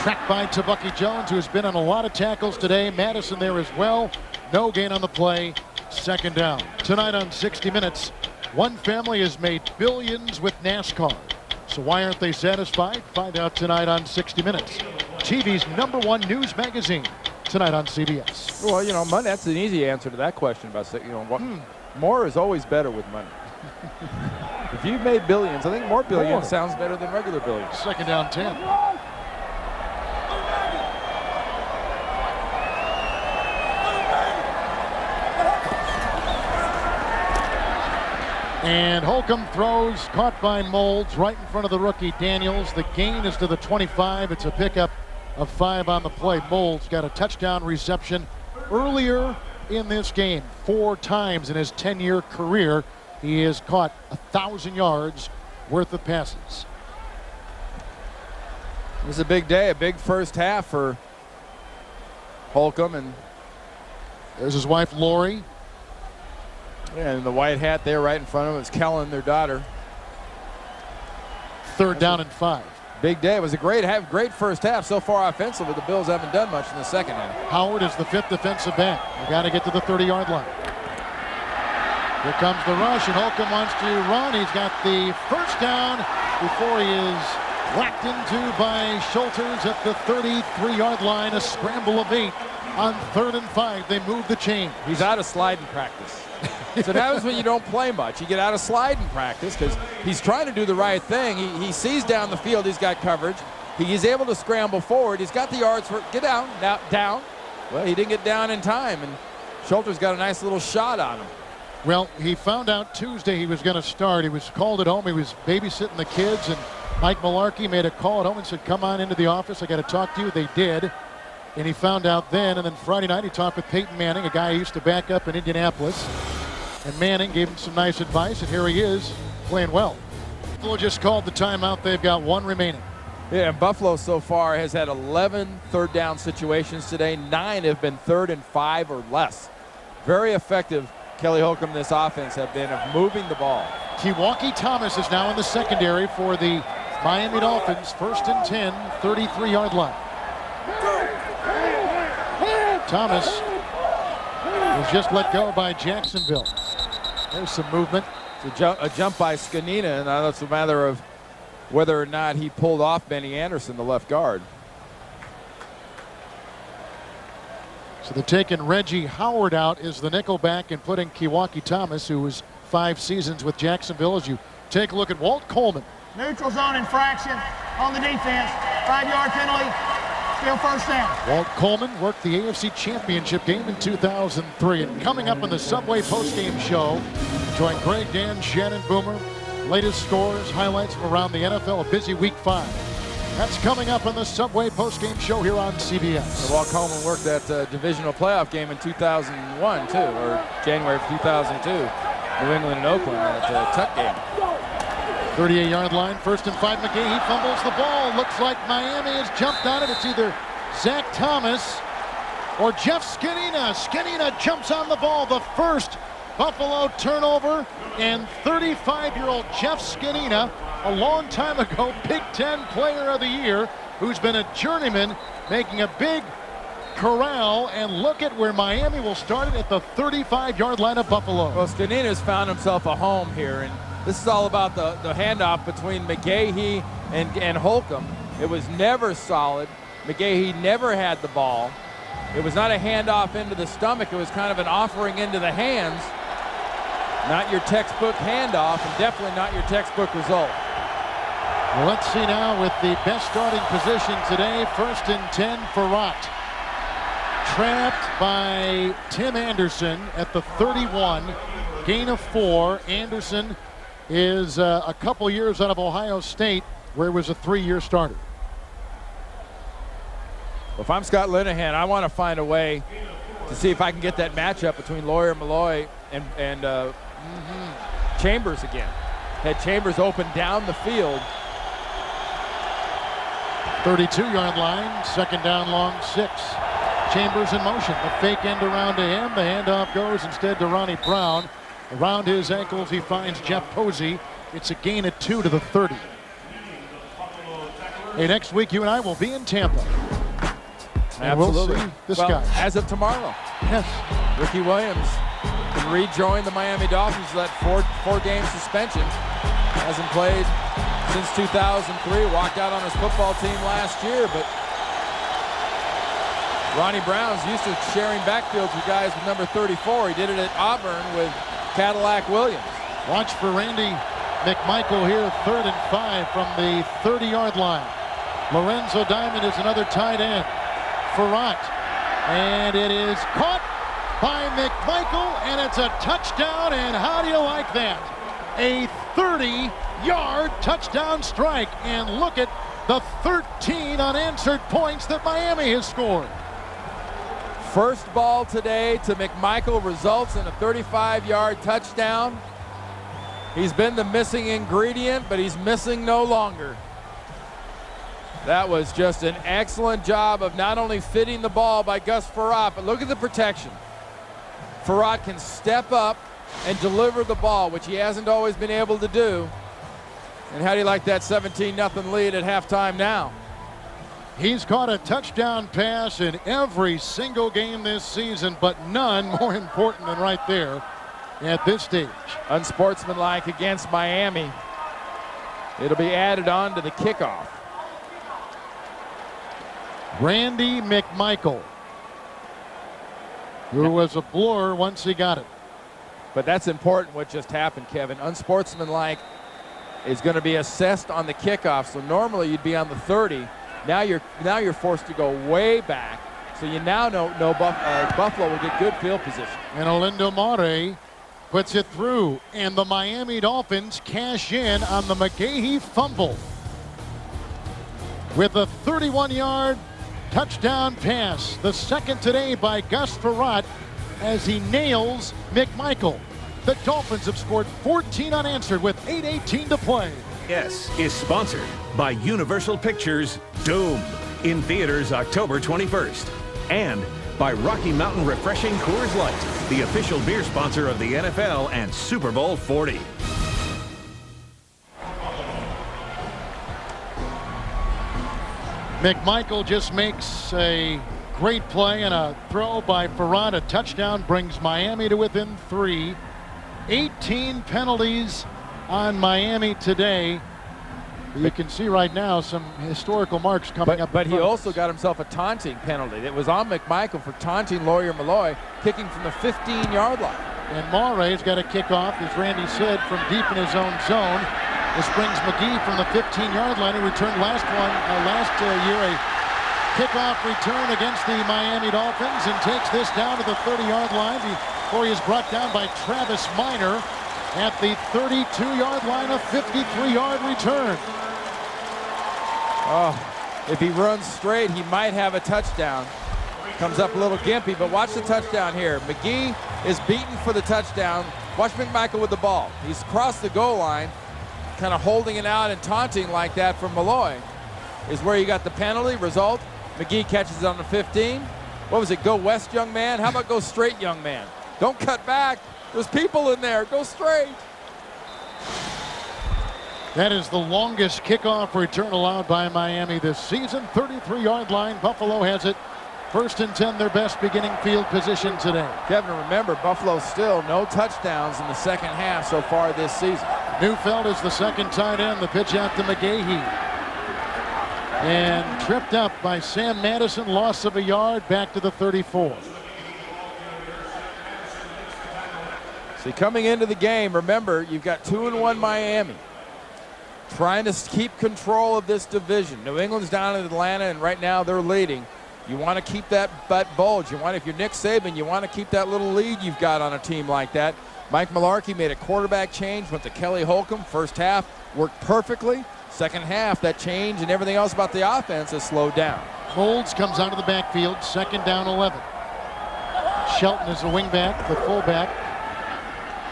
tracked by Tabucky Jones, who has been on a lot of tackles today. Madison there as well. No gain on the play. 2nd down. Tonight on 60 Minutes, one family has made billions with NASCAR. So why aren't they satisfied? Find out tonight on 60 Minutes. TV's #1 news magazine. Tonight on CBS. Well, you know, money, that's an easy answer to that question about, you know, what more is always better with money. If you've made billions, I think more billions sounds better than regular billions. 2nd down 10. And Holcomb throws, caught by Molds, right in front of the rookie Daniels. The gain is to the 25. It's a pickup of 5 on the play. Molds got a touchdown reception earlier in this game. 4 times in his 10-year career, he has caught 1,000 yards worth of passes. It was a big day, a big first half for Holcomb. And there's his wife, Lori. And the white hat there right in front of him is Kellen, their daughter. 3rd down and 5. Big day. It was a great first half. So far offensively, the Bills haven't done much in the second half. Howard is the 5th defensive back. They got to get to the 30-yard line. Here comes the rush, and Holcomb wants to run. He's got the 1st down before he is whacked into by Schulters at the 33-yard line. A scramble of 8 on 3rd and 5. They move the chain. He's out of sliding practice. So that was when you don't play much. You get out of sliding practice because he's trying to do the right thing. He sees down the field. He's got coverage. He's able to scramble forward. He's got the yards for get down, now down. Well, he didn't get down in time, and Schulters got a nice little shot on him. Well, he found out Tuesday he was going to start. He was called at home. He was babysitting the kids, and Mike Malarkey made a call at home and said, "Come on into the office. I got to talk to you." They did. And he found out then, and then Friday night he talked with Peyton Manning, a guy who used to back up in Indianapolis. And Manning gave him some nice advice, and here he is playing well. Buffalo just called the timeout. They've got 1 remaining. Yeah, and Buffalo so far has had 11 third down situations today. 9 have been 3rd and 5 or less. Very effective, Kelly Holcomb, this offense have been of moving the ball. Kewaukee Thomas is now in the secondary for the Miami Dolphins. 1st and 10, 33-yard line. Thomas was just let go by Jacksonville. There's some movement. It's a jump by Scanina, and now it's a matter of whether or not he pulled off Benny Anderson, the left guard. So they're taking Reggie Howard out as the nickelback and putting Kewaukee Thomas, who was 5 seasons with Jacksonville. As you take a look at Walt Coleman. Neutral zone infraction on the defense. 5-yard penalty. Still 1st down. Walt Coleman worked the AFC Championship game in 2003. And coming up on the Subway postgame show, join Greg, Dan, Shannon, Boomer. Latest scores, highlights from around the NFL. A busy week 5. That's coming up on the Subway postgame show here on CBS. Walt Coleman worked that divisional playoff game in 2001, too, or January of 2002. New England and Oakland, that Tuck game. 38-yard line, 1st and 5. McGahee fumbles the ball. Looks like Miami has jumped on it. It's either Zach Thomas or Jeff Scanina. Scanina jumps on the ball. The first Buffalo turnover, and 35-year-old Jeff Scanina, a long time ago Big Ten Player of the Year, who's been a journeyman, making a big corral, and look at where Miami will start it at the 35-yard line of Buffalo. Well, Scanino's found himself a home here, and this is all about the handoff between McGahee and Holcomb. It was never solid. McGahee never had the ball. It was not a handoff into the stomach. It was kind of an offering into the hands. Not your textbook handoff, and definitely not your textbook result. Well, let's see now with the best starting position today. 1st and 10 for Rott. Trapped by Tim Anderson at the 31. Gain of 4. Anderson is a couple years out of Ohio State, where he was a 3-year starter. If I'm Scott Linehan, I want to find a way to see if I can get that matchup between Lawyer Malloy and Chambers again. Had Chambers open down the field. 32-yard line, 2nd down, long 6. Chambers in motion. The fake end around to him. The handoff goes instead to Ronnie Brown. Around his ankles, he finds Jeff Posey. It's a gain of 2 to the 30. Hey, next week, you and I will be in Tampa. And Absolutely. we'll see this well, guy. As of tomorrow, Yes. Ricky Williams can rejoin the Miami Dolphins with that four-game suspension. Hasn't played since 2003. Walked out on his football team last year, but Ronnie Brown's used to sharing backfields with guys with number 34. He did it at Auburn with Cadillac Williams. Watch for Randy McMichael here, 3rd and 5 from the 30-yard line. Lorenzo Diamond is another tight end for Rott. And it is caught by McMichael, and it's a touchdown. And how do you like that? A 30-yard touchdown strike. And look at the 13 unanswered points that Miami has scored. First ball today to McMichael results in a 35-yard touchdown. He's been the missing ingredient, but he's missing no longer. That was just an excellent job of not only fitting the ball by Gus Frerotte, but look at the protection. Frerotte can step up and deliver the ball, which he hasn't always been able to do. And how do you like that 17-0 lead at halftime now? He's caught a touchdown pass in every single game this season, but none more important than right there at this stage. Unsportsmanlike against Miami. It'll be added on to the kickoff. Randy McMichael, who was a blur once he got it. But that's important what just happened, Kevin. Unsportsmanlike is going to be assessed on the kickoff. So normally you'd be on the 30. Now you're forced to go way back. So you now know Buffalo will get good field position. And Olindo Mare puts it through, and the Miami Dolphins cash in on the McGahee fumble with a 31-yard touchdown pass. The second today by Gus Frerotte as he nails McMichael. The Dolphins have scored 14 unanswered with 8:18 to play. Yes is sponsored by Universal Pictures Doom, in theaters October 21st. And by Rocky Mountain Refreshing Coors Light, the official beer sponsor of the NFL and Super Bowl 40. McMichael just makes a great play, and a throw by Frerotte. A touchdown brings Miami to within 3. 18 penalties on Miami today. You can see right now some historical marks coming up. But he also got himself a taunting penalty. That was on McMichael for taunting Lawyer Malloy, kicking from the 15-yard line. And Marae's got a kickoff, as Randy said, from deep in his own zone. This brings McGee from the 15-yard line. He returned last year a kickoff return against the Miami Dolphins, and takes this down to the 30-yard line before he is brought down by Travis Minor at the 32-yard line. A 53-yard return. Oh, if he runs straight, he might have a touchdown. Comes up a little gimpy, but watch the touchdown here. McGee is beaten for the touchdown. Watch McMichael with the ball. He's crossed the goal line, kind of holding it out and taunting like that from Malloy. Is where you got the penalty. Result, McGee catches it on the 15. What was it, go west, young man? How about go straight, young man? Don't cut back. There's people in there. Go straight. That is the longest kickoff return allowed by Miami this season. 33-yard line. Buffalo has it 1st and 10, their best beginning field position today. Kevin, remember, Buffalo still no touchdowns in the second half so far this season. Neufeld is the second tight end. The pitch out to McGahee. And tripped up by Sam Madison. Loss of a yard back to the 34. See, coming into the game, remember, you've got 2-1 Miami. Trying to keep control of this division. New England's down in Atlanta, and right now they're leading. You want to keep that bulge. If you're Nick Saban, you want to keep that little lead you've got on a team like that. Mike Mularkey made a quarterback change, went to Kelly Holcomb. First half worked perfectly. Second half, that change and everything else about the offense has slowed down. Molds comes out of the backfield, 2nd down 11. Shelton is the wingback, the fullback.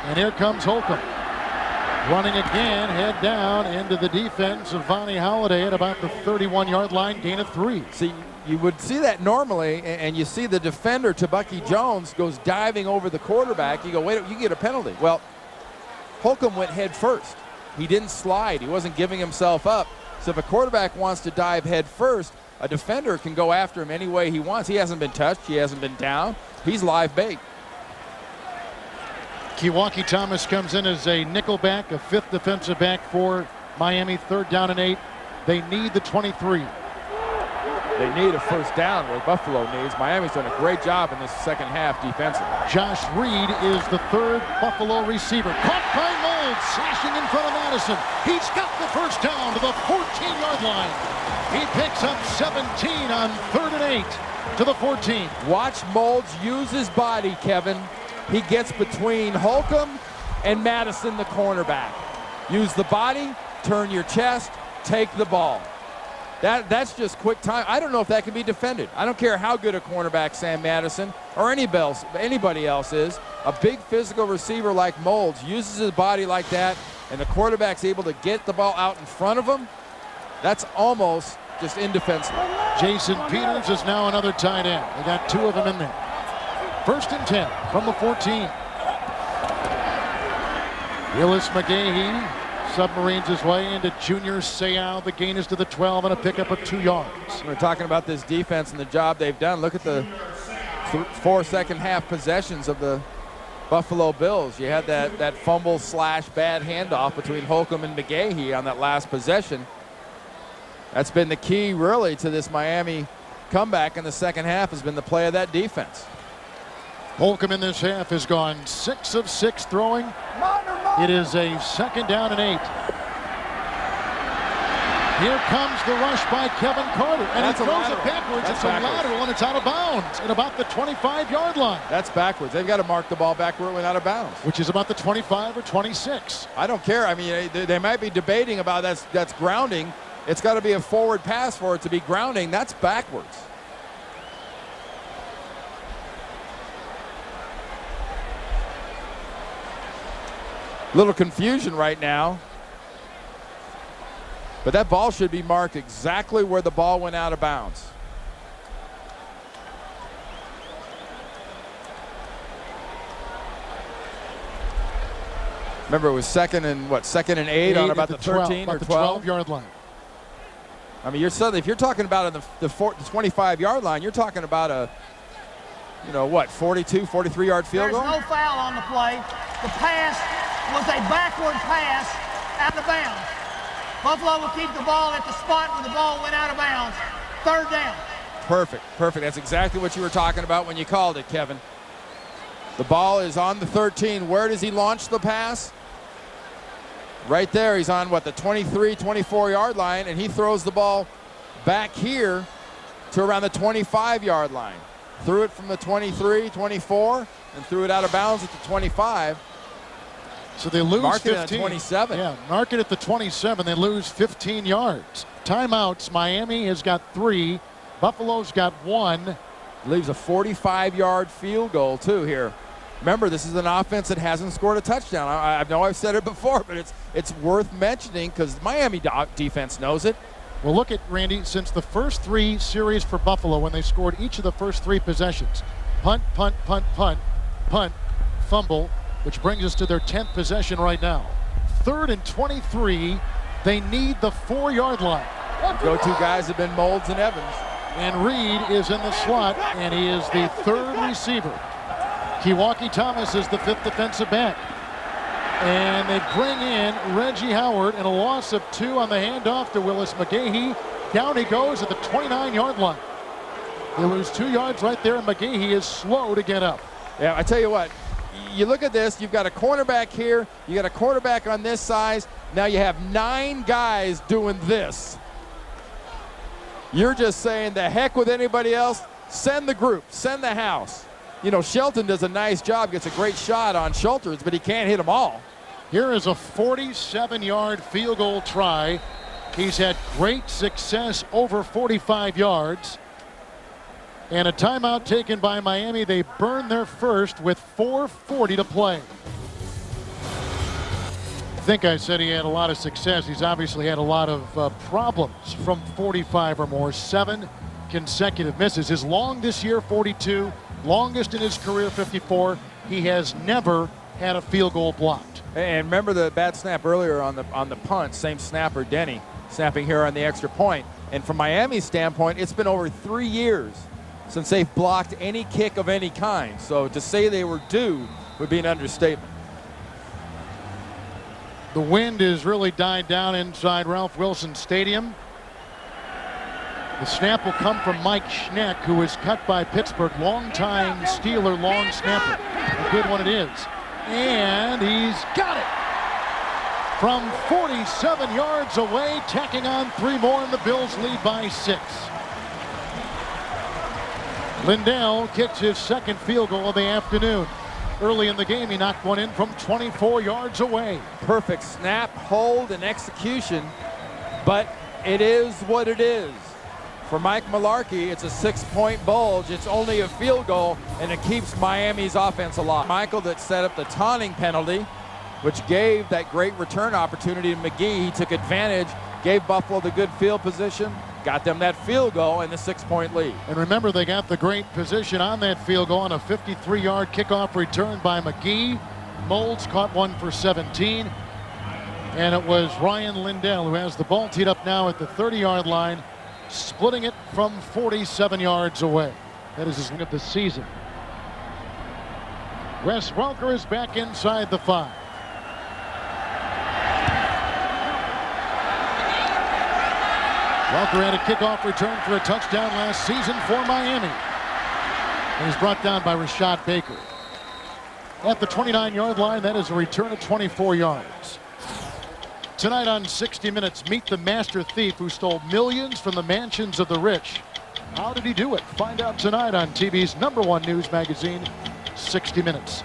And here comes Holcomb. Running again, head down into the defense of Vonnie Holliday at about the 31-yard line, gain of 3. See, you would see that normally, and you see the defender, Tabucky Jones, goes diving over the quarterback. You go, wait, you get a penalty. Well, Holcomb went head first. He didn't slide. He wasn't giving himself up. So if a quarterback wants to dive head first, a defender can go after him any way he wants. He hasn't been touched. He hasn't been down. He's live bait. Kiwaki Thomas comes in as a nickelback, a 5th defensive back for Miami. 3rd down and 8. They need the 23. They need a first down, what Buffalo needs. Miami's done a great job in this second half defensively. Josh Reed is the 3rd Buffalo receiver. Caught by Mold, slashing in front of Madison. He's got the first down to the 14-yard line. He picks up 17 on 3rd and 8 to the 14. Watch Molds use his body, Kevin. He gets between Holcomb and Madison, the cornerback. Use the body, turn your chest, take the ball. That's just quick time. I don't know if that can be defended. I don't care how good a cornerback Sam Madison or anybody else is. A big physical receiver like Molds uses his body like that, and the quarterback's able to get the ball out in front of him. That's almost just indefensible. Jason Peters is now another tight end. They got 2 of them in there. 1st and 10 from the 14. Willis McGahee submarines his way into Junior Seau. The gain is to the 12 and a pickup of 2 yards. We're talking about this defense and the job they've done. Look at the 4 second half possessions of the Buffalo Bills. You had that fumble / bad handoff between Holcomb and McGahee on that last possession. That's been the key really to this Miami comeback in the second half, has been the play of that defense. Holcomb in this half has gone 6 of 6 throwing. It is a 2nd down and 8. Here comes the rush by Kevin Carter, and he throws it backwards. It's a lateral, and it's out of bounds at about the 25-yard line. That's backwards. They've got to mark the ball back where it went out of bounds. Which is about the 25 or 26. I don't care. I mean, they might be debating about that's grounding. It's got to be a forward pass for it to be grounding. That's backwards. Little confusion right now. But that ball should be marked exactly where the ball went out of bounds. Remember, it was 2nd and 8 on about the 13 or 12 yard line. I mean, if you're talking about on the 25-yard line, you're talking about a 42, 43-yard field goal. There's no foul on the play. The pass was a backward pass out of bounds. Buffalo will keep the ball at the spot where the ball went out of bounds. 3rd down. Perfect. That's exactly what you were talking about when you called it, Kevin. The ball is on the 13. Where does he launch the pass? Right there. He's on, the 23, 24-yard line, and he throws the ball back here to around the 25-yard line. Threw it from the 23, 24, and threw it out of bounds at the 25. So they lose mark 15. It at 27. Yeah, mark it at the 27. They lose 15 yards. Timeouts. Miami has got 3. Buffalo's got 1. Leaves a 45-yard field goal, too, here. Remember, this is an offense that hasn't scored a touchdown. I know I've said it before, but it's worth mentioning because Miami defense knows it. Well, look at, Randy, since the first 3 series for Buffalo, when they scored each of the first 3 possessions, punt, punt, punt, punt, punt, fumble, which brings us to their 10th possession right now. 3rd and 23. They need the 4-yard line. Go-to guys have been Molds and Evans. And Reed is in the slot, and he is the third receiver. Kiwaki Thomas is the fifth defensive back. And they bring in Reggie Howard, and a loss of 2 on the handoff to Willis McGahee. Down he goes at the 29-yard line. They lose 2 yards right there, and McGahee is slow to get up. Yeah, I tell you what, you look at this, you've got a cornerback here, you got a quarterback on this side, now you have 9 guys doing this. You're just saying, the heck with anybody else, send the group, send the house. You know, Shelton does a nice job, gets a great shot on Schulters, but he can't hit them all. Here is a 47-yard field goal try. He's had great success over 45 yards. And a timeout taken by Miami. They burn their first with 4:40 to play. I think I said he had a lot of success. He's obviously had a lot of problems from 45 or more. 7 consecutive misses. His long this year, 42. Longest in his career, 54. He has never had a field goal blocked. And remember the bad snap earlier on the punt, same snapper, Denny, snapping here on the extra point. And from Miami's standpoint, it's been over 3 years since they've blocked any kick of any kind. So to say they were due would be an understatement. The wind has really died down inside Ralph Wilson Stadium. The snap will come from Mike Schneck, who was cut by Pittsburgh. Long-time Steeler long snapper. A good one it is. And he's got it. From 47 yards away, tacking on 3 more, and the Bills lead by 6. Lindell kicks his second field goal of the afternoon. Early in the game, he knocked one in from 24 yards away. Perfect snap, hold, and execution, but it is what it is. For Mike Mularkey, it's a 6-point bulge. It's only a field goal, and it keeps Miami's offense alive. Michael that set up the taunting penalty, which gave that great return opportunity to McGee. He took advantage, gave Buffalo the good field position, got them that field goal and the 6-point lead. And remember, they got the great position on that field goal on a 53-yard kickoff return by McGee. Moulds caught one for 17. And it was Ryan Lindell who has the ball teed up now at the 30-yard line, splitting it from 47 yards away. That is his win of the season. Wes Welker is back inside the 5. Welker had a kickoff return for a touchdown last season for Miami. And he's brought down by Rashad Baker. At the 29-yard line, that is a return of 24 yards. Tonight on 60 Minutes, meet the master thief who stole millions from the mansions of the rich. How did he do it? Find out tonight on TV's #1 news magazine, 60 Minutes.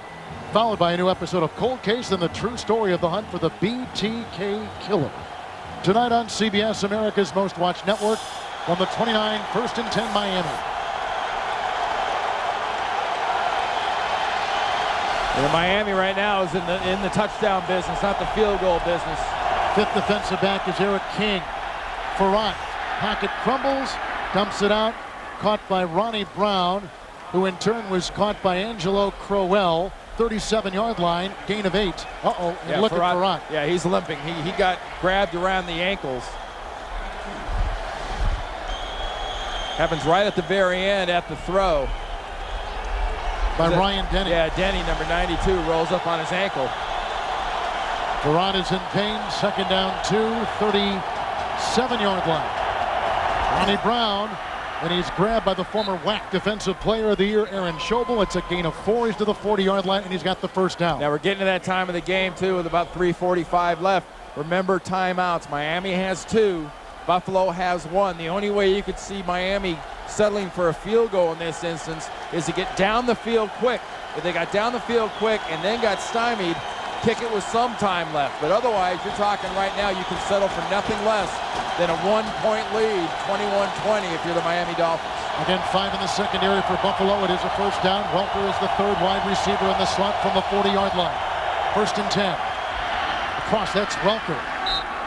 Followed by a new episode of Cold Case and the true story of the hunt for the BTK killer. Tonight on CBS, America's most watched network, on the 29, 1st and 10 Miami. And Miami right now is in the touchdown business, not the field goal business. 5th defensive back is Eric King. Farrat, pocket crumbles, dumps it out, caught by Ronnie Brown, who in turn was caught by Angelo Crowell. 37-yard line, gain of 8. Uh-oh, and yeah, look at Farrat. Yeah, he's limping. He got grabbed around the ankles. Happens right at the very end at the throw. By Ryan Denny. Yeah, Denny, number 92, rolls up on his ankle. Farrat is in pain. 2nd down, 2, 37-yard line. Ronnie Brown, and he's grabbed by the former WAC Defensive Player of the Year, Aaron Schobel. It's a gain of 4. He's to the 40-yard line, and he's got the first down. Now we're getting to that time of the game, too, with about 3:45 left. Remember timeouts. Miami has 2. Buffalo has 1. The only way you could see Miami settling for a field goal in this instance is to get down the field quick. If they got down the field quick and then got stymied, kick it with some time left. But otherwise, you're talking right now, you can settle for nothing less than a 1-point lead, 21-20 if you're the Miami Dolphins. Again, 5 in the secondary for Buffalo. It is a first down. Welker is the 3rd wide receiver in the slot from the 40-yard line. 1st and 10. Across, that's Welker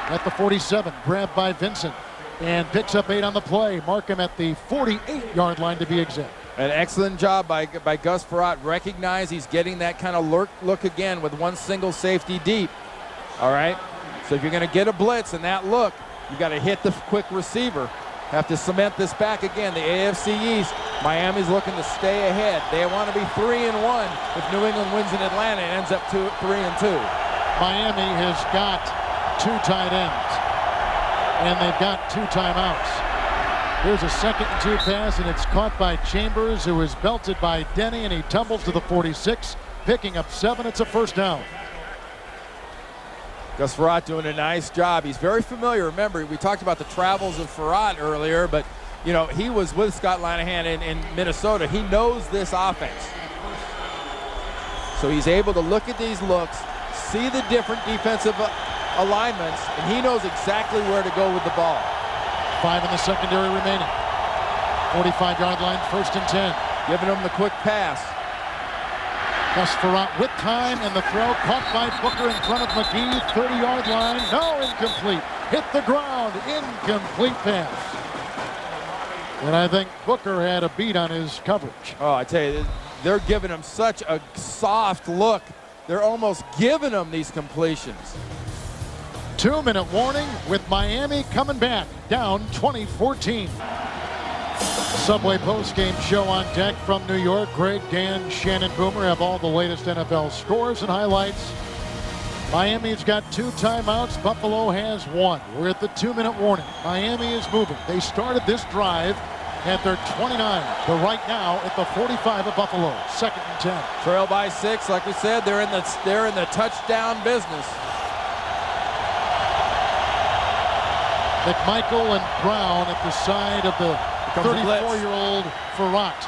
at the 47. Grabbed by Vincent and picks up 8 on the play. Mark him at the 48-yard line to be exact. An excellent job by Gus Farrat. Recognize he's getting that kind of look again with one single safety deep. All right? So if you're going to get a blitz and that look, you got to hit the quick receiver. have to cement this back again. The AFC East, Miami's looking to stay ahead. They want to be 3-1. If New England wins in Atlanta, it ends up 3-2. Miami has got 2 tight ends, and they've got 2 timeouts. Here's a 2nd and 2 pass, and it's caught by Chambers, who is belted by Denny, and he tumbles to the 46, picking up 7. It's a first down. Gus Frerotte doing a nice job. He's very familiar. Remember, we talked about the travels of Frerotte earlier, but you know, he was with Scott Linehan in Minnesota. He knows this offense. So he's able to look at these looks, see the different defensive alignments, and he knows exactly where to go with the ball. 5 in the secondary remaining. 45-yard line, 1st and 10. Giving him the quick pass. Gus Frerotte with time, and the throw caught by Booker in front of McGee. 30-yard line. No, incomplete. Hit the ground. Incomplete pass. And I think Booker had a beat on his coverage. Oh, I tell you, they're giving him such a soft look. They're almost giving him these completions. 2-minute warning with Miami coming back, down 20-14. Subway postgame show on deck from New York. Greg, Dan, Shannon, Boomer have all the latest NFL scores and highlights. Miami's got 2 timeouts. Buffalo has 1. We're at the 2-minute warning. Miami is moving. They started this drive at their 29, but right now at the 45 of Buffalo. 2nd and 10. Trail by 6, like we said, they're in the touchdown business. McMichael and Brown at the side of the 34-year-old Frerotte.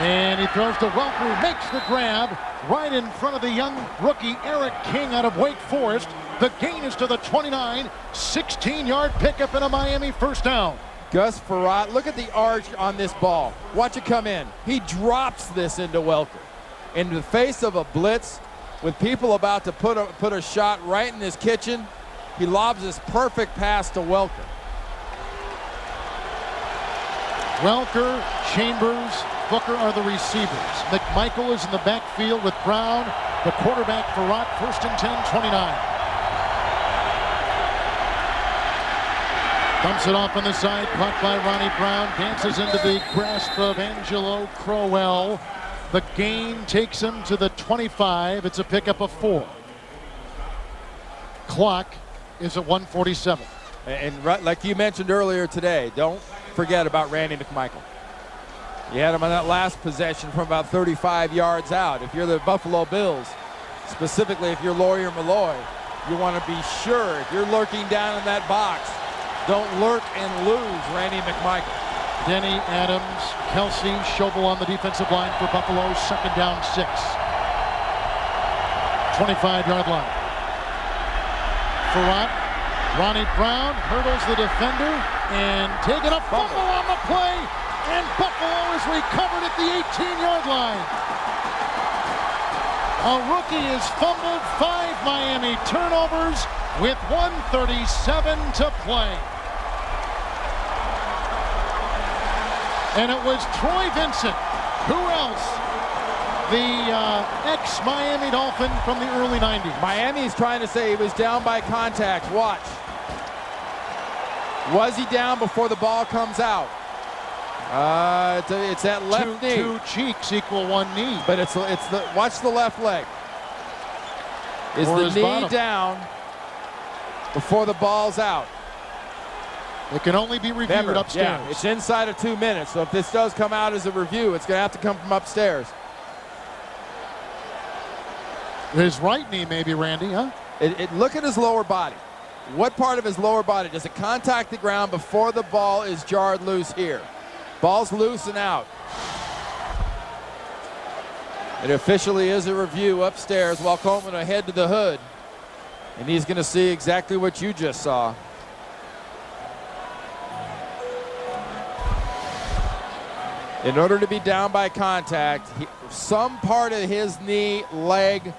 And he throws to Welker, who makes the grab right in front of the young rookie Eric King out of Wake Forest. The gain is to the 29, 16-yard pickup and a Miami first down. Gus Frerotte, look at the arch on this ball. Watch it come in. He drops this into Welker. In the face of a blitz, with people about to put a shot right in his kitchen, he lobs this perfect pass to Welker. Welker, Chambers, Booker are the receivers. McMichael is in the backfield with Brown. The quarterback, Frerotte, 1st and 10, 29. Dumps it off on the side, caught by Ronnie Brown. Dances into the grasp of Angelo Crowell. The gain takes him to the 25. It's a pickup of 4. Clock is at 1:47. And like you mentioned earlier today, don't forget about Randy McMichael. You had him on that last possession from about 35 yards out. If you're the Buffalo Bills, specifically if you're Lawyer Malloy, you want to be sure, if you're lurking down in that box, don't lurk and lose Randy McMichael. Denny, Adams, Kelsey, Schobel on the defensive line for Buffalo. 2nd down, 6. 25-yard line. Frerotte, Ronnie Brown hurdles the defender and taking a fumble on the play, and Buffalo is recovered at the 18-yard line. A rookie has fumbled 5 Miami turnovers with 1:37 to play. And it was Troy Vincent. Who else? The ex-Miami Dolphin from the early 90s. Miami's trying to say he was down by contact. Watch. Was he down before the ball comes out? It's that left knee. 2 cheeks equal 1 knee. But it's the watch the left leg. Is Or the his knee bottom. down before the ball's out? It can only be reviewed Remember, upstairs. yeah, it's inside of 2 minutes. So if this does come out as a review, it's going to have to come from upstairs. His right knee, maybe, Randy, huh? Look at his lower body. What part of his lower body? Does it contact the ground before the ball is jarred loose here? Ball's loose and out. It officially is a review upstairs while Coleman will head to the hood. And he's going to see exactly what you just saw. In order to be down by contact, some part of his knee, leg,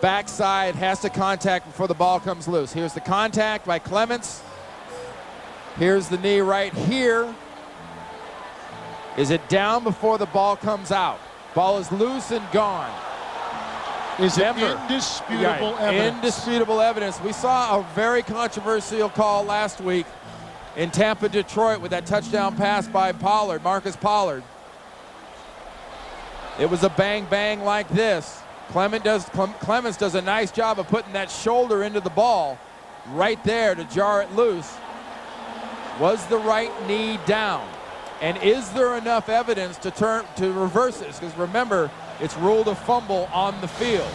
backside has to contact before the ball comes loose. Here's the contact by Clements. Here's the knee right here. Is it down before the ball comes out? Ball is loose and gone. Is it indisputable evidence? Indisputable evidence. We saw a very controversial call last week in Tampa, Detroit with that touchdown pass by Pollard, Marcus Pollard. It was a bang-bang like this. Clemens does a nice job of putting that shoulder into the ball right there to jar it loose. Was the right knee down? And is there enough evidence to reverse this? Because remember, it's ruled a fumble on the field.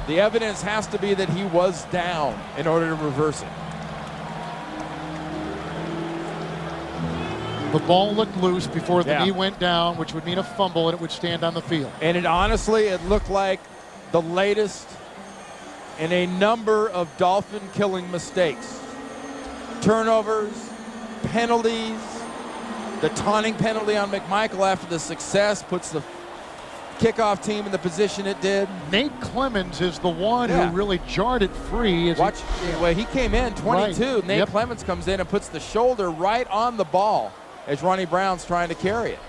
The evidence has to be that he was down in order to reverse it. The ball looked loose before the knee went down, which would mean a fumble, and it would stand on the field. And it honestly, it looked like the latest in a number of Dolphin killing mistakes. Turnovers, penalties, the taunting penalty on McMichael after the success puts the kickoff team in the position it did. Nate Clemens is the one who really jarred it free. Well, he came in 22. Right. Nate Clemens comes in and puts the shoulder right on the ball as Ronnie Brown's trying to carry it.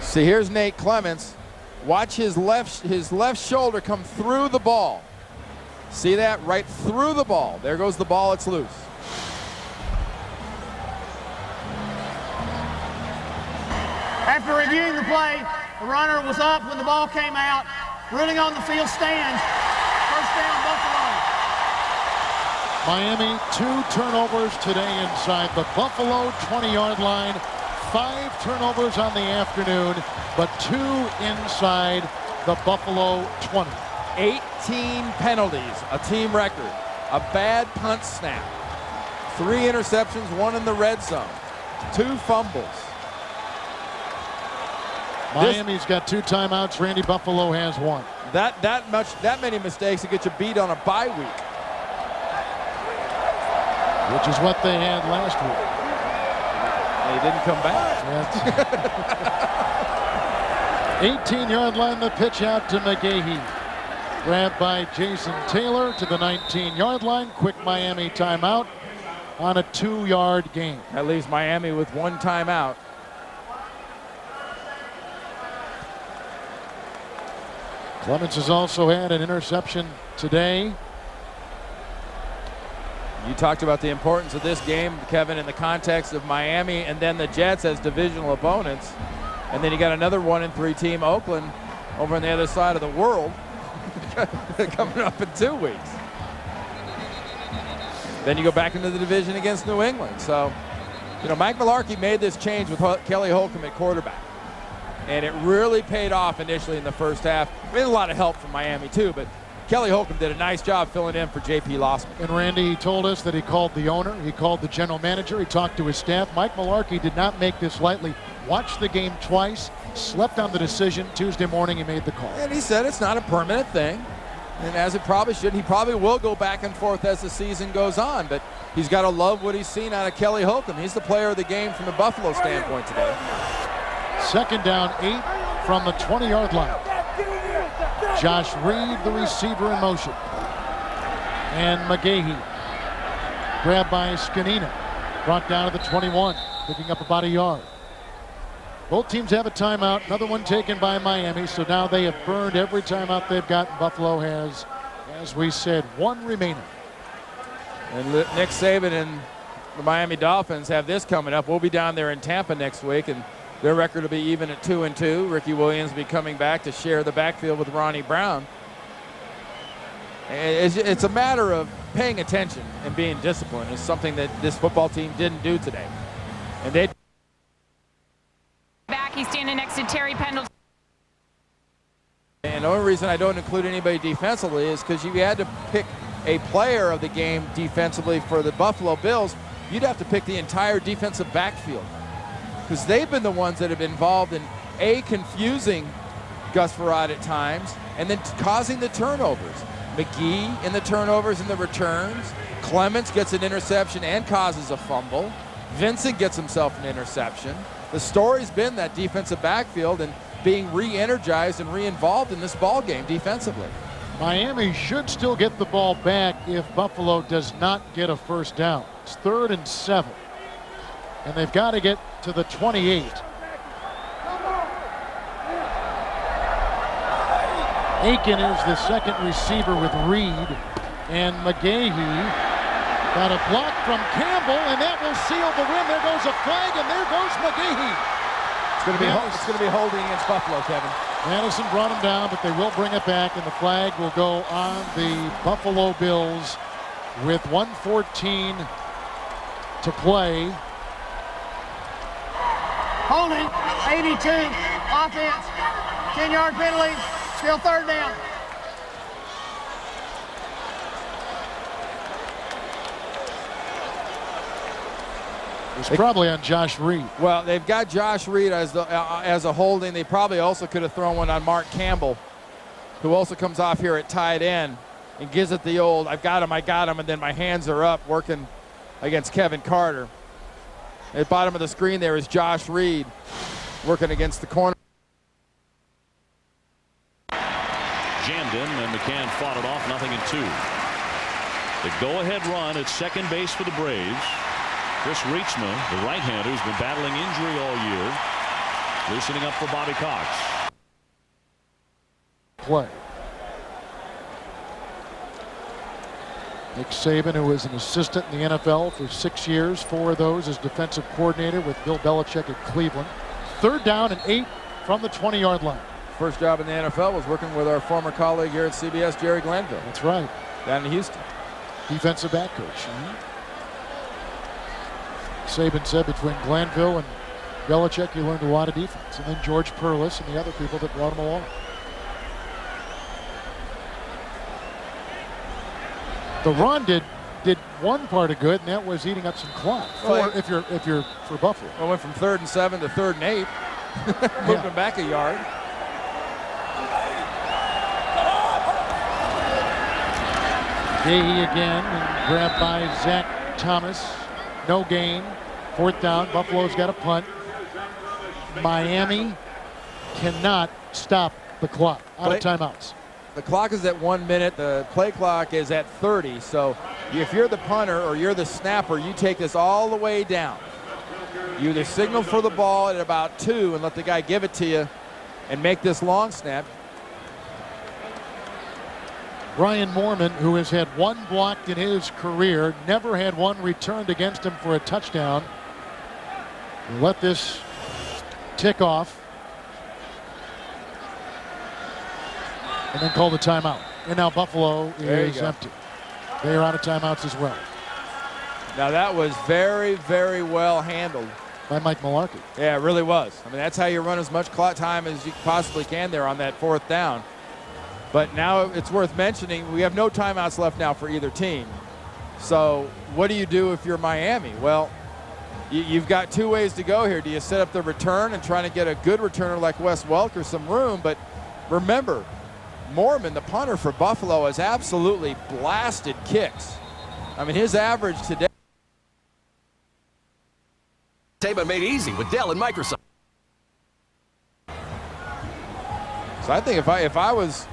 See, here's Nate Clemens. Watch his left shoulder come through the ball. See that? Right through the ball. There goes the ball. It's loose. After reviewing the play, the runner was up when the ball came out. Ruling on the field stands. First down, Buffalo. Miami, 2 turnovers today inside the Buffalo 20-yard line. 5 turnovers on the afternoon, but 2 inside the Buffalo 20. 18 penalties, a team record. A bad punt snap. 3 interceptions, 1 in the red zone. 2 fumbles. Miami's got 2 timeouts. Randy Buffalo has 1. That many mistakes to get you beat on a bye week. Which is what they had last week. They didn't come back. 18-yard line, the pitch out to McGahee. Grabbed by Jason Taylor to the 19-yard line. Quick Miami timeout on a 2-yard gain. That leaves Miami with 1 timeout. Clemens has also had an interception today. You talked about the importance of this game, Kevin, in the context of Miami and then the Jets as divisional opponents. And then you got another 1-3 team, Oakland, over on the other side of the world, coming up in 2 weeks. Then you go back into the division against New England. So, you know, Mike Mularkey made this change with Kelly Holcomb at quarterback. And it really paid off initially in the first half. We had a lot of help from Miami, too, but Kelly Holcomb did a nice job filling in for J.P. Lossman. And Randy told us that he called the owner, he called the general manager, he talked to his staff. Mike Mularkey did not make this lightly. Watched the game twice, slept on the decision. Tuesday morning he made the call. And he said it's not a permanent thing. And as it probably should, he probably will go back and forth as the season goes on. But he's got to love what he's seen out of Kelly Holcomb. He's the player of the game from the Buffalo standpoint today. 2nd down, 8 from the 20-yard line. Josh Reed, the receiver, in motion. And McGahee, grabbed by Scanina, brought down to the 21, picking up about a yard. Both teams have a timeout, another one taken by Miami, so now they have burned every timeout they've got. Buffalo has, as we said, 1 remaining. And Nick Saban and the Miami Dolphins have this coming up. We'll be down there in Tampa next week, and their record will be even at 2-2. Ricky Williams will be coming back to share the backfield with Ronnie Brown. It's a matter of paying attention and being disciplined. It's something that this football team didn't do today. And they back, he's standing next to Terry Pendleton. And the only reason I don't include anybody defensively is because you had to pick a player of the game defensively for the Buffalo Bills. You'd have to pick the entire defensive backfield, because they've been the ones that have been involved in confusing Gus Frerotte at times, and then causing the turnovers. McGee in the turnovers and the returns. Clemens gets an interception and causes a fumble. Vincent gets himself an interception. The story's been that defensive backfield and being re-energized and re-involved in this ball game defensively. Miami should still get the ball back if Buffalo does not get a first down. It's 3rd and 7. And they've got to get to the 28. Aiken is the second receiver with Reed. And McGahee got a block from Campbell, and that will seal the win. There goes a flag, and there goes McGahee. It's going to be holding against Buffalo, Kevin. Madison brought him down, but they will bring it back, and the flag will go on the Buffalo Bills with 1:14 to play. Holding, 82, offense, 10-yard penalty, still third down. It's probably on Josh Reed. Well, they've got Josh Reed as a holding. They probably also could have thrown one on Mark Campbell, who also comes off here at tight end and gives it the old, I got him, and then my hands are up, working against Kevin Carter. At the bottom of the screen there is Josh Reed working against the corner. Jammed in, and McCann fought it off, 0-2. The go-ahead run at second base for the Braves. Chris Reachma, the right-hander, who's been battling injury all year, loosening up for Bobby Cox. Play. Nick Saban, who was an assistant in the NFL for 6 years, 4 of those as defensive coordinator with Bill Belichick at Cleveland. Third down and 8 from the 20-yard line. First job in the NFL was working with our former colleague here at CBS, Jerry Glanville. That's right. Down in Houston. Defensive back coach. Saban said between Glanville and Belichick, he learned a lot of defense. And then George Perlis and the other people that brought him along. The run did one part of good, and that was eating up some clock. Well, if you're for Buffalo. Well, went from 3rd and 7 to 3rd and 8. Moved him back a yard. Gahey again, and grabbed by Zach Thomas. No gain. 4th down. Buffalo's got a punt. Miami cannot stop the clock. Out of timeouts. The clock is at 1 minute. The play clock is at 30. So if you're the punter or you're the snapper, you take this all the way down. You either signal for the ball at about 2 and let the guy give it to you and make this long snap. Brian Moorman, who has had 1 blocked in his career, never had 1 returned against him for a touchdown. We'll let this tick off. And then call the timeout. And now Buffalo is empty. They are out of timeouts as well. Now that was very, very well handled. By Mike Malarkey. Yeah, it really was. I mean, that's how you run as much clock time as you possibly can there on that 4th down. But now it's worth mentioning, we have no timeouts left now for either team. So what do you do if you're Miami? Well, you've got 2 ways to go here. Do you set up the return and try to get a good returner like Wes Welker some room? But remember, Moorman, the punter for Buffalo, has absolutely blasted kicks. I mean, his average today. But made easy with Dell and Microsoft. So I think if I was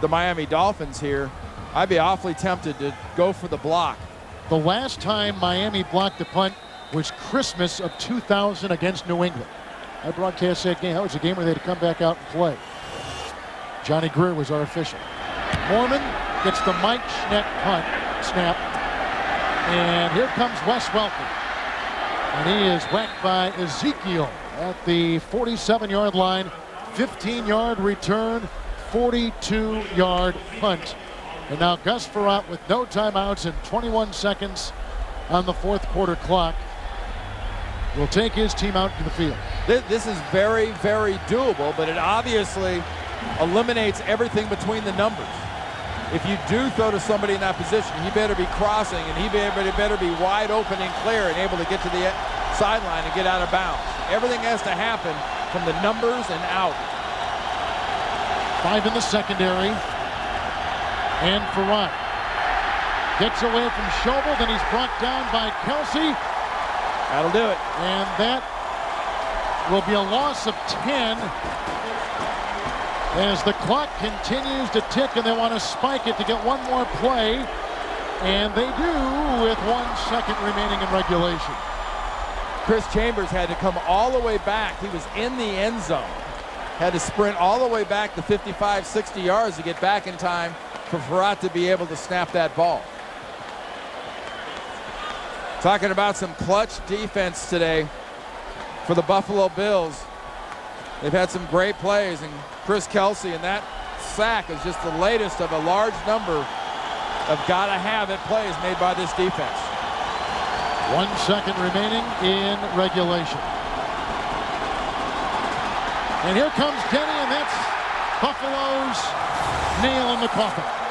the Miami Dolphins here, I'd be awfully tempted to go for the block. The last time Miami blocked the punt was Christmas of 2000 against New England. I broadcast that game. That was a game where they had to come back out and play. Johnny Greer was our official. Moorman gets the Mike Schneck punt snap. And here comes Wes Welker. And he is whacked by Ezekiel at the 47-yard line. 15-yard return, 42-yard punt. And now Gus Frerotte with no timeouts and 21 seconds on the 4th quarter clock will take his team out to the field. This is very, very doable, but it obviously eliminates everything between the numbers. If you do throw to somebody in that position, he better be crossing, and he better be wide open and clear and able to get to the sideline and get out of bounds. Everything has to happen from the numbers and out. 5 in the secondary. And Frerotte gets away from Schobel, then he's brought down by Kelsey. That'll do it. And that will be a loss of 10 as the clock continues to tick, and they want to spike it to get one more play. And they do with 1 second remaining in regulation. Chris Chambers had to come all the way back. He was in the end zone. had to sprint all the way back to 55, 60 yards to get back in time for Farrat to be able to snap that ball. Talking about some clutch defense today for the Buffalo Bills. They've had some great plays, and Chris Kelsey, and that sack is just the latest of a large number of gotta-have-it plays made by this defense. 1 second remaining in regulation. And here comes Kenny, and that's Buffalo's nail in the coffin.